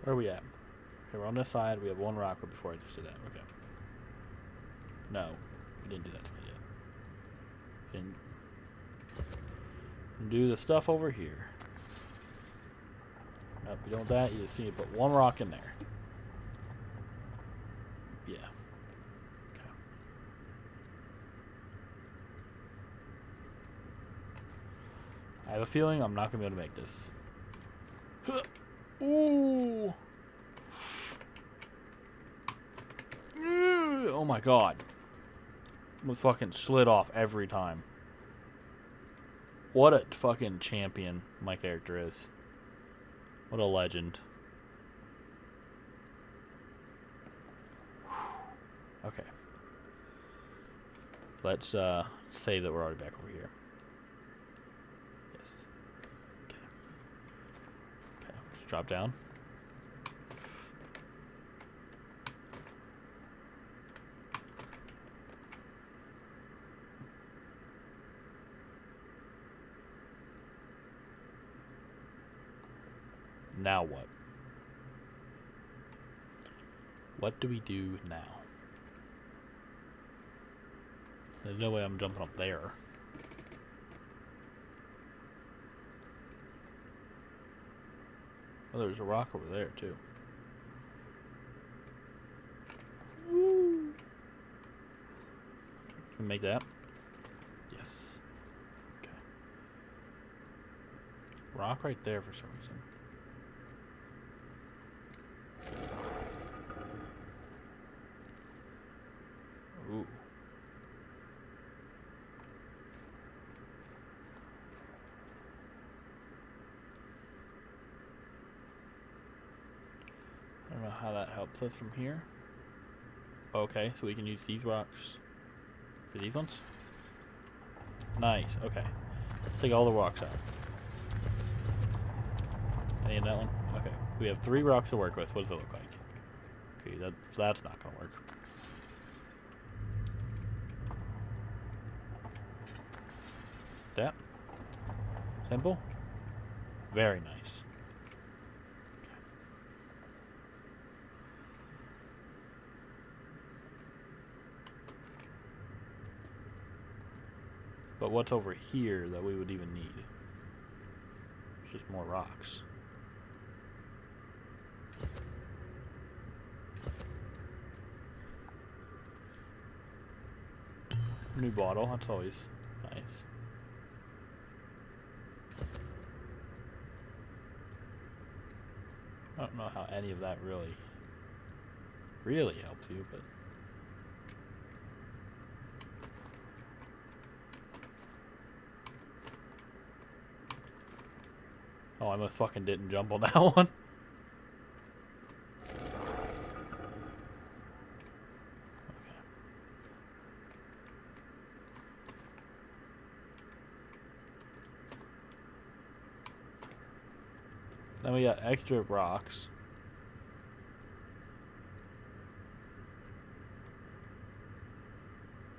Where are we at? Okay, we're on this side. We have one rock before I just did that. Okay. No, we didn't do that yet. Didn't do the stuff over here. Nope, you don't want that. You just need to put one rock in there. Yeah. Okay. have a feeling I'm not gonna be able to make this. Ooh. Oh my god. Almost fucking slid off every time. What a fucking champion my character is. What a legend. Okay. Let's say that we're already back over here. Yes. Okay. Okay, let's drop down. Now what? What do we do now? There's no way I'm jumping up there. Oh, there's a rock over there, too. Woo! Can we make that? Yes. Okay. Rock right there for some reason. Ooh. I don't know how that helps us from here. Okay, so we can use these rocks for these ones. Nice, okay. Let's take all the rocks out. Any in that one? Okay. We have 3 rocks to work with. What does it look like? Okay, that's not gonna work. That. Simple. Very nice. But what's over here that we would even need? It's just more rocks. New bottle, that's always nice. I don't know how any of that really helps you, but... Oh, I must fucking didn't jump on that one. Then we got extra rocks.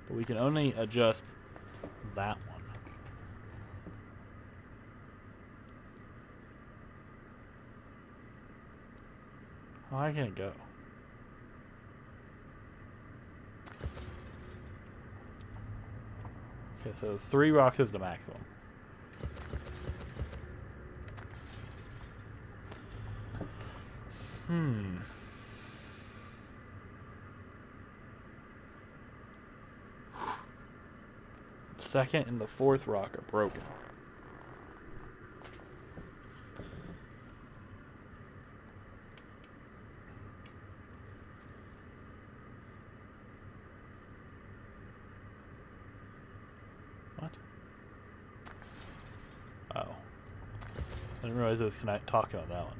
But we can only adjust that one. How high can it go? Okay, so 3 rocks is the maximum. Second and the 4th rock are broken. What? Oh. I didn't realize I was talking about that one.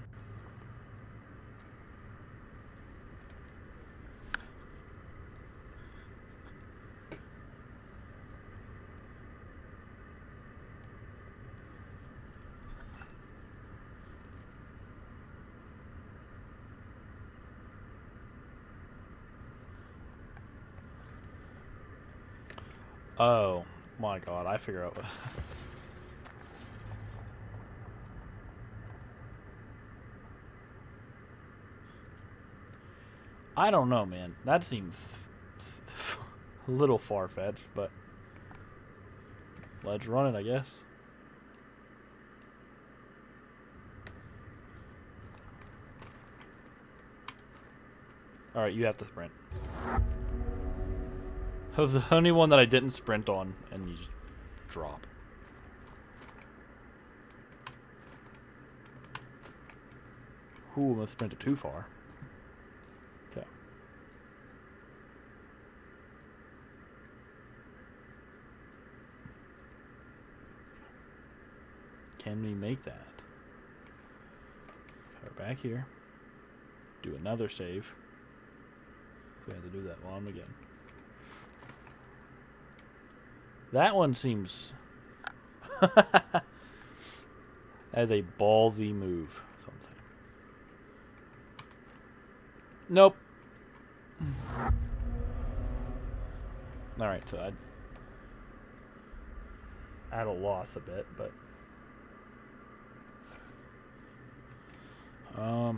Oh my god, I figure out what... I don't know, man. That seems a little far-fetched, but let's run it, I guess. Alright, you have to sprint. That was the only one that I didn't sprint on, and you just drop. Ooh, must sprint it too far. Okay. Can we make that? We're back here. Do another save. We have to do that one again. That one seems as a ballsy move. Something. Nope. Alright, so I'd at a loss a bit, but how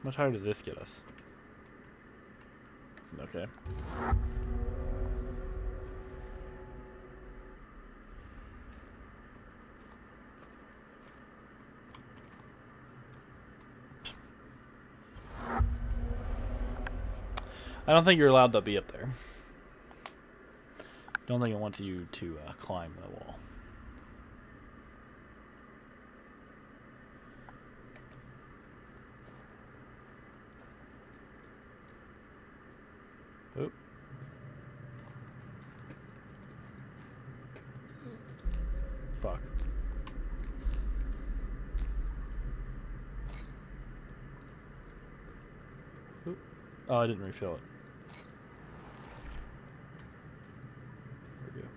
much higher does this get us? Okay. I don't think you're allowed to be up there. Don't think it wants you to climb the wall. Oop. Fuck. Oop. Oh, I didn't refill it. There we go.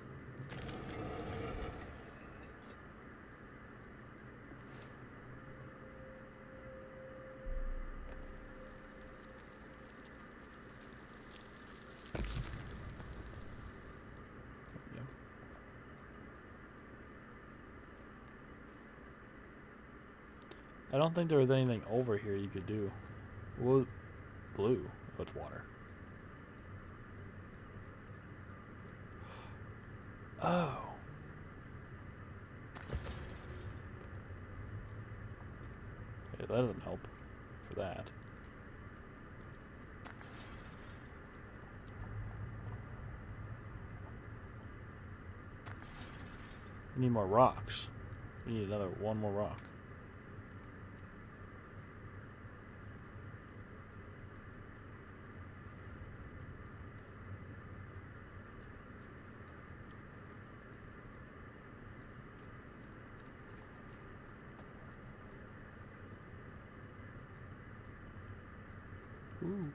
I don't think there was anything over here you could do. Well, blue. What's water? Oh. Okay, that doesn't help for that. We need more rocks. We need one more rock. Ooh.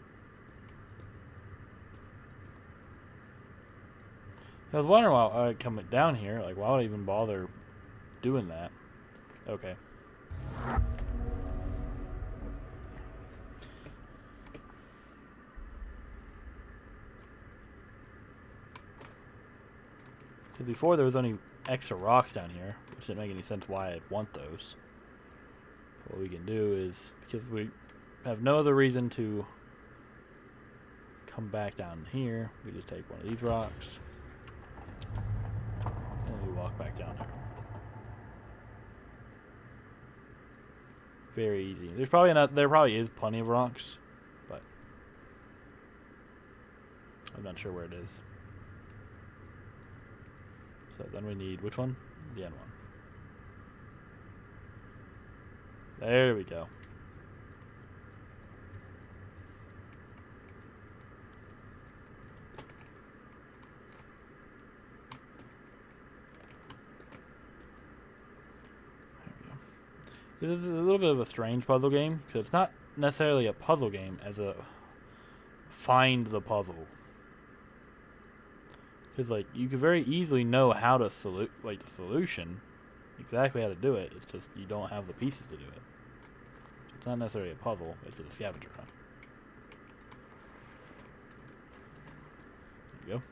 I was wondering why I come down here. Like, why would I even bother doing that? Okay. Because before there was only extra rocks down here, which didn't make any sense why I'd want those. What we can do is, because we have no other reason to come back down here, we just take one of these rocks and we walk back down here. Very easy. There probably is plenty of rocks, but I'm not sure where it is. So then we need which one? The end one. There we go. This is a little bit of a strange puzzle game, because it's not necessarily a puzzle game as a find the puzzle. Because, like, you could very easily know how to the solution, exactly how to do it, it's just you don't have the pieces to do it. It's not necessarily a puzzle, it's just a scavenger hunt. There you go.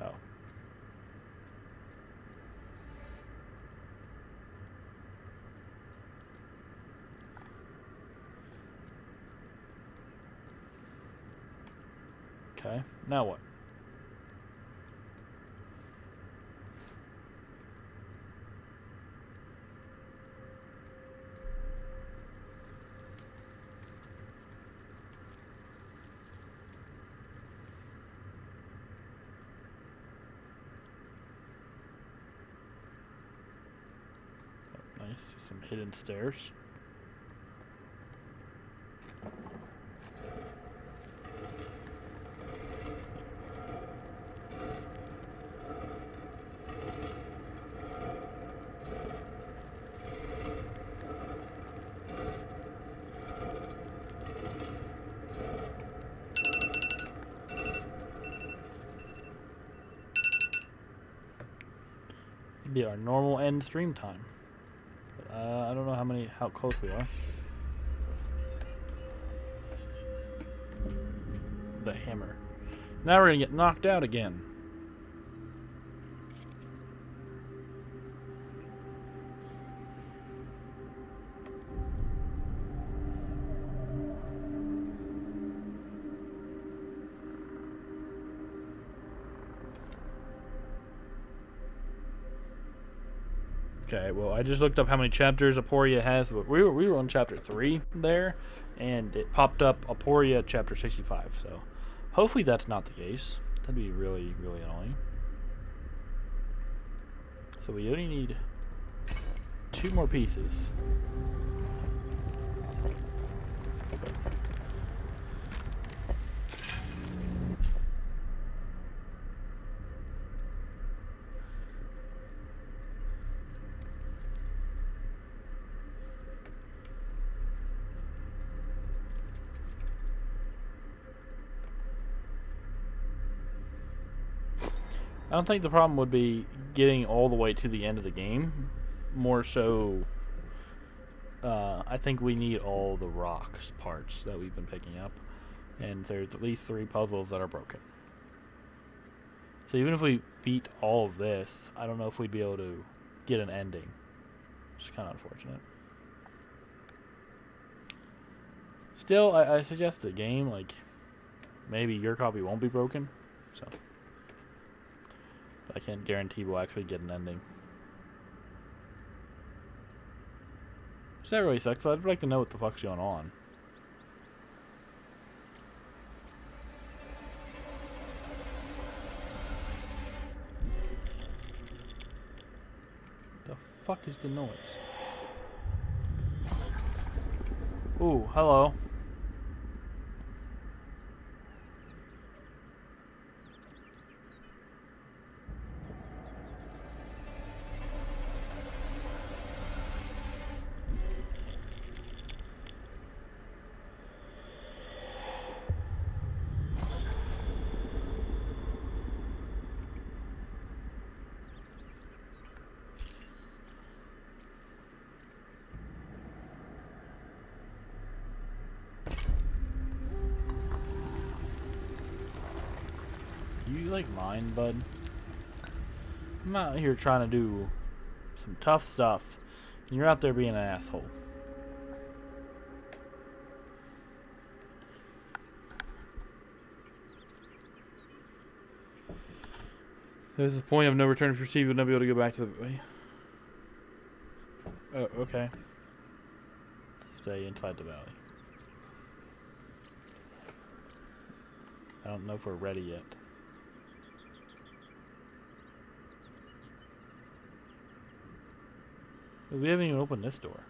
Oh. Okay, now what? Nice. Some hidden stairs. Be our normal end stream time. But, I don't know how close we are. The hammer. Now we're gonna get knocked out again. Okay, well, I just looked up how many chapters Aporia has. But we were on chapter 3 there, and it popped up Aporia chapter 65. So, hopefully that's not the case. That'd be really, really annoying. So we only need 2 more pieces. I don't think the problem would be getting all the way to the end of the game. More so, I think we need all the rocks parts that we've been picking up. And there's at least 3 puzzles that are broken. So even if we beat all of this, I don't know if we'd be able to get an ending. Which is kind of unfortunate. Still, I suggest the game, like, maybe your copy won't be broken. So I can't guarantee we'll actually get an ending. So that really sucks. I'd like to know what the fuck's going on. The fuck is the noise? Ooh, hello. You like mine, bud? I'm out here trying to do some tough stuff, and you're out there being an asshole. There's a point of no return if you're received, you'll never be able to go back to the way. Oh, okay. Stay inside the valley. I don't know if we're ready yet. We haven't even opened this door.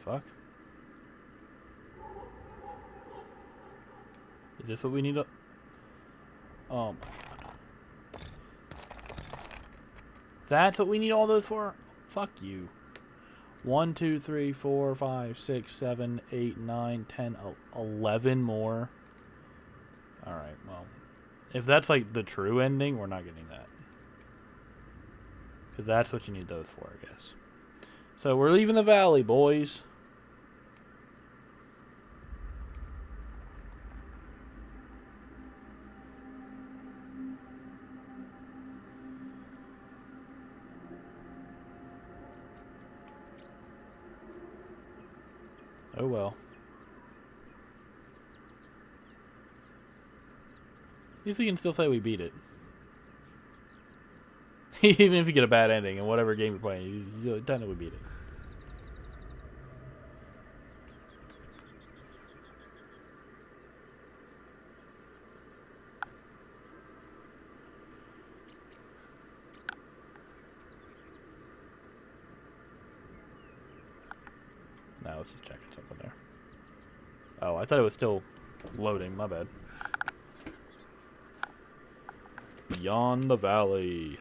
Fuck. Is this what we need to... Oh my god. That's what we need all those for? Fuck you. 1, 2, 3, 4, 5, 6, 7, 8, 9, 10, 11 more. Alright, well. If that's like the true ending, we're not getting that. Because that's what you need those for, I guess. So we're leaving the valley, boys. Oh well. At least we can still say we beat it. Even if you get a bad ending in whatever game you're playing, you technically beat it. Now let's just check something there. Oh, I thought it was still loading. My bad. Beyond the valley.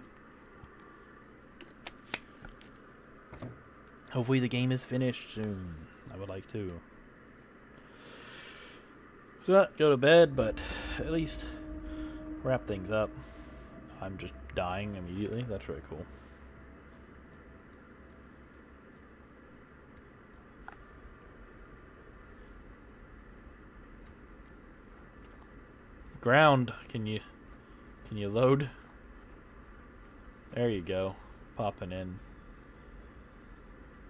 Hopefully the game is finished soon. I would like to. So not go to bed, but at least wrap things up. I'm just dying immediately. That's really cool. Ground, can you load? There you go. Popping in.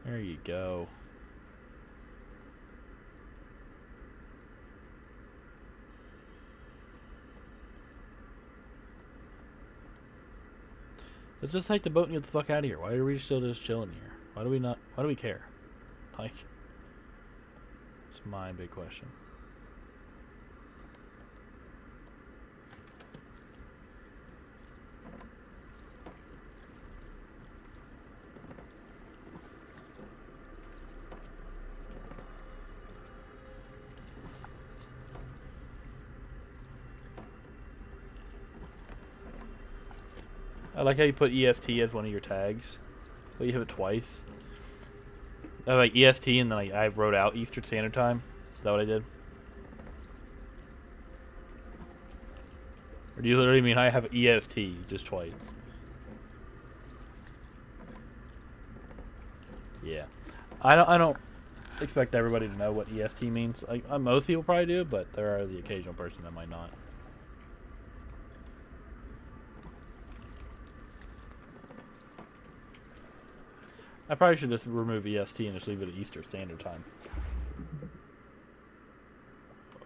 There you go. Let's just take the boat and get the fuck out of here. Why are we still just chilling here? Why do we care? Like, it's my big question. I like how you put EST as one of your tags. But you have it twice. I like EST and then I wrote out Eastern Standard Time. Is that what I did? Or do you literally mean I have EST just twice? Yeah. I don't expect everybody to know what EST means. Most people probably do, but there are the occasional person that might not. I probably should just remove EST and just leave it at Eastern Standard Time.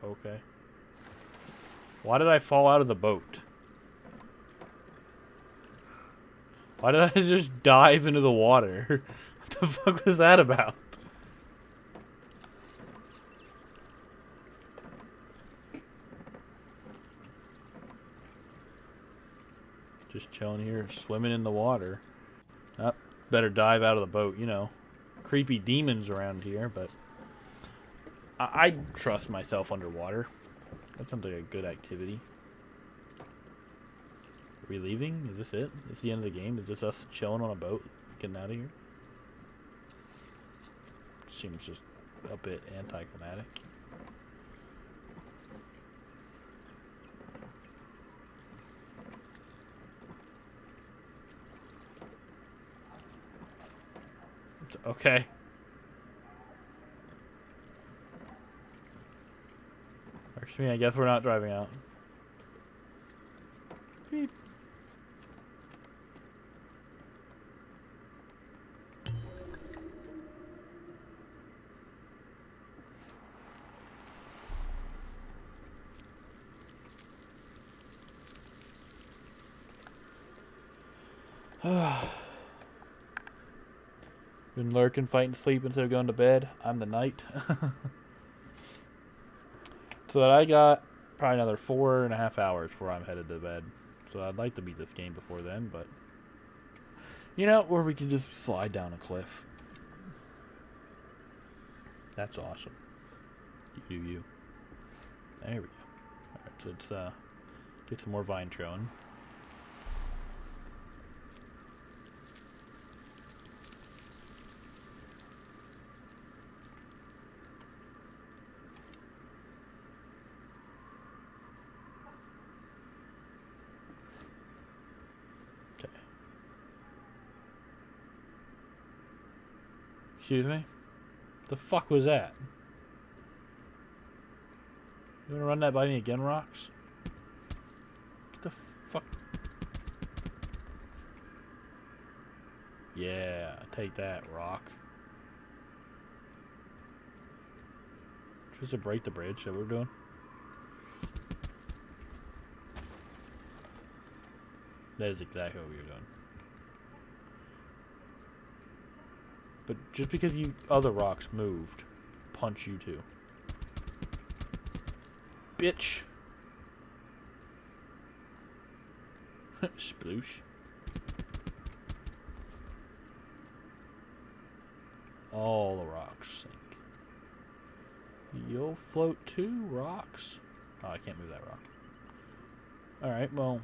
Okay. Why did I fall out of the boat? Why did I just dive into the water? What the fuck was that about? Just chilling here, swimming in the water. Oh, better dive out of the boat, you know. Creepy demons around here, but I trust myself underwater. That sounds like a good activity. Are we leaving? Is this it? Is this the end of the game? Is this us chilling on a boat, getting out of here? Seems just a bit anticlimactic. Okay. Works for me. I guess we're not driving out. Beep. Been lurking, fighting sleep instead of going to bed. I'm the knight. So that I got probably another 4.5 hours before I'm headed to bed. So I'd like to beat this game before then, but you know, or we could just slide down a cliff. That's awesome. You do you. There we go. Alright, so let's get some more vine trailing. Excuse me? The fuck was that? You wanna run that by me again, Rocks? What the fuck? Yeah, take that, Rock. Just to break the bridge that we're doing. That is exactly what we were doing. But just because you other rocks moved, punch you too. Bitch. Sploosh. All the rocks sink. You'll float too, rocks. Oh, I can't move that rock. Alright, well.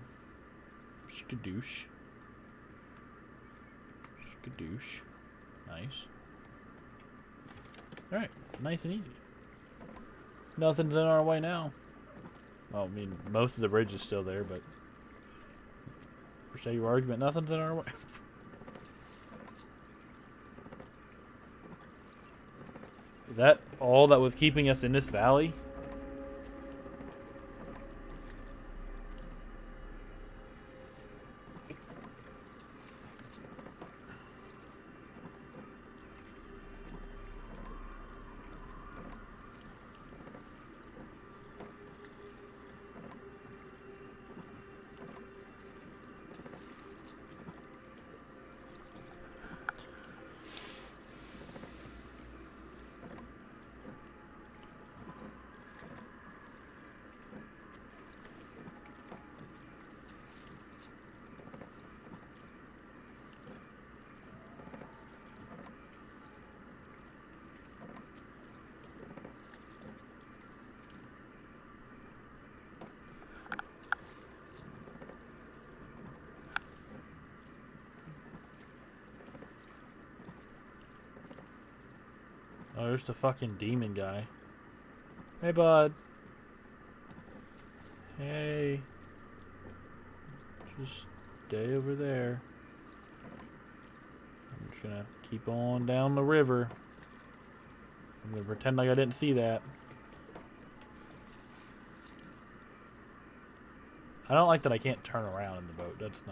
Skadoosh. Skadoosh. Nice. Alright, nice and easy. Nothing's in our way now. Well, I mean, most of the bridge is still there, but for sake of argument, nothing's in our way. Is that all that was keeping us in this valley? Oh, there's the fucking demon guy. Hey, bud. Hey. Just stay over there. I'm just gonna keep on down the river. I'm gonna pretend like I didn't see that. I don't like that I can't turn around in the boat. That's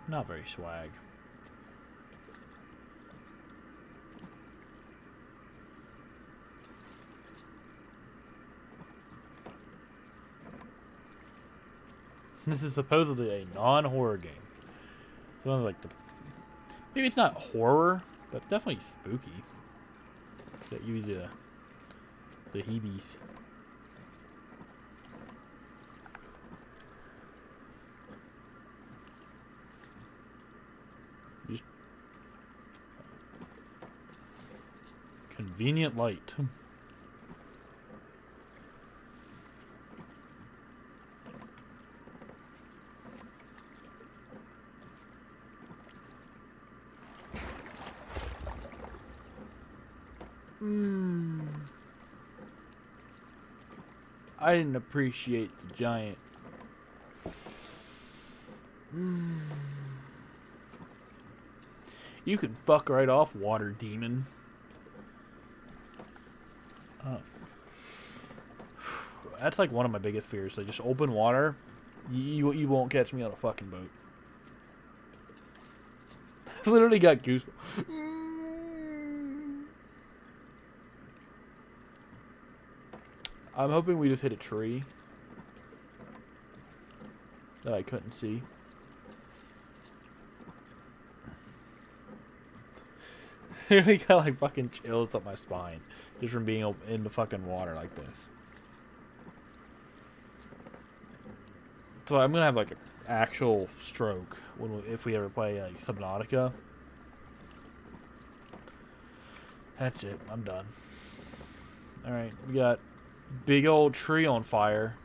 not very swag. This is supposedly a non-horror game. It's one of like the maybe it's not horror, but definitely spooky. That you the heebies. Just convenient light. I didn't appreciate the giant. You can fuck right off, water demon. That's like one of my biggest fears. Like just open water, you won't catch me on a fucking boat. I literally got goosebumps. I'm hoping we just hit a tree that I couldn't see. It really got like fucking chills up my spine just from being in the fucking water like this. So I'm gonna have like an actual stroke if we ever play like Subnautica. That's it. I'm done. All right, we got big old tree on fire.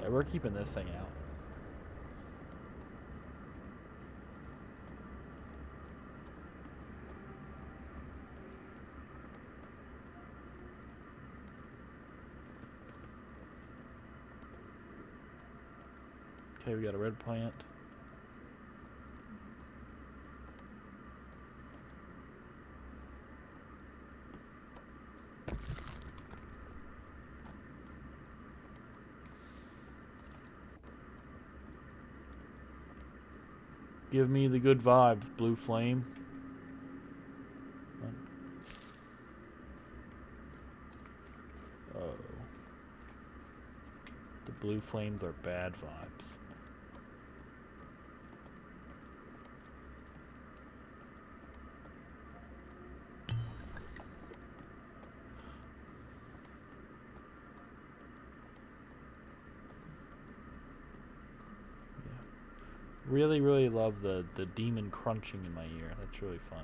Yeah, we're keeping this thing out. Okay, we got a red plant. Give me the good vibes, blue flame. Oh. The blue flames are bad vibes. Really, really love the demon crunching in my ear. That's really fun.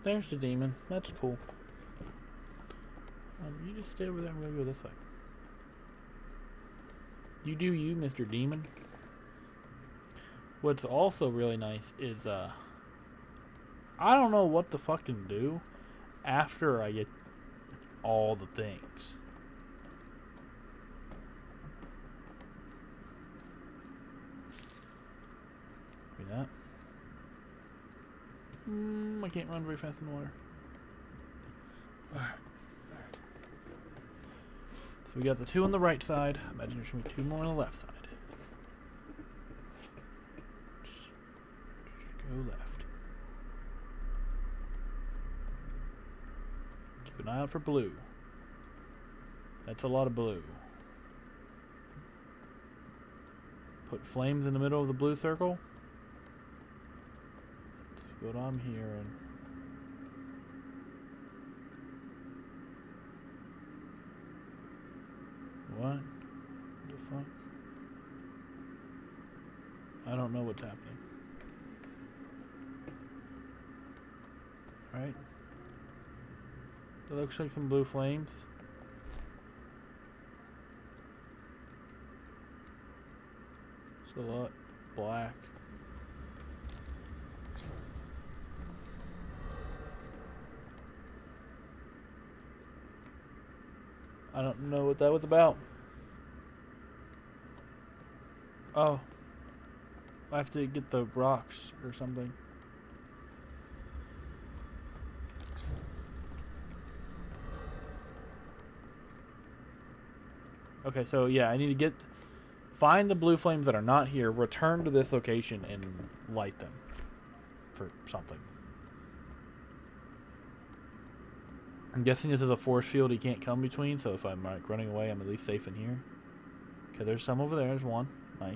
There's the demon. That's cool. You just stay over there. I'm gonna go this way. You do you, Mr. Demon. What's also really nice is, I don't know what the fuck to do after I get all the things. See that? I can't run very fast in the water. Alright. So we got the 2 on the right side. Imagine there should be 2 more on the left side. Just go left. Keep an eye out for blue. That's a lot of blue. Put flames in the middle of the blue circle. That's what I'm hearing. What the fuck? I don't know what's happening. Alright. It looks like some blue flames. It's a lot black. I don't know what that was about. Oh. I have to get the rocks or something. Okay, so yeah, I need to find the blue flames that are not here, return to this location, and light them for something. I'm guessing this is a force field he can't come between, so if I'm like running away, I'm at least safe in here. Okay, there's some over there. There's 1. Nice.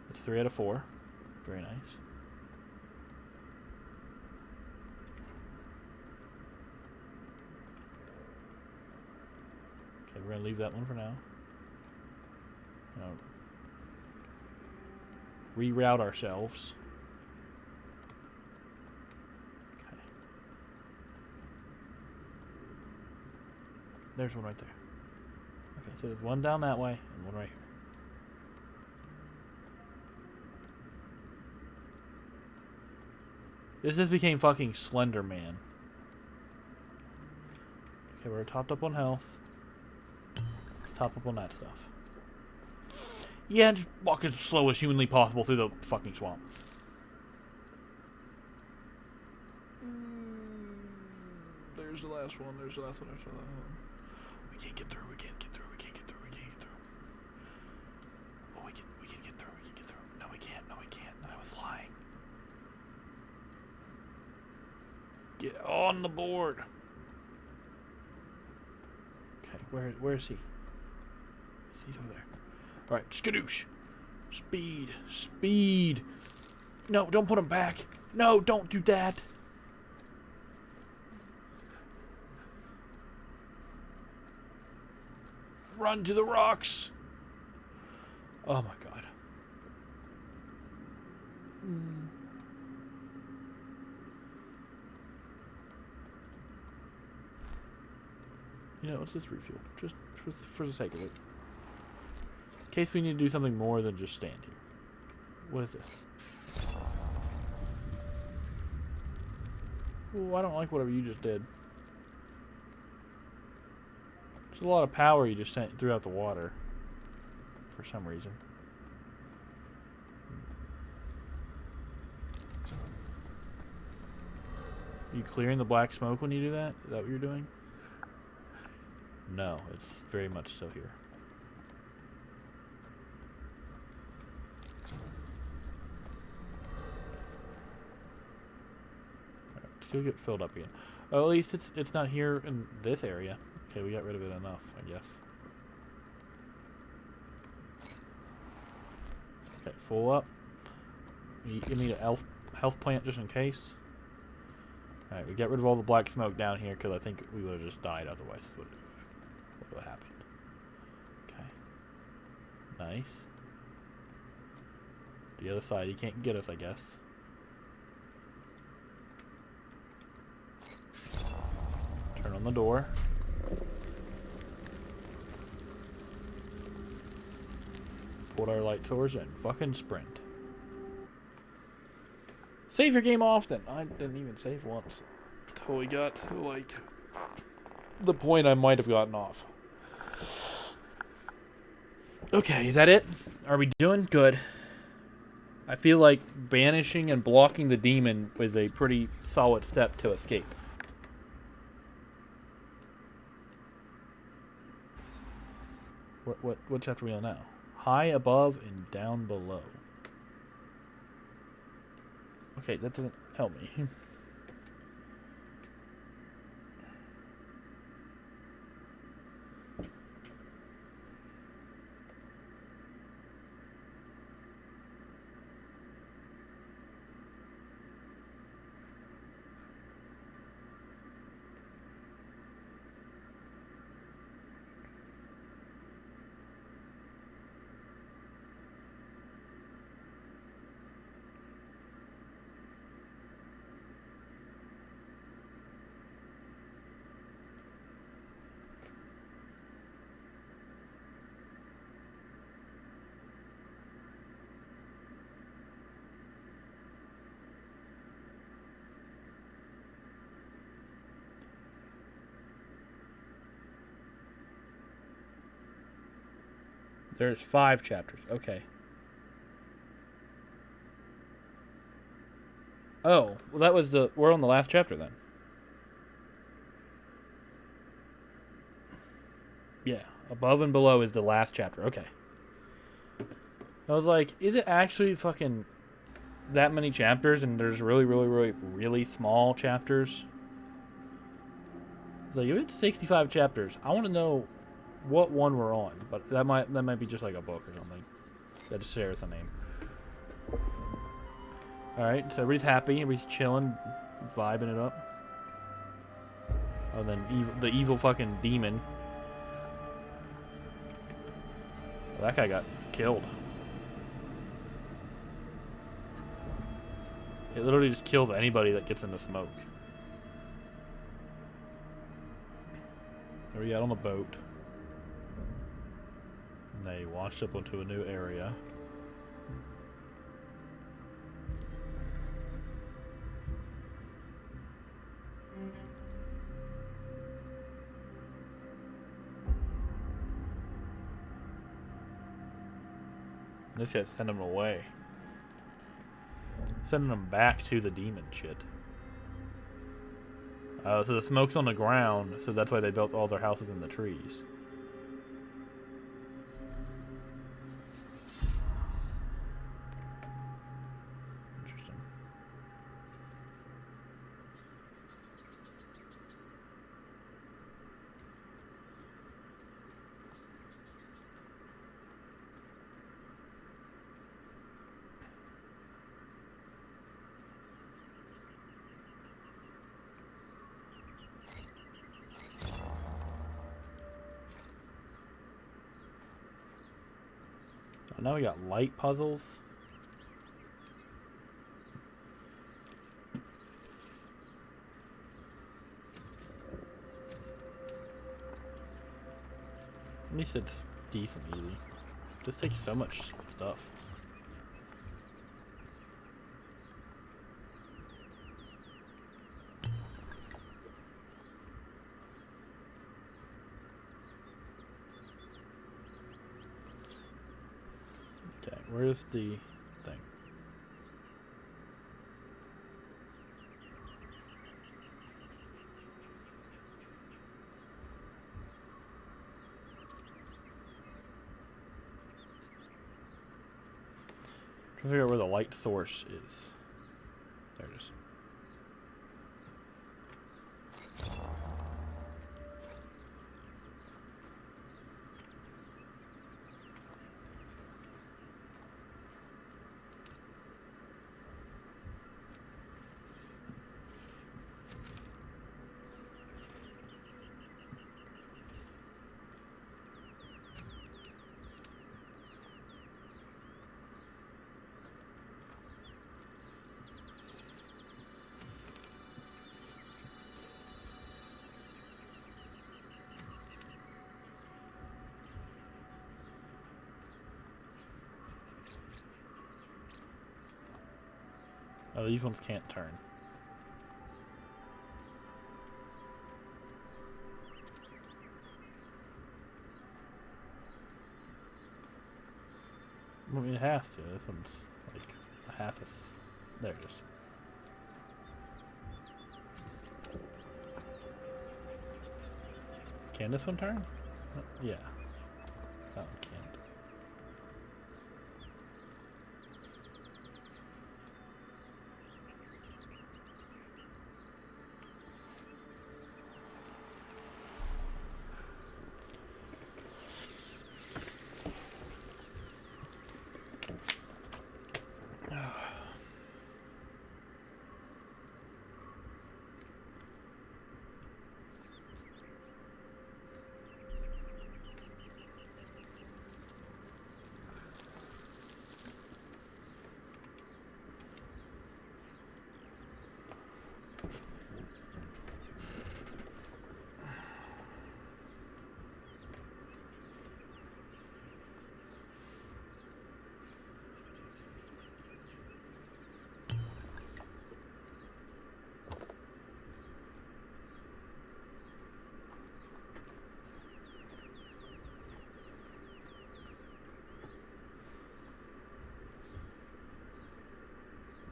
That's 3 out of 4. Very nice. Okay, we're gonna leave that one for now. Reroute ourselves. Okay. There's one right there. Okay, so there's one down that way and one right here. This just became fucking Slender Man. Okay, we're topped up on health. Let's top up on that stuff. Yeah, just walk as slow as humanly possible through the fucking swamp. There's the last one. There's the last one. There's the last one. We can't get through. We can't get through. We can't get through. We can't get through. Oh, we can get through. We can get through. No, we can't. No, we can't. I was lying. Get on the board. Okay, where is he? He's over there. Alright, skadoosh. Speed. Speed. No, don't put him back. No, don't do that. Run to the rocks. Oh my god. You know, let's just refuel. Just for the sake of it. In case we need to do something more than just stand here. What is this? Oh, I don't like whatever you just did. There's a lot of power you just threw out the water. For some reason. Are you clearing the black smoke when you do that? Is that what you're doing? No, it's very much still here. Alright, let's go get filled up again. Oh, at least it's not here in this area. Okay, we got rid of it enough, I guess. Okay, full up. You need a health plant just in case. Alright, we got rid of all the black smoke down here because I think we would have just died otherwise. What would have happened? Okay. Nice. The other side, he can't get us, I guess. Turn on the door. Pulled our light source and fucking sprint. Save your game often. I didn't even save once. Until we got to, like, the point I might have gotten off. Okay, is that it? Are we doing good? I feel like banishing and blocking the demon was a pretty solid step to escape. What chapter are we on now? High above and down below. Okay, that doesn't help me. There's 5 chapters. Okay. Oh, well that was we're on the last chapter then. Yeah, above and below is the last chapter. Okay. I was like, is it actually fucking that many chapters and there's really small chapters? It's like, if it's 65 chapters, I want to know what one we're on, but that might be just like a book or something that just shares a name. Alright, so everybody's happy, everybody's chilling, vibing it up. Oh, then the evil fucking demon. Well, that guy got killed. It literally just kills anybody that gets in the smoke. There we got on the boat. And they washed up onto a new area. This guy's sending them away. Sending them back to the demon shit. So the smoke's on the ground, so that's why they built all their houses in the trees. Interesting. Now we got light puzzles. At least it's decent easy. This takes so much stuff. Okay, where's the thing? Trying to figure out where the light source is. There it is. Oh, these ones can't turn. I mean, it has to. This one's like a half a... There it is. Can this one turn? Yeah. That one can't.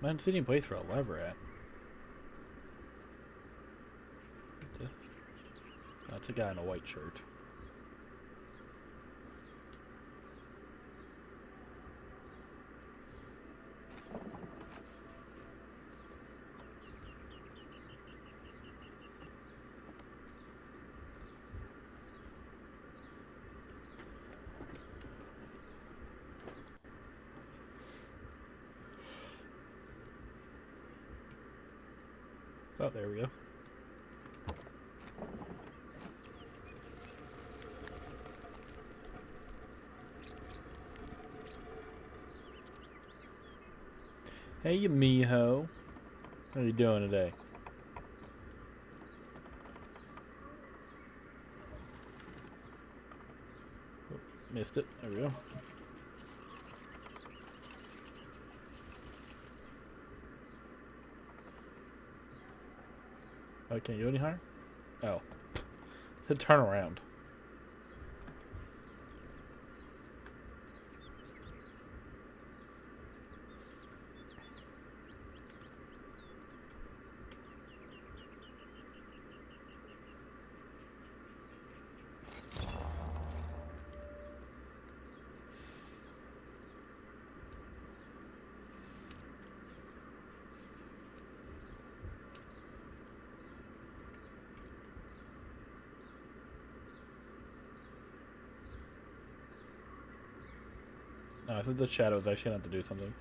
I didn't see any place for a lever at. That's a guy in a white shirt. Oh, there we go. Hey, you Miho. How are you doing today? Oh, missed it. There we go. Oh, can't you go any higher? Oh. It said turn around. No, I think the shadows actually have to do something.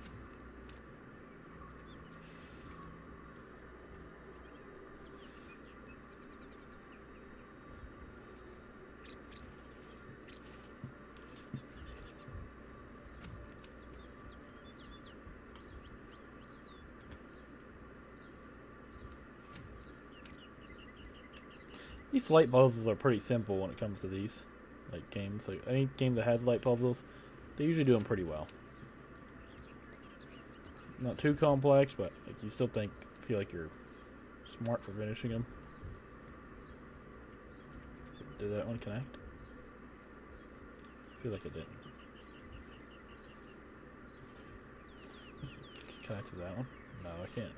These light puzzles are pretty simple when it comes to these like games. Like any game that has light puzzles, they usually do them pretty well. Not too complex, but like you still feel like you're smart for finishing them. So did that one connect? I feel like it didn't. Connect to that one? No, I can't.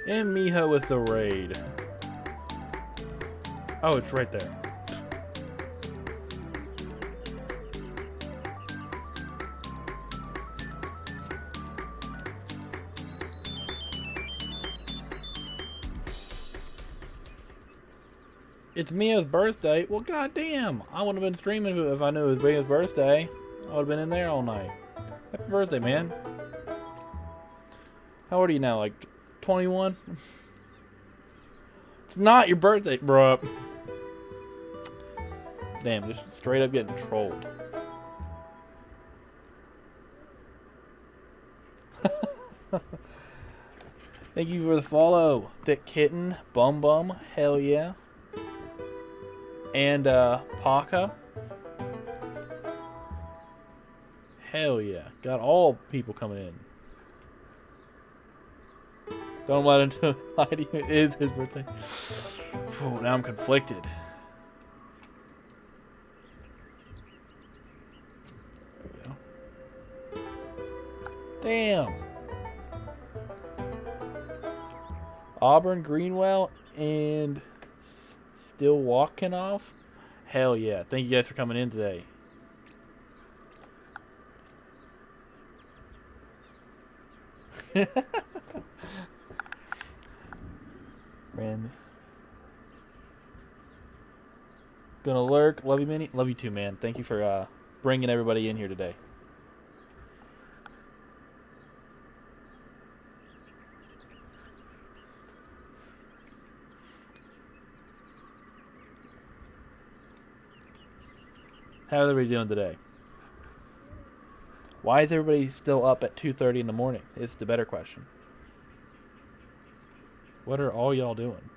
And Miho with the raid. Oh, it's right there. It's Mia's birthday. Well, goddamn. I wouldn't have been streaming if I knew it was Mia's birthday. I would have been in there all night. Happy birthday, man. How old are you now? Like 21? It's not your birthday, bro. Damn, just straight up getting trolled. Thank you for the follow. Dick Kitten, Bum Bum, hell yeah. And Paka. Hell yeah. Got all people coming in. Don't let him lie to you. It is his birthday. Oh, now I'm conflicted. There we go. Damn. Auburn, Greenwell, and Still Walking Off? Hell yeah. Thank you guys for coming in today. Man. Gonna lurk. Love you, Minnie. Love you too, man. Thank you for bringing everybody in here today. How's everybody doing today? Why is everybody still up at 2:30 in the morning? Is the better question. What are all y'all doing?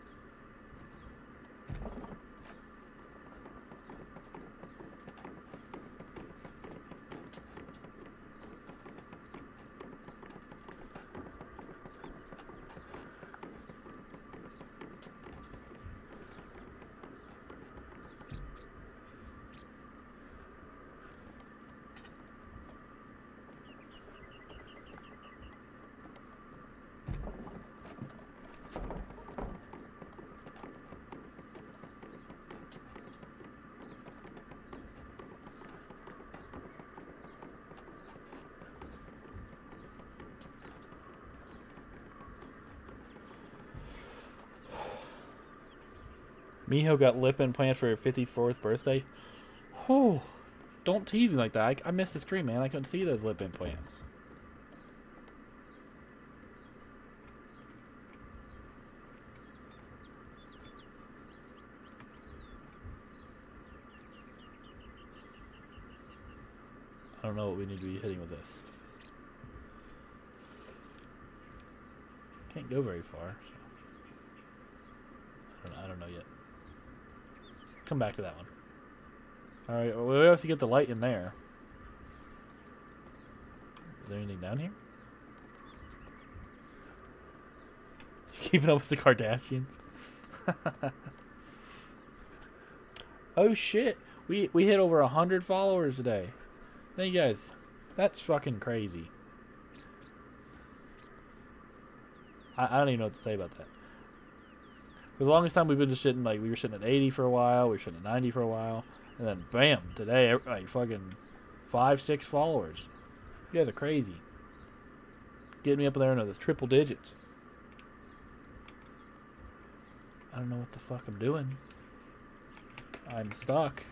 Miho got lip implants for her 54th birthday. Oh, don't tease me like that. I missed the stream, man. I couldn't see those lip implants. I don't know what we need to be hitting with this. Can't go very far. So. I don't know yet. Come back to that one. Alright, well, we have to get the light in there. Is there anything down here? Keeping up with the Kardashians. Oh shit. We hit over 100 followers today. Thank you guys. That's fucking crazy. I don't even know what to say about that. For the longest time we've been just sitting, like, we were sitting at 80 for a while, we were sitting at 90 for a while, and then bam, today, like, fucking 5, 6 followers. You guys are crazy. Getting me up there into the triple digits. I don't know what the fuck I'm doing. I'm stuck.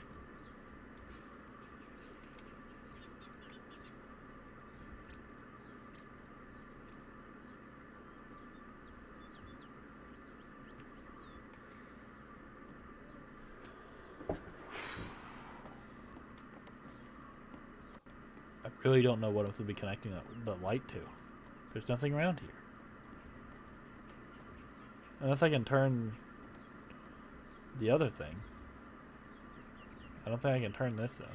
I really don't know what else would be connecting the light to. There's nothing around here. Unless I can turn the other thing. I don't think I can turn this though.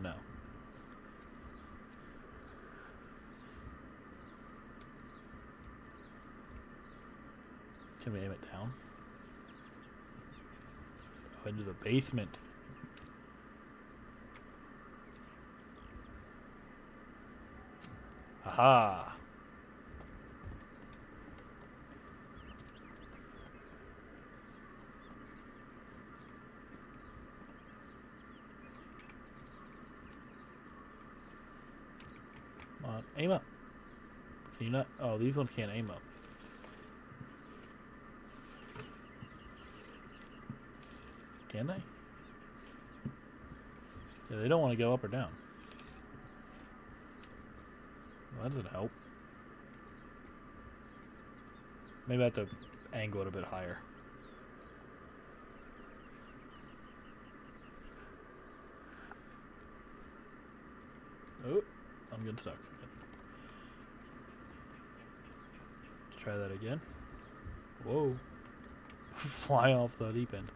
No. Can we aim it down? Oh, into the basement. Aha! Come on, aim up. Can you not? Oh, these ones can't aim up. Can they? Yeah, they don't want to go up or down. Well, that doesn't help. Maybe I have to angle it a bit higher. Oh, I'm getting stuck. Let's try that again. Whoa. Fly off the deep end.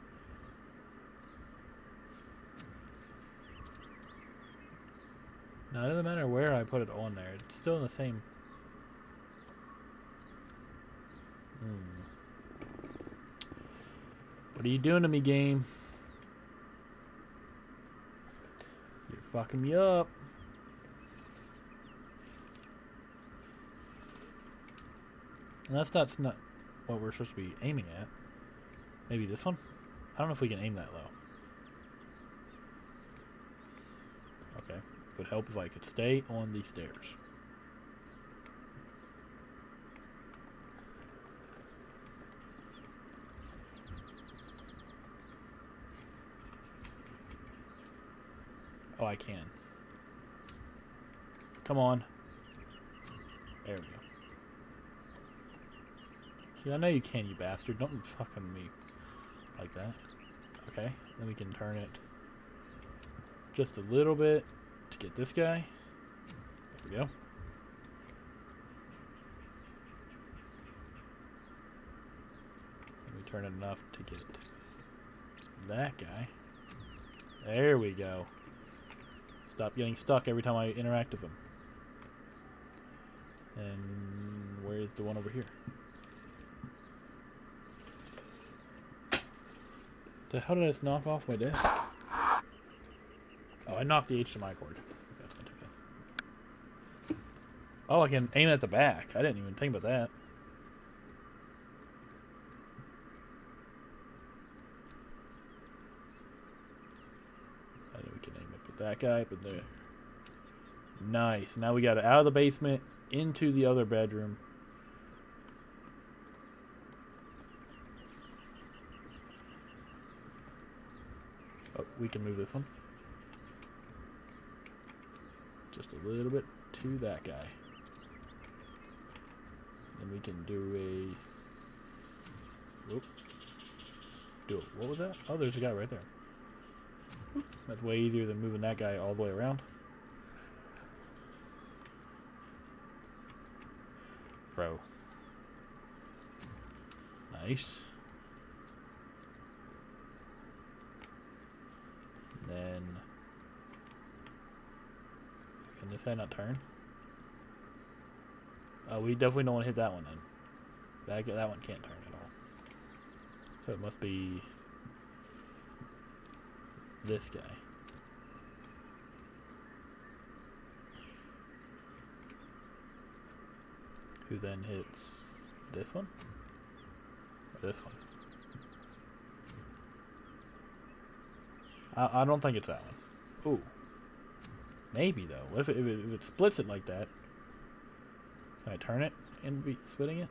Now, it doesn't matter where I put it on there. It's still in the same... What are you doing to me, game? You're fucking me up. And that's not what we're supposed to be aiming at. Maybe this one? I don't know if we can aim that low. Okay. Would help if I could stay on these stairs. Oh, I can. Come on. There we go. See, I know you can, you bastard. Don't fucking me like that. Okay, then we can turn it just a little bit to get this guy. There we go. And we turn it enough to get that guy. There we go. Stop getting stuck every time I interact with them. And where's the one over here? The hell did I just knock off my desk? Oh, I knocked the HDMI cord. That's not too bad. Oh, I can aim at the back. I didn't even think about that. I think we can aim up at that guy, but there. Nice. Now we got it out of the basement into the other bedroom. Oh, we can move this one. Just a little bit to that guy. And we can do a... Whoop. Do it. What was that? Oh, there's a guy right there. That's way easier than moving that guy all the way around. Bro. Nice. Then... Can this guy not turn? Oh, we definitely don't want to hit that one then. That one can't turn at all. So it must be... this guy. Who then hits this one? Or this one? I don't think it's that one. Ooh. Maybe, though. What if it splits it like that? Can I turn it and be splitting it?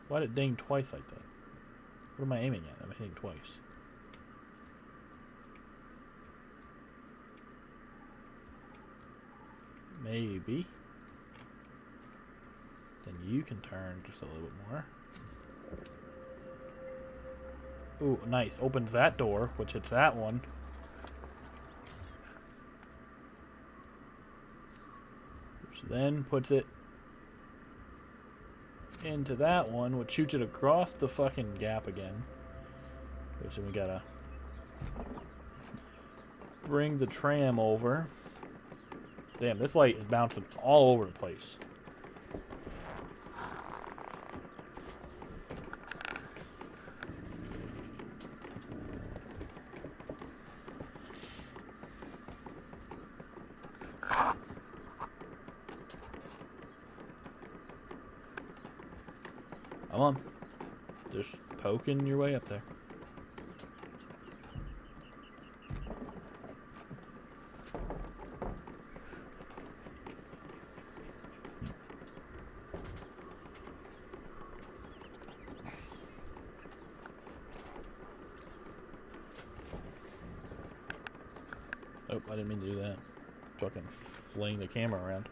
Why did it ding twice like that? What am I aiming at? I'm hitting twice. Maybe. Then you can turn just a little bit more. Ooh, nice. Opens that door, which hits that one. Which then puts it into that one, which shoots it across the fucking gap again. Which then we gotta bring the tram over. Damn, this light is bouncing all over the place. Come on. Just poking your way up there. Oh, I didn't mean to do that. Fucking fling the camera around.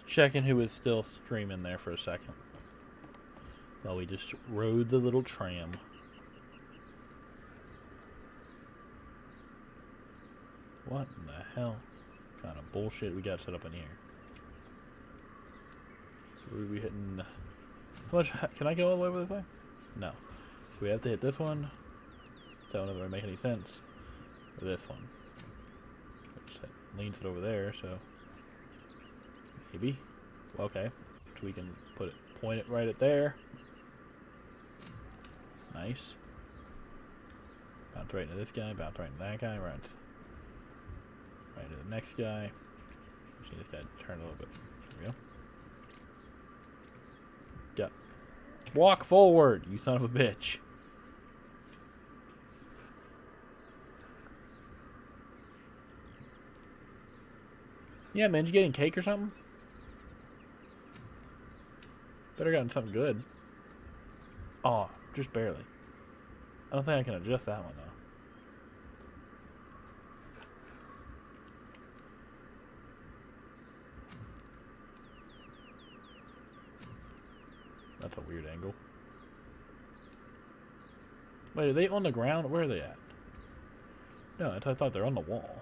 Checking who is still streaming there for a second. While we just rode the little tram. What in the hell kind of bullshit we got set up in here? So we hitting... How much... Can I go all the way over this way? No. So we have to hit this one. That one doesn't really make any sense. Or this one. Which leans it over there, so... Maybe. Well, okay. So we can point it right at there. Nice. Bounce right into this guy, bounce right into that guy, right into the next guy. Just need this guy to turn a little bit. There we go. Yep. Walk forward, you son of a bitch. Yeah, man, did you get any cake or something? Better gotten something good. Oh, just barely. I don't think I can adjust that one, though. That's a weird angle. Wait, are they on the ground? Where are they at? No, I thought they're on the wall.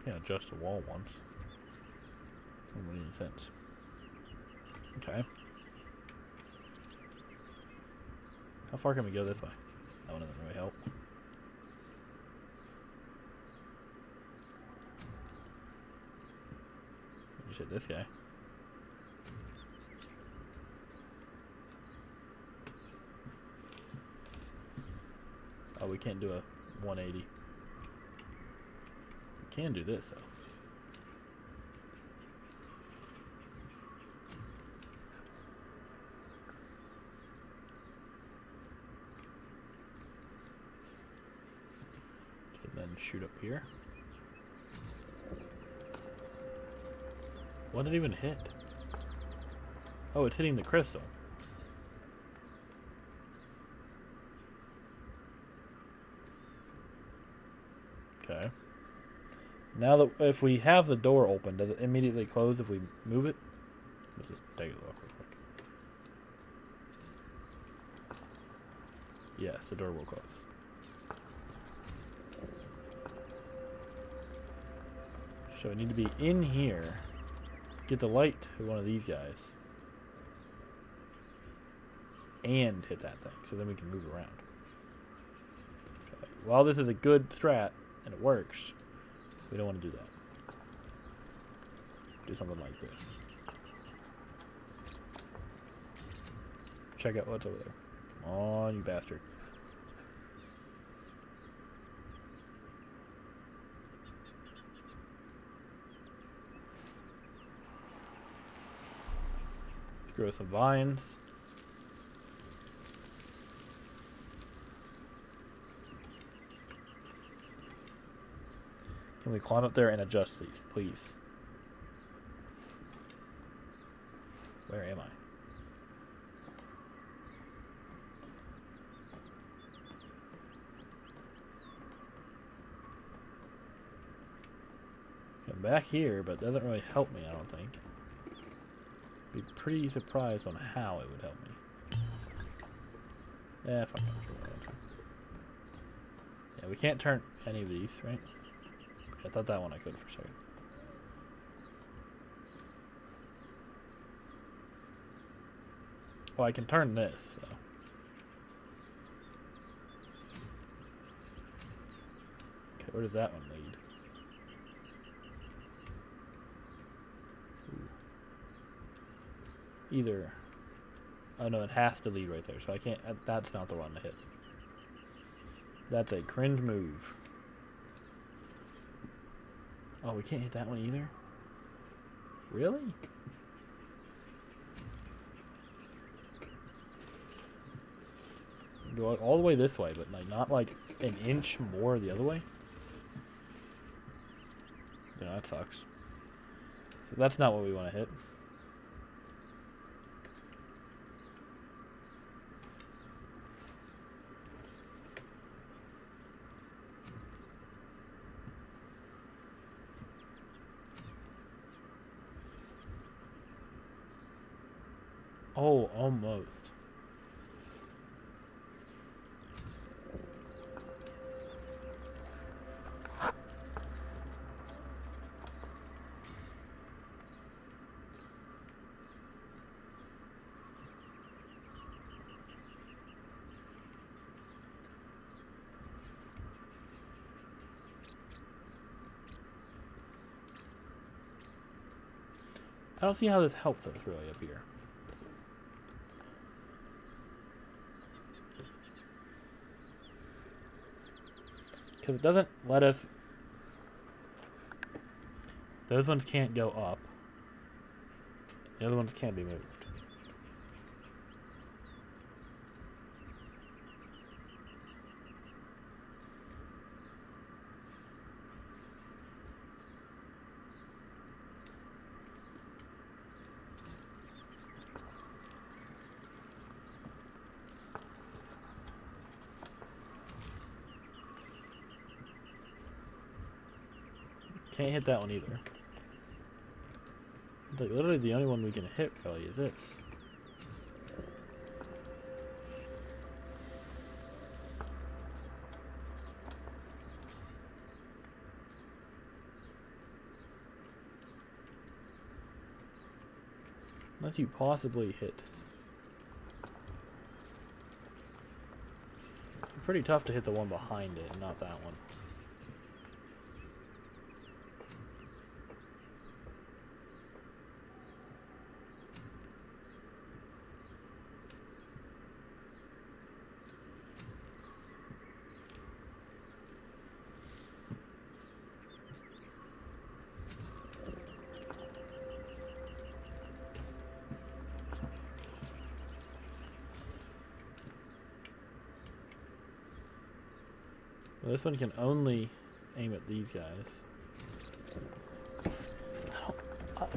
Can't adjust the wall once. Doesn't make any sense. Okay. How far can we go this way? That one doesn't really help. Just hit this guy. Oh, we can't do a 180. We can do this, though. Then shoot up here. What did it even hit? Oh, it's hitting the crystal. Okay. Now that if we have the door open, does it immediately close if we move it? Let's just take a look real quick. Yes, the door will close. So I need to be in here, get the light to one of these guys, and hit that thing, so then we can move around. Okay. While this is a good strat, and it works, we don't want to do that. Do something like this. check out what's over there. Come on, you bastard. Let's grow some vines. Can we climb up there and adjust these, please? Where am I? I'm back here, but it doesn't really help me, I don't think. Be pretty surprised on how it would help me. Yeah, fuck it. Yeah, we can't turn any of these, right? I thought that one I could for a second. Well, I can turn this, so. Okay, where does that one lead? Ooh. Either. Oh no, it has to lead right there, so I can't. That's not the one to hit. That's a cringe move. Oh, we can't hit that one either? Really? Go all the way this way, but like not like an inch more the other way? Yeah, that sucks. So that's not what we want to hit. Oh, almost. I don't see how this helps us really up here. Because it doesn't let us... Those ones can't go up. The other ones can't be moved. Can't hit that one either. Like, literally the only one we can hit really is this. Unless you possibly hit. It's pretty tough to hit the one behind it and not that one. Well, this one can only aim at these guys.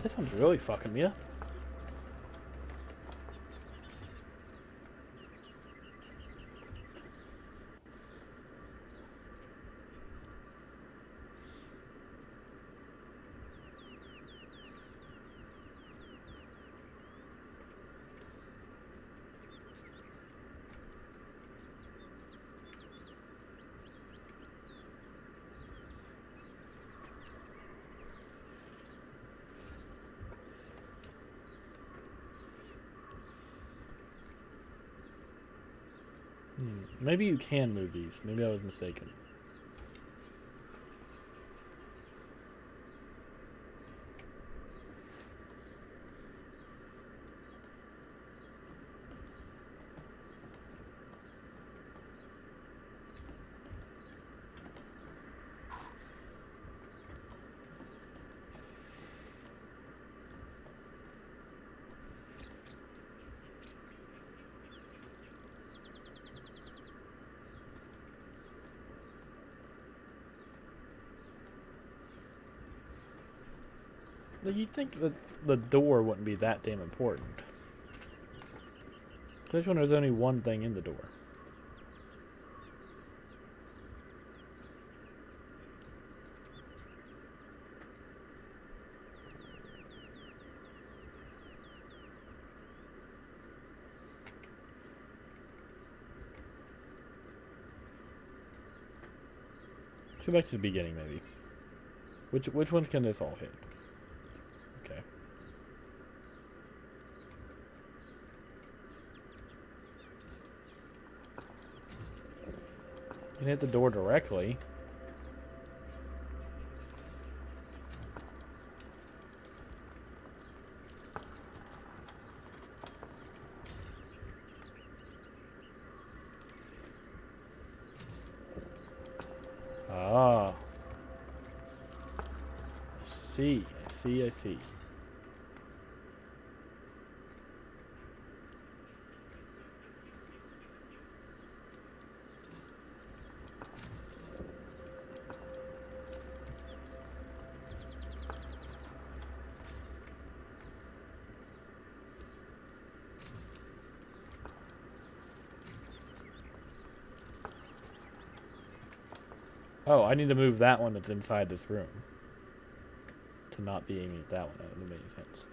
This one's really fucking me up. Maybe you can move these. Maybe I was mistaken. Like, you'd think that the door wouldn't be that damn important. Especially when there's only one thing in the door. Let's go back to the beginning, maybe. Which ones can this all hit? Okay. You can hit the door directly. Ah. I see. Oh, I need to move that one that's inside this room. To not be aiming at that one. That doesn't make any sense.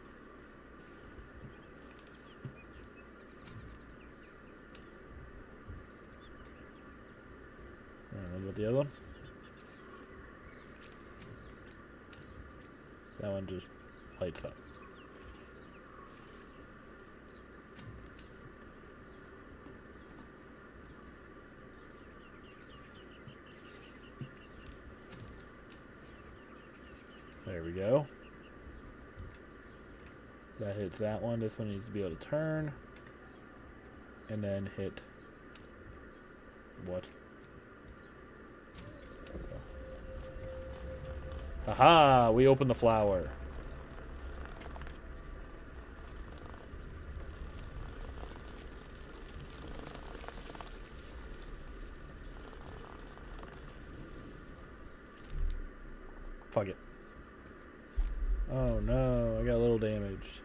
Alright, what about the other one? That one just lights up. There we go. That hits that one. This one needs to be able to turn. And then hit... What? Haha! We opened the flower. Fuck it. Oh no, I got a little damaged.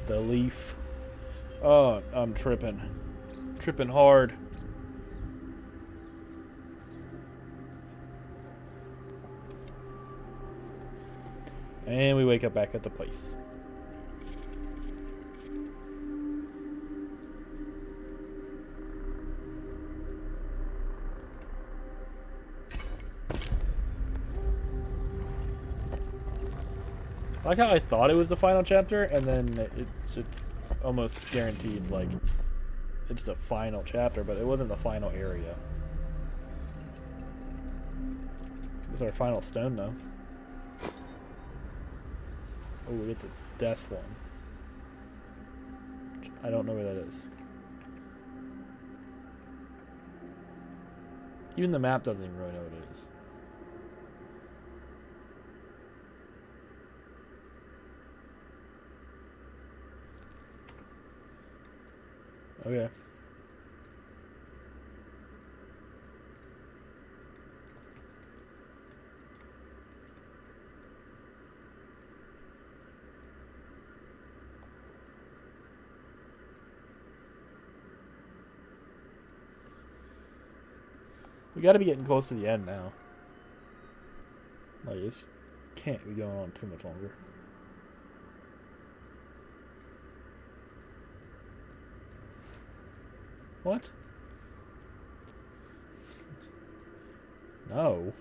The leaf. Oh, I'm tripping. Tripping hard. And we wake up back at the place. I like how I thought it was the final chapter, and then it's almost guaranteed, like, it's the final chapter, but it wasn't the final area. It's our final stone, though. Oh, we get the death one. I don't know where that is. Even the map doesn't even really know what it is. Okay. We gotta be getting close to the end now. Like, this can't be going on too much longer. What? No.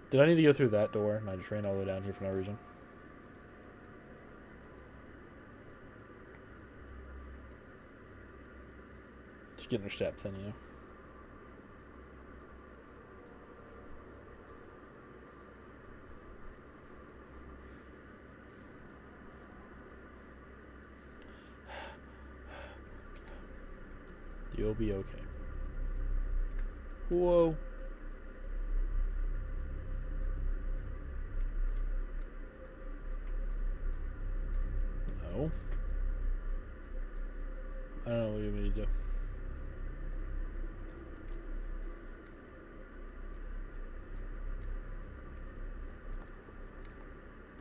Did I need to go through that door and I just ran all the way down here for no reason? Just getting their steps in, you know? You'll be okay. Whoa. No. I don't know what you want me to do.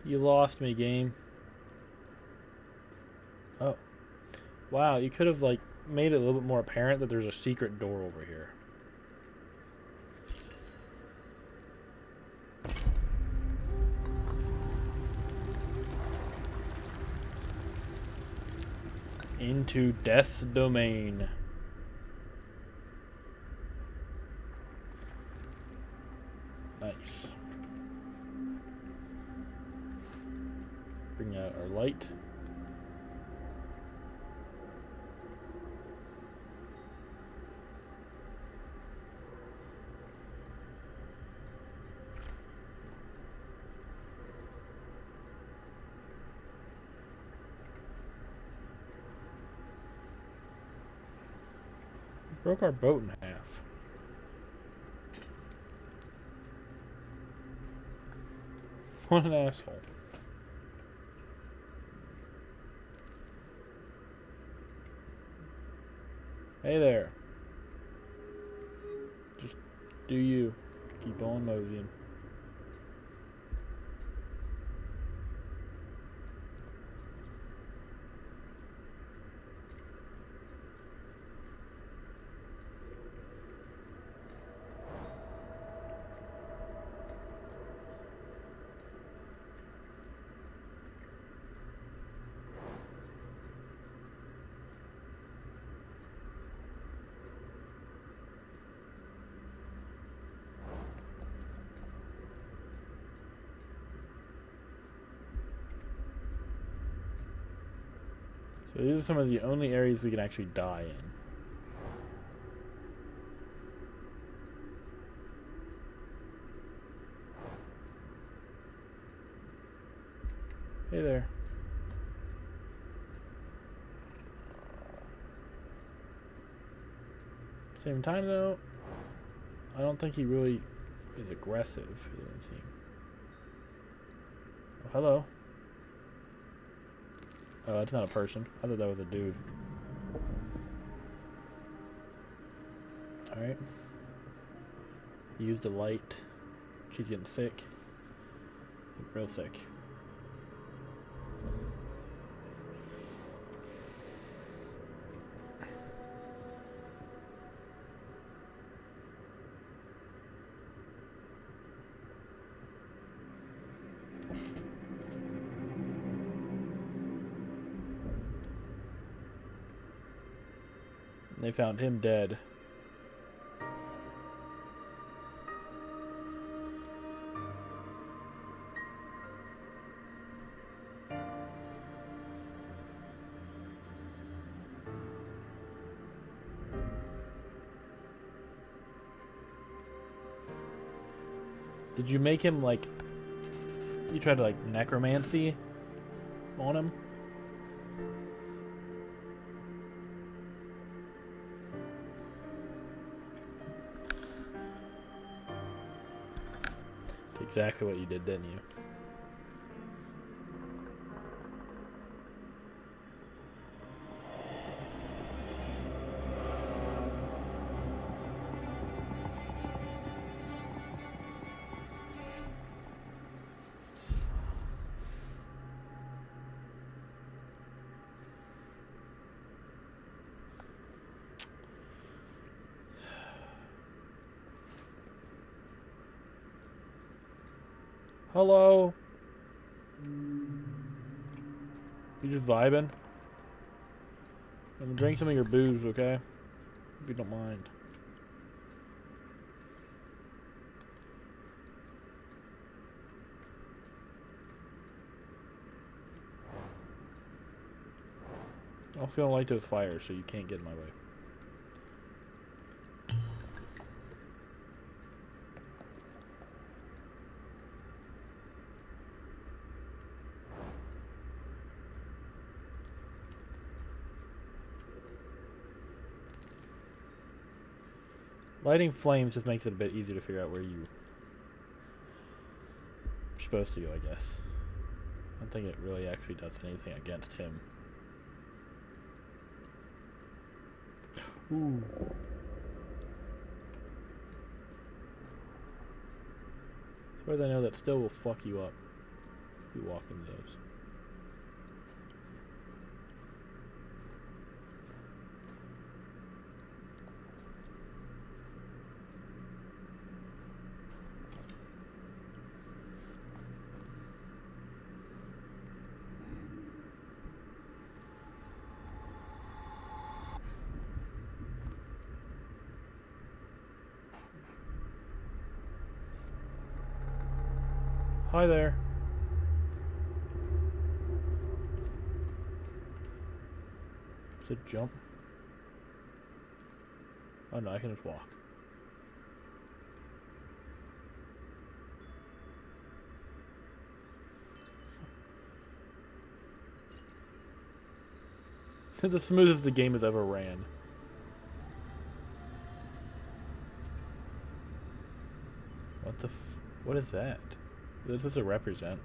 You lost me, game. Oh. Wow, you could have, like, made it a little bit more apparent that there's a secret door over here. Into Death's Domain. Nice. Bring out our light. Broke our boat in half. What an asshole. Hey there. Just do you. Keep on moseying. So these are some of the only areas we can actually die in. Hey there. Same time though, I don't think he really is aggressive. He doesn't seem. Oh, hello. Oh, that's not a person. I thought that was a dude. Alright. Use the light. She's getting sick. Real sick. They found him dead. Did you make him like... You tried to like necromancy on him? Exactly what you did, didn't you? Hello? You just vibing? I'm gonna drink some of your booze, okay? If you don't mind. I also don't like those fires, so you can't get in my way. Lighting flames just makes it a bit easier to figure out where you're supposed to go, I guess. I don't think it really actually does anything against him. Ooh. As far as I know, that still will fuck you up. If you walk into those. Hi there. Is it jump? Oh no, I can just walk. It's the smoothest the game has ever ran. What is that? What does it represent?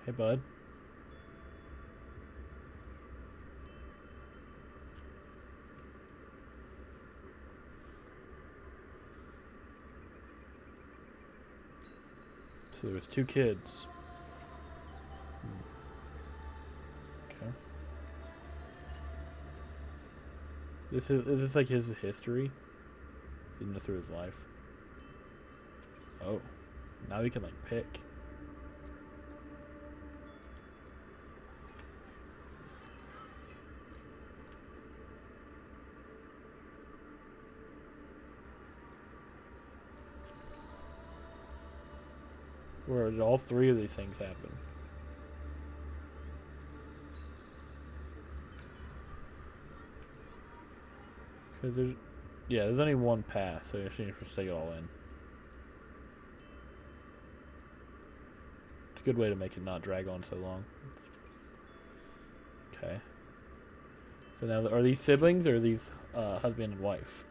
Hey, bud. So there was 2 kids. Okay. Is this like his history? Didn't know through his life. Oh, now we can like pick. Where did all 3 of these things happen? Cause there's only one path, so you should just take it all in. It's a good way to make it not drag on so long. Okay. So now, are these siblings or are these husband and wife?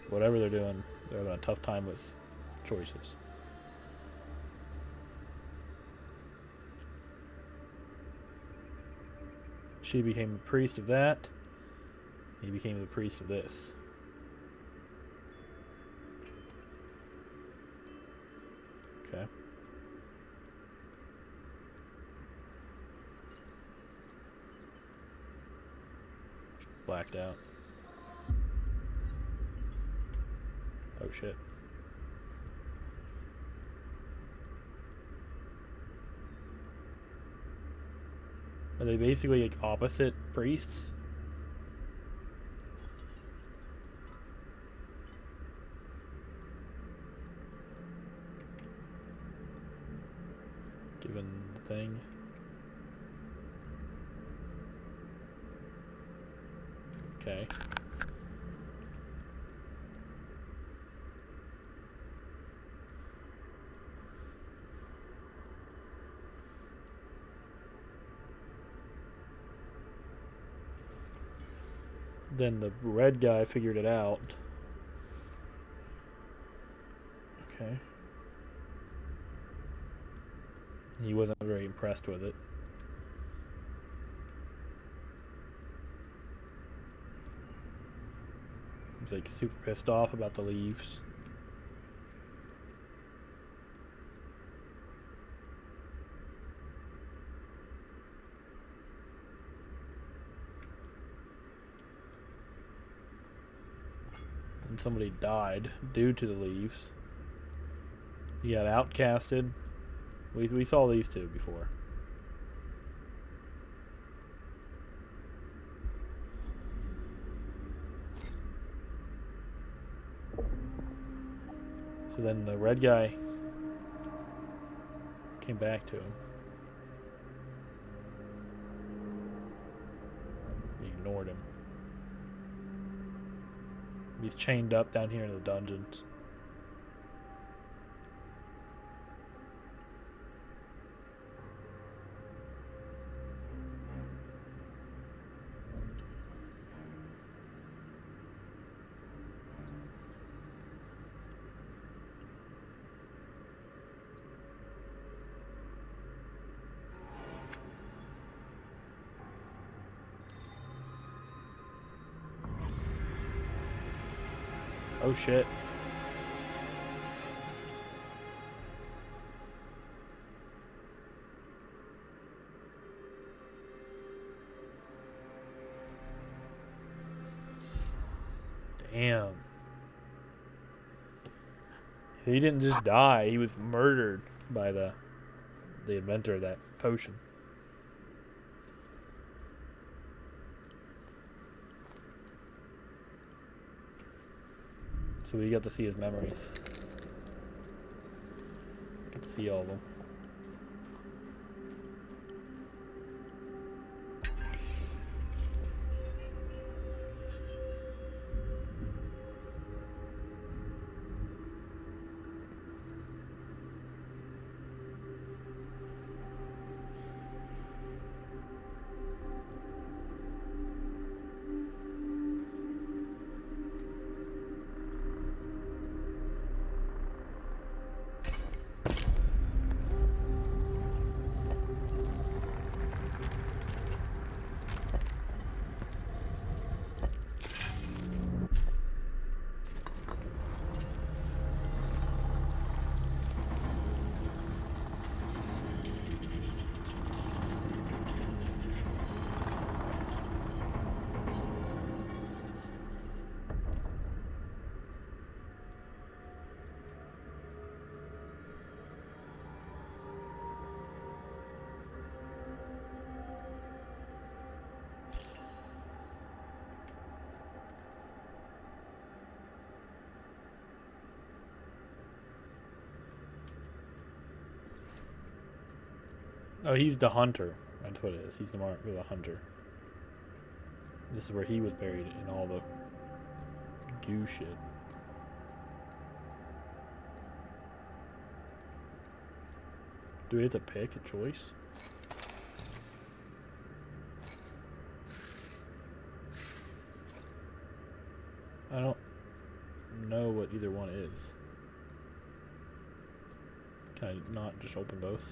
Whatever they're doing, they're having a tough time with choices. She became the priest of that. He became the priest of this. Okay. Blacked out. Oh shit. Are they basically like opposite priests? Given the thing. Okay. Then the red guy figured it out. Okay. He wasn't very impressed with it. He's like super pissed off about the leaves. And somebody died due to the leaves. He got outcasted. We saw these 2 before. So then the red guy came back to him. He ignored him. He's chained up down here in the dungeons. Oh shit. He didn't just die. He was murdered by the inventor of that potion. So we got to see his memories. Get to see all of them. Oh, he's the hunter. That's what it is. He's the hunter. This is where he was buried in all the goo shit. Do we have to pick a choice? I don't know what either one is. Can I not just open both?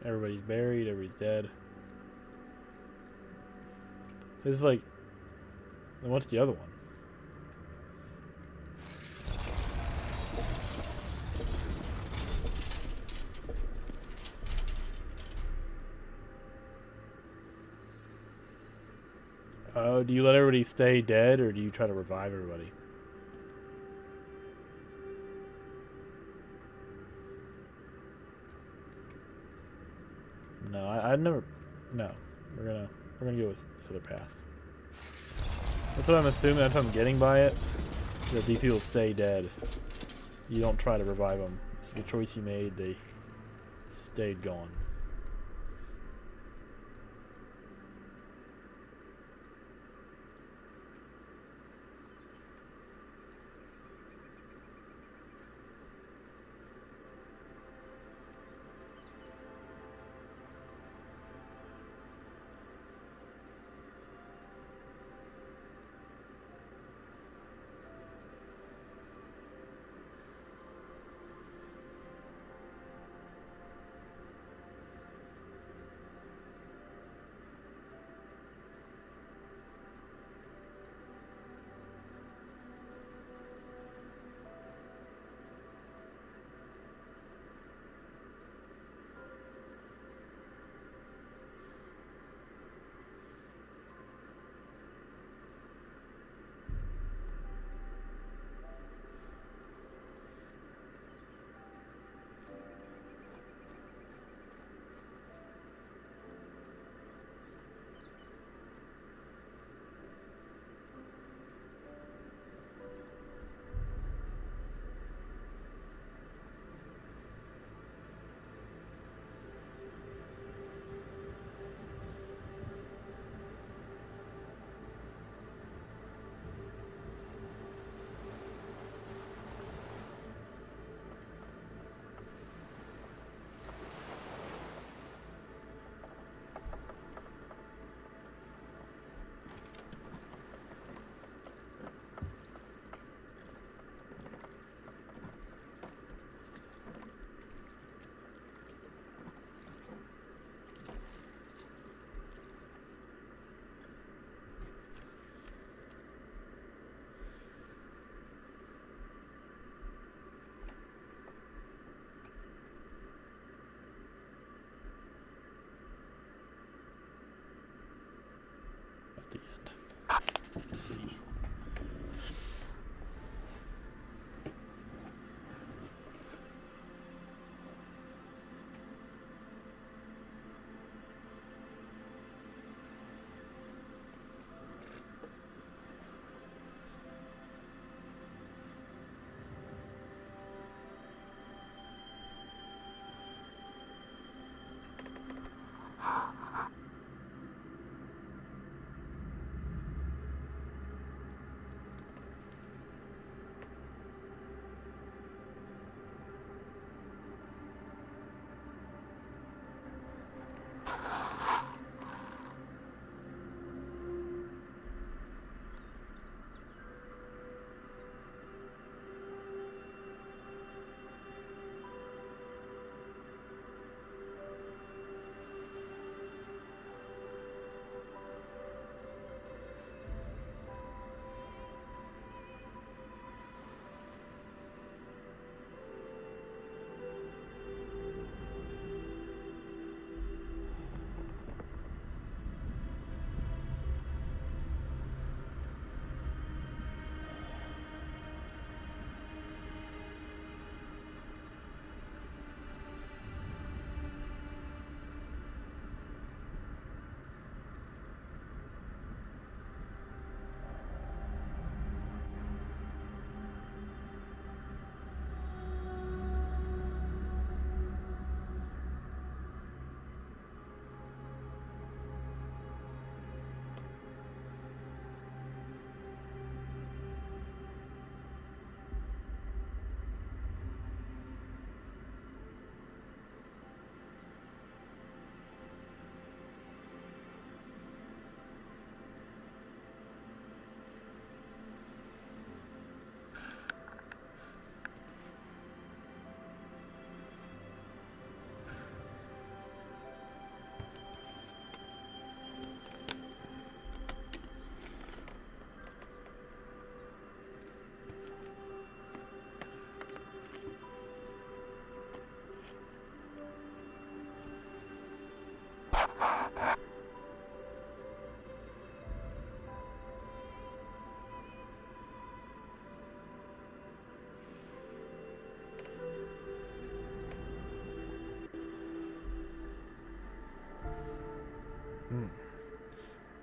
Everybody's buried, everybody's dead. It's like, then what's the other one? Oh, do you let everybody stay dead, or do you try to revive everybody? No, I'd never. No, we're gonna go with the other path. That's what I'm assuming. That's what I'm getting by it. That these people stay dead. You don't try to revive them. It's the choice you made. They stayed gone.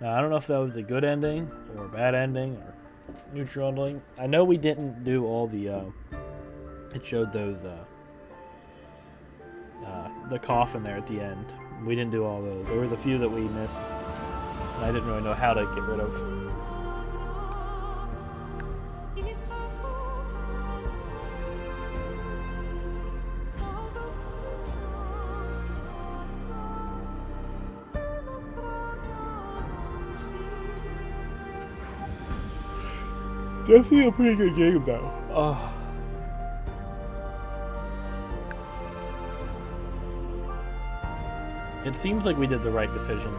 Now, I don't know if that was a good ending or a bad ending or neutral ending. I know we didn't do all the. It showed those the coffin there at the end. We didn't do all those. There was a few that we missed, and I didn't really know how to get rid of. Definitely a pretty good game, though. It seems like we did the right decision.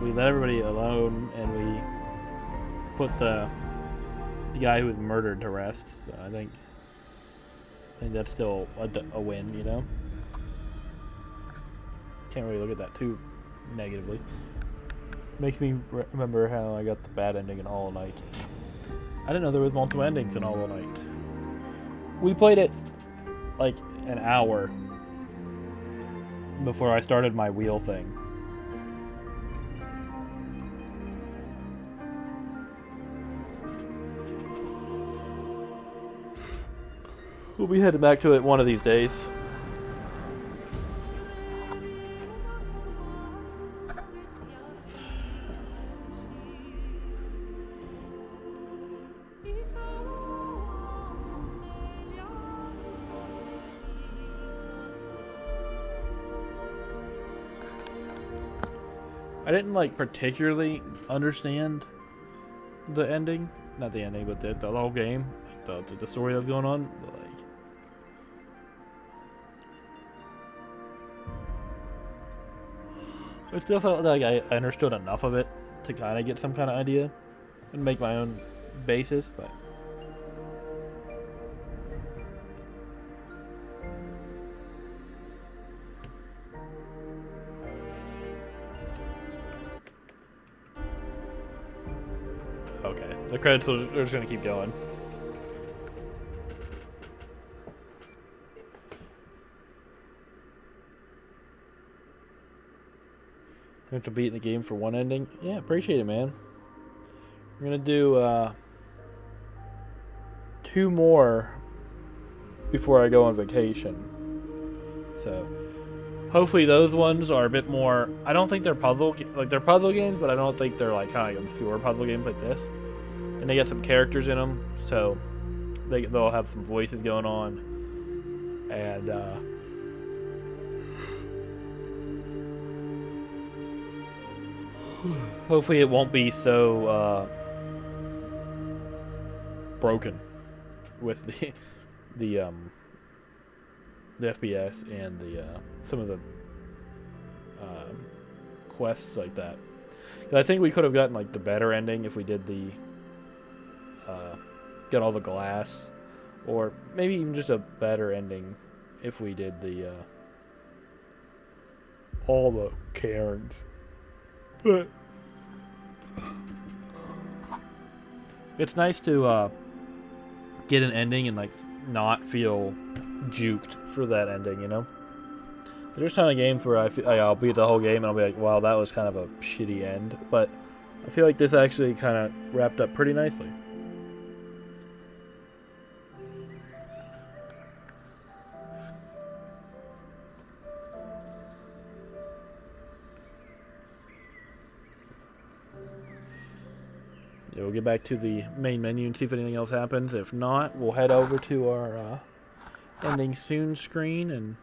We let everybody alone, and we put the guy who was murdered to rest. So I think that's still a win, you know. Can't really look at that too negatively. Makes me remember how I got the bad ending in Hollow Knight. I didn't know there was multiple endings in Hollow Knight. We played it like an hour before I started my wheel thing. We'll be heading back to it one of these days. I didn't like particularly understand the ending, not the ending, but the whole game, like the story that's going on. But like, I still felt like I understood enough of it to kind of get some kind of idea and make my own basis, but. Okay, the credits are just gonna keep going. After beating the game for one ending, yeah, appreciate it, man. We're gonna do 2 more before I go on vacation. So hopefully those ones are a bit more. I don't think they're they're puzzle games, but I don't think they're like kind of obscure puzzle games like this. And they got some characters in them, so they'll have some voices going on, and hopefully it won't be so broken with the FPS and the some of the quests like that. 'Cause I think we could have gotten like the better ending if we did the get all the glass, or maybe even just a better ending if we did the all the cairns. But it's nice to get an ending and like not feel juked for that ending, you know. There's a ton of games where I'll beat the whole game and I'll be like, wow, that was kind of a shitty end. But I feel like this actually kind of wrapped up pretty nicely. Yeah, we'll get back to the main menu and see if anything else happens. If not, we'll head over to our ending soon screen and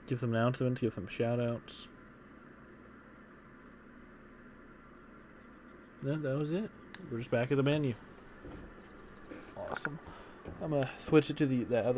give some announcements, give some shout outs. That was it. We're just back at the menu. Awesome. I'm gonna switch it to the other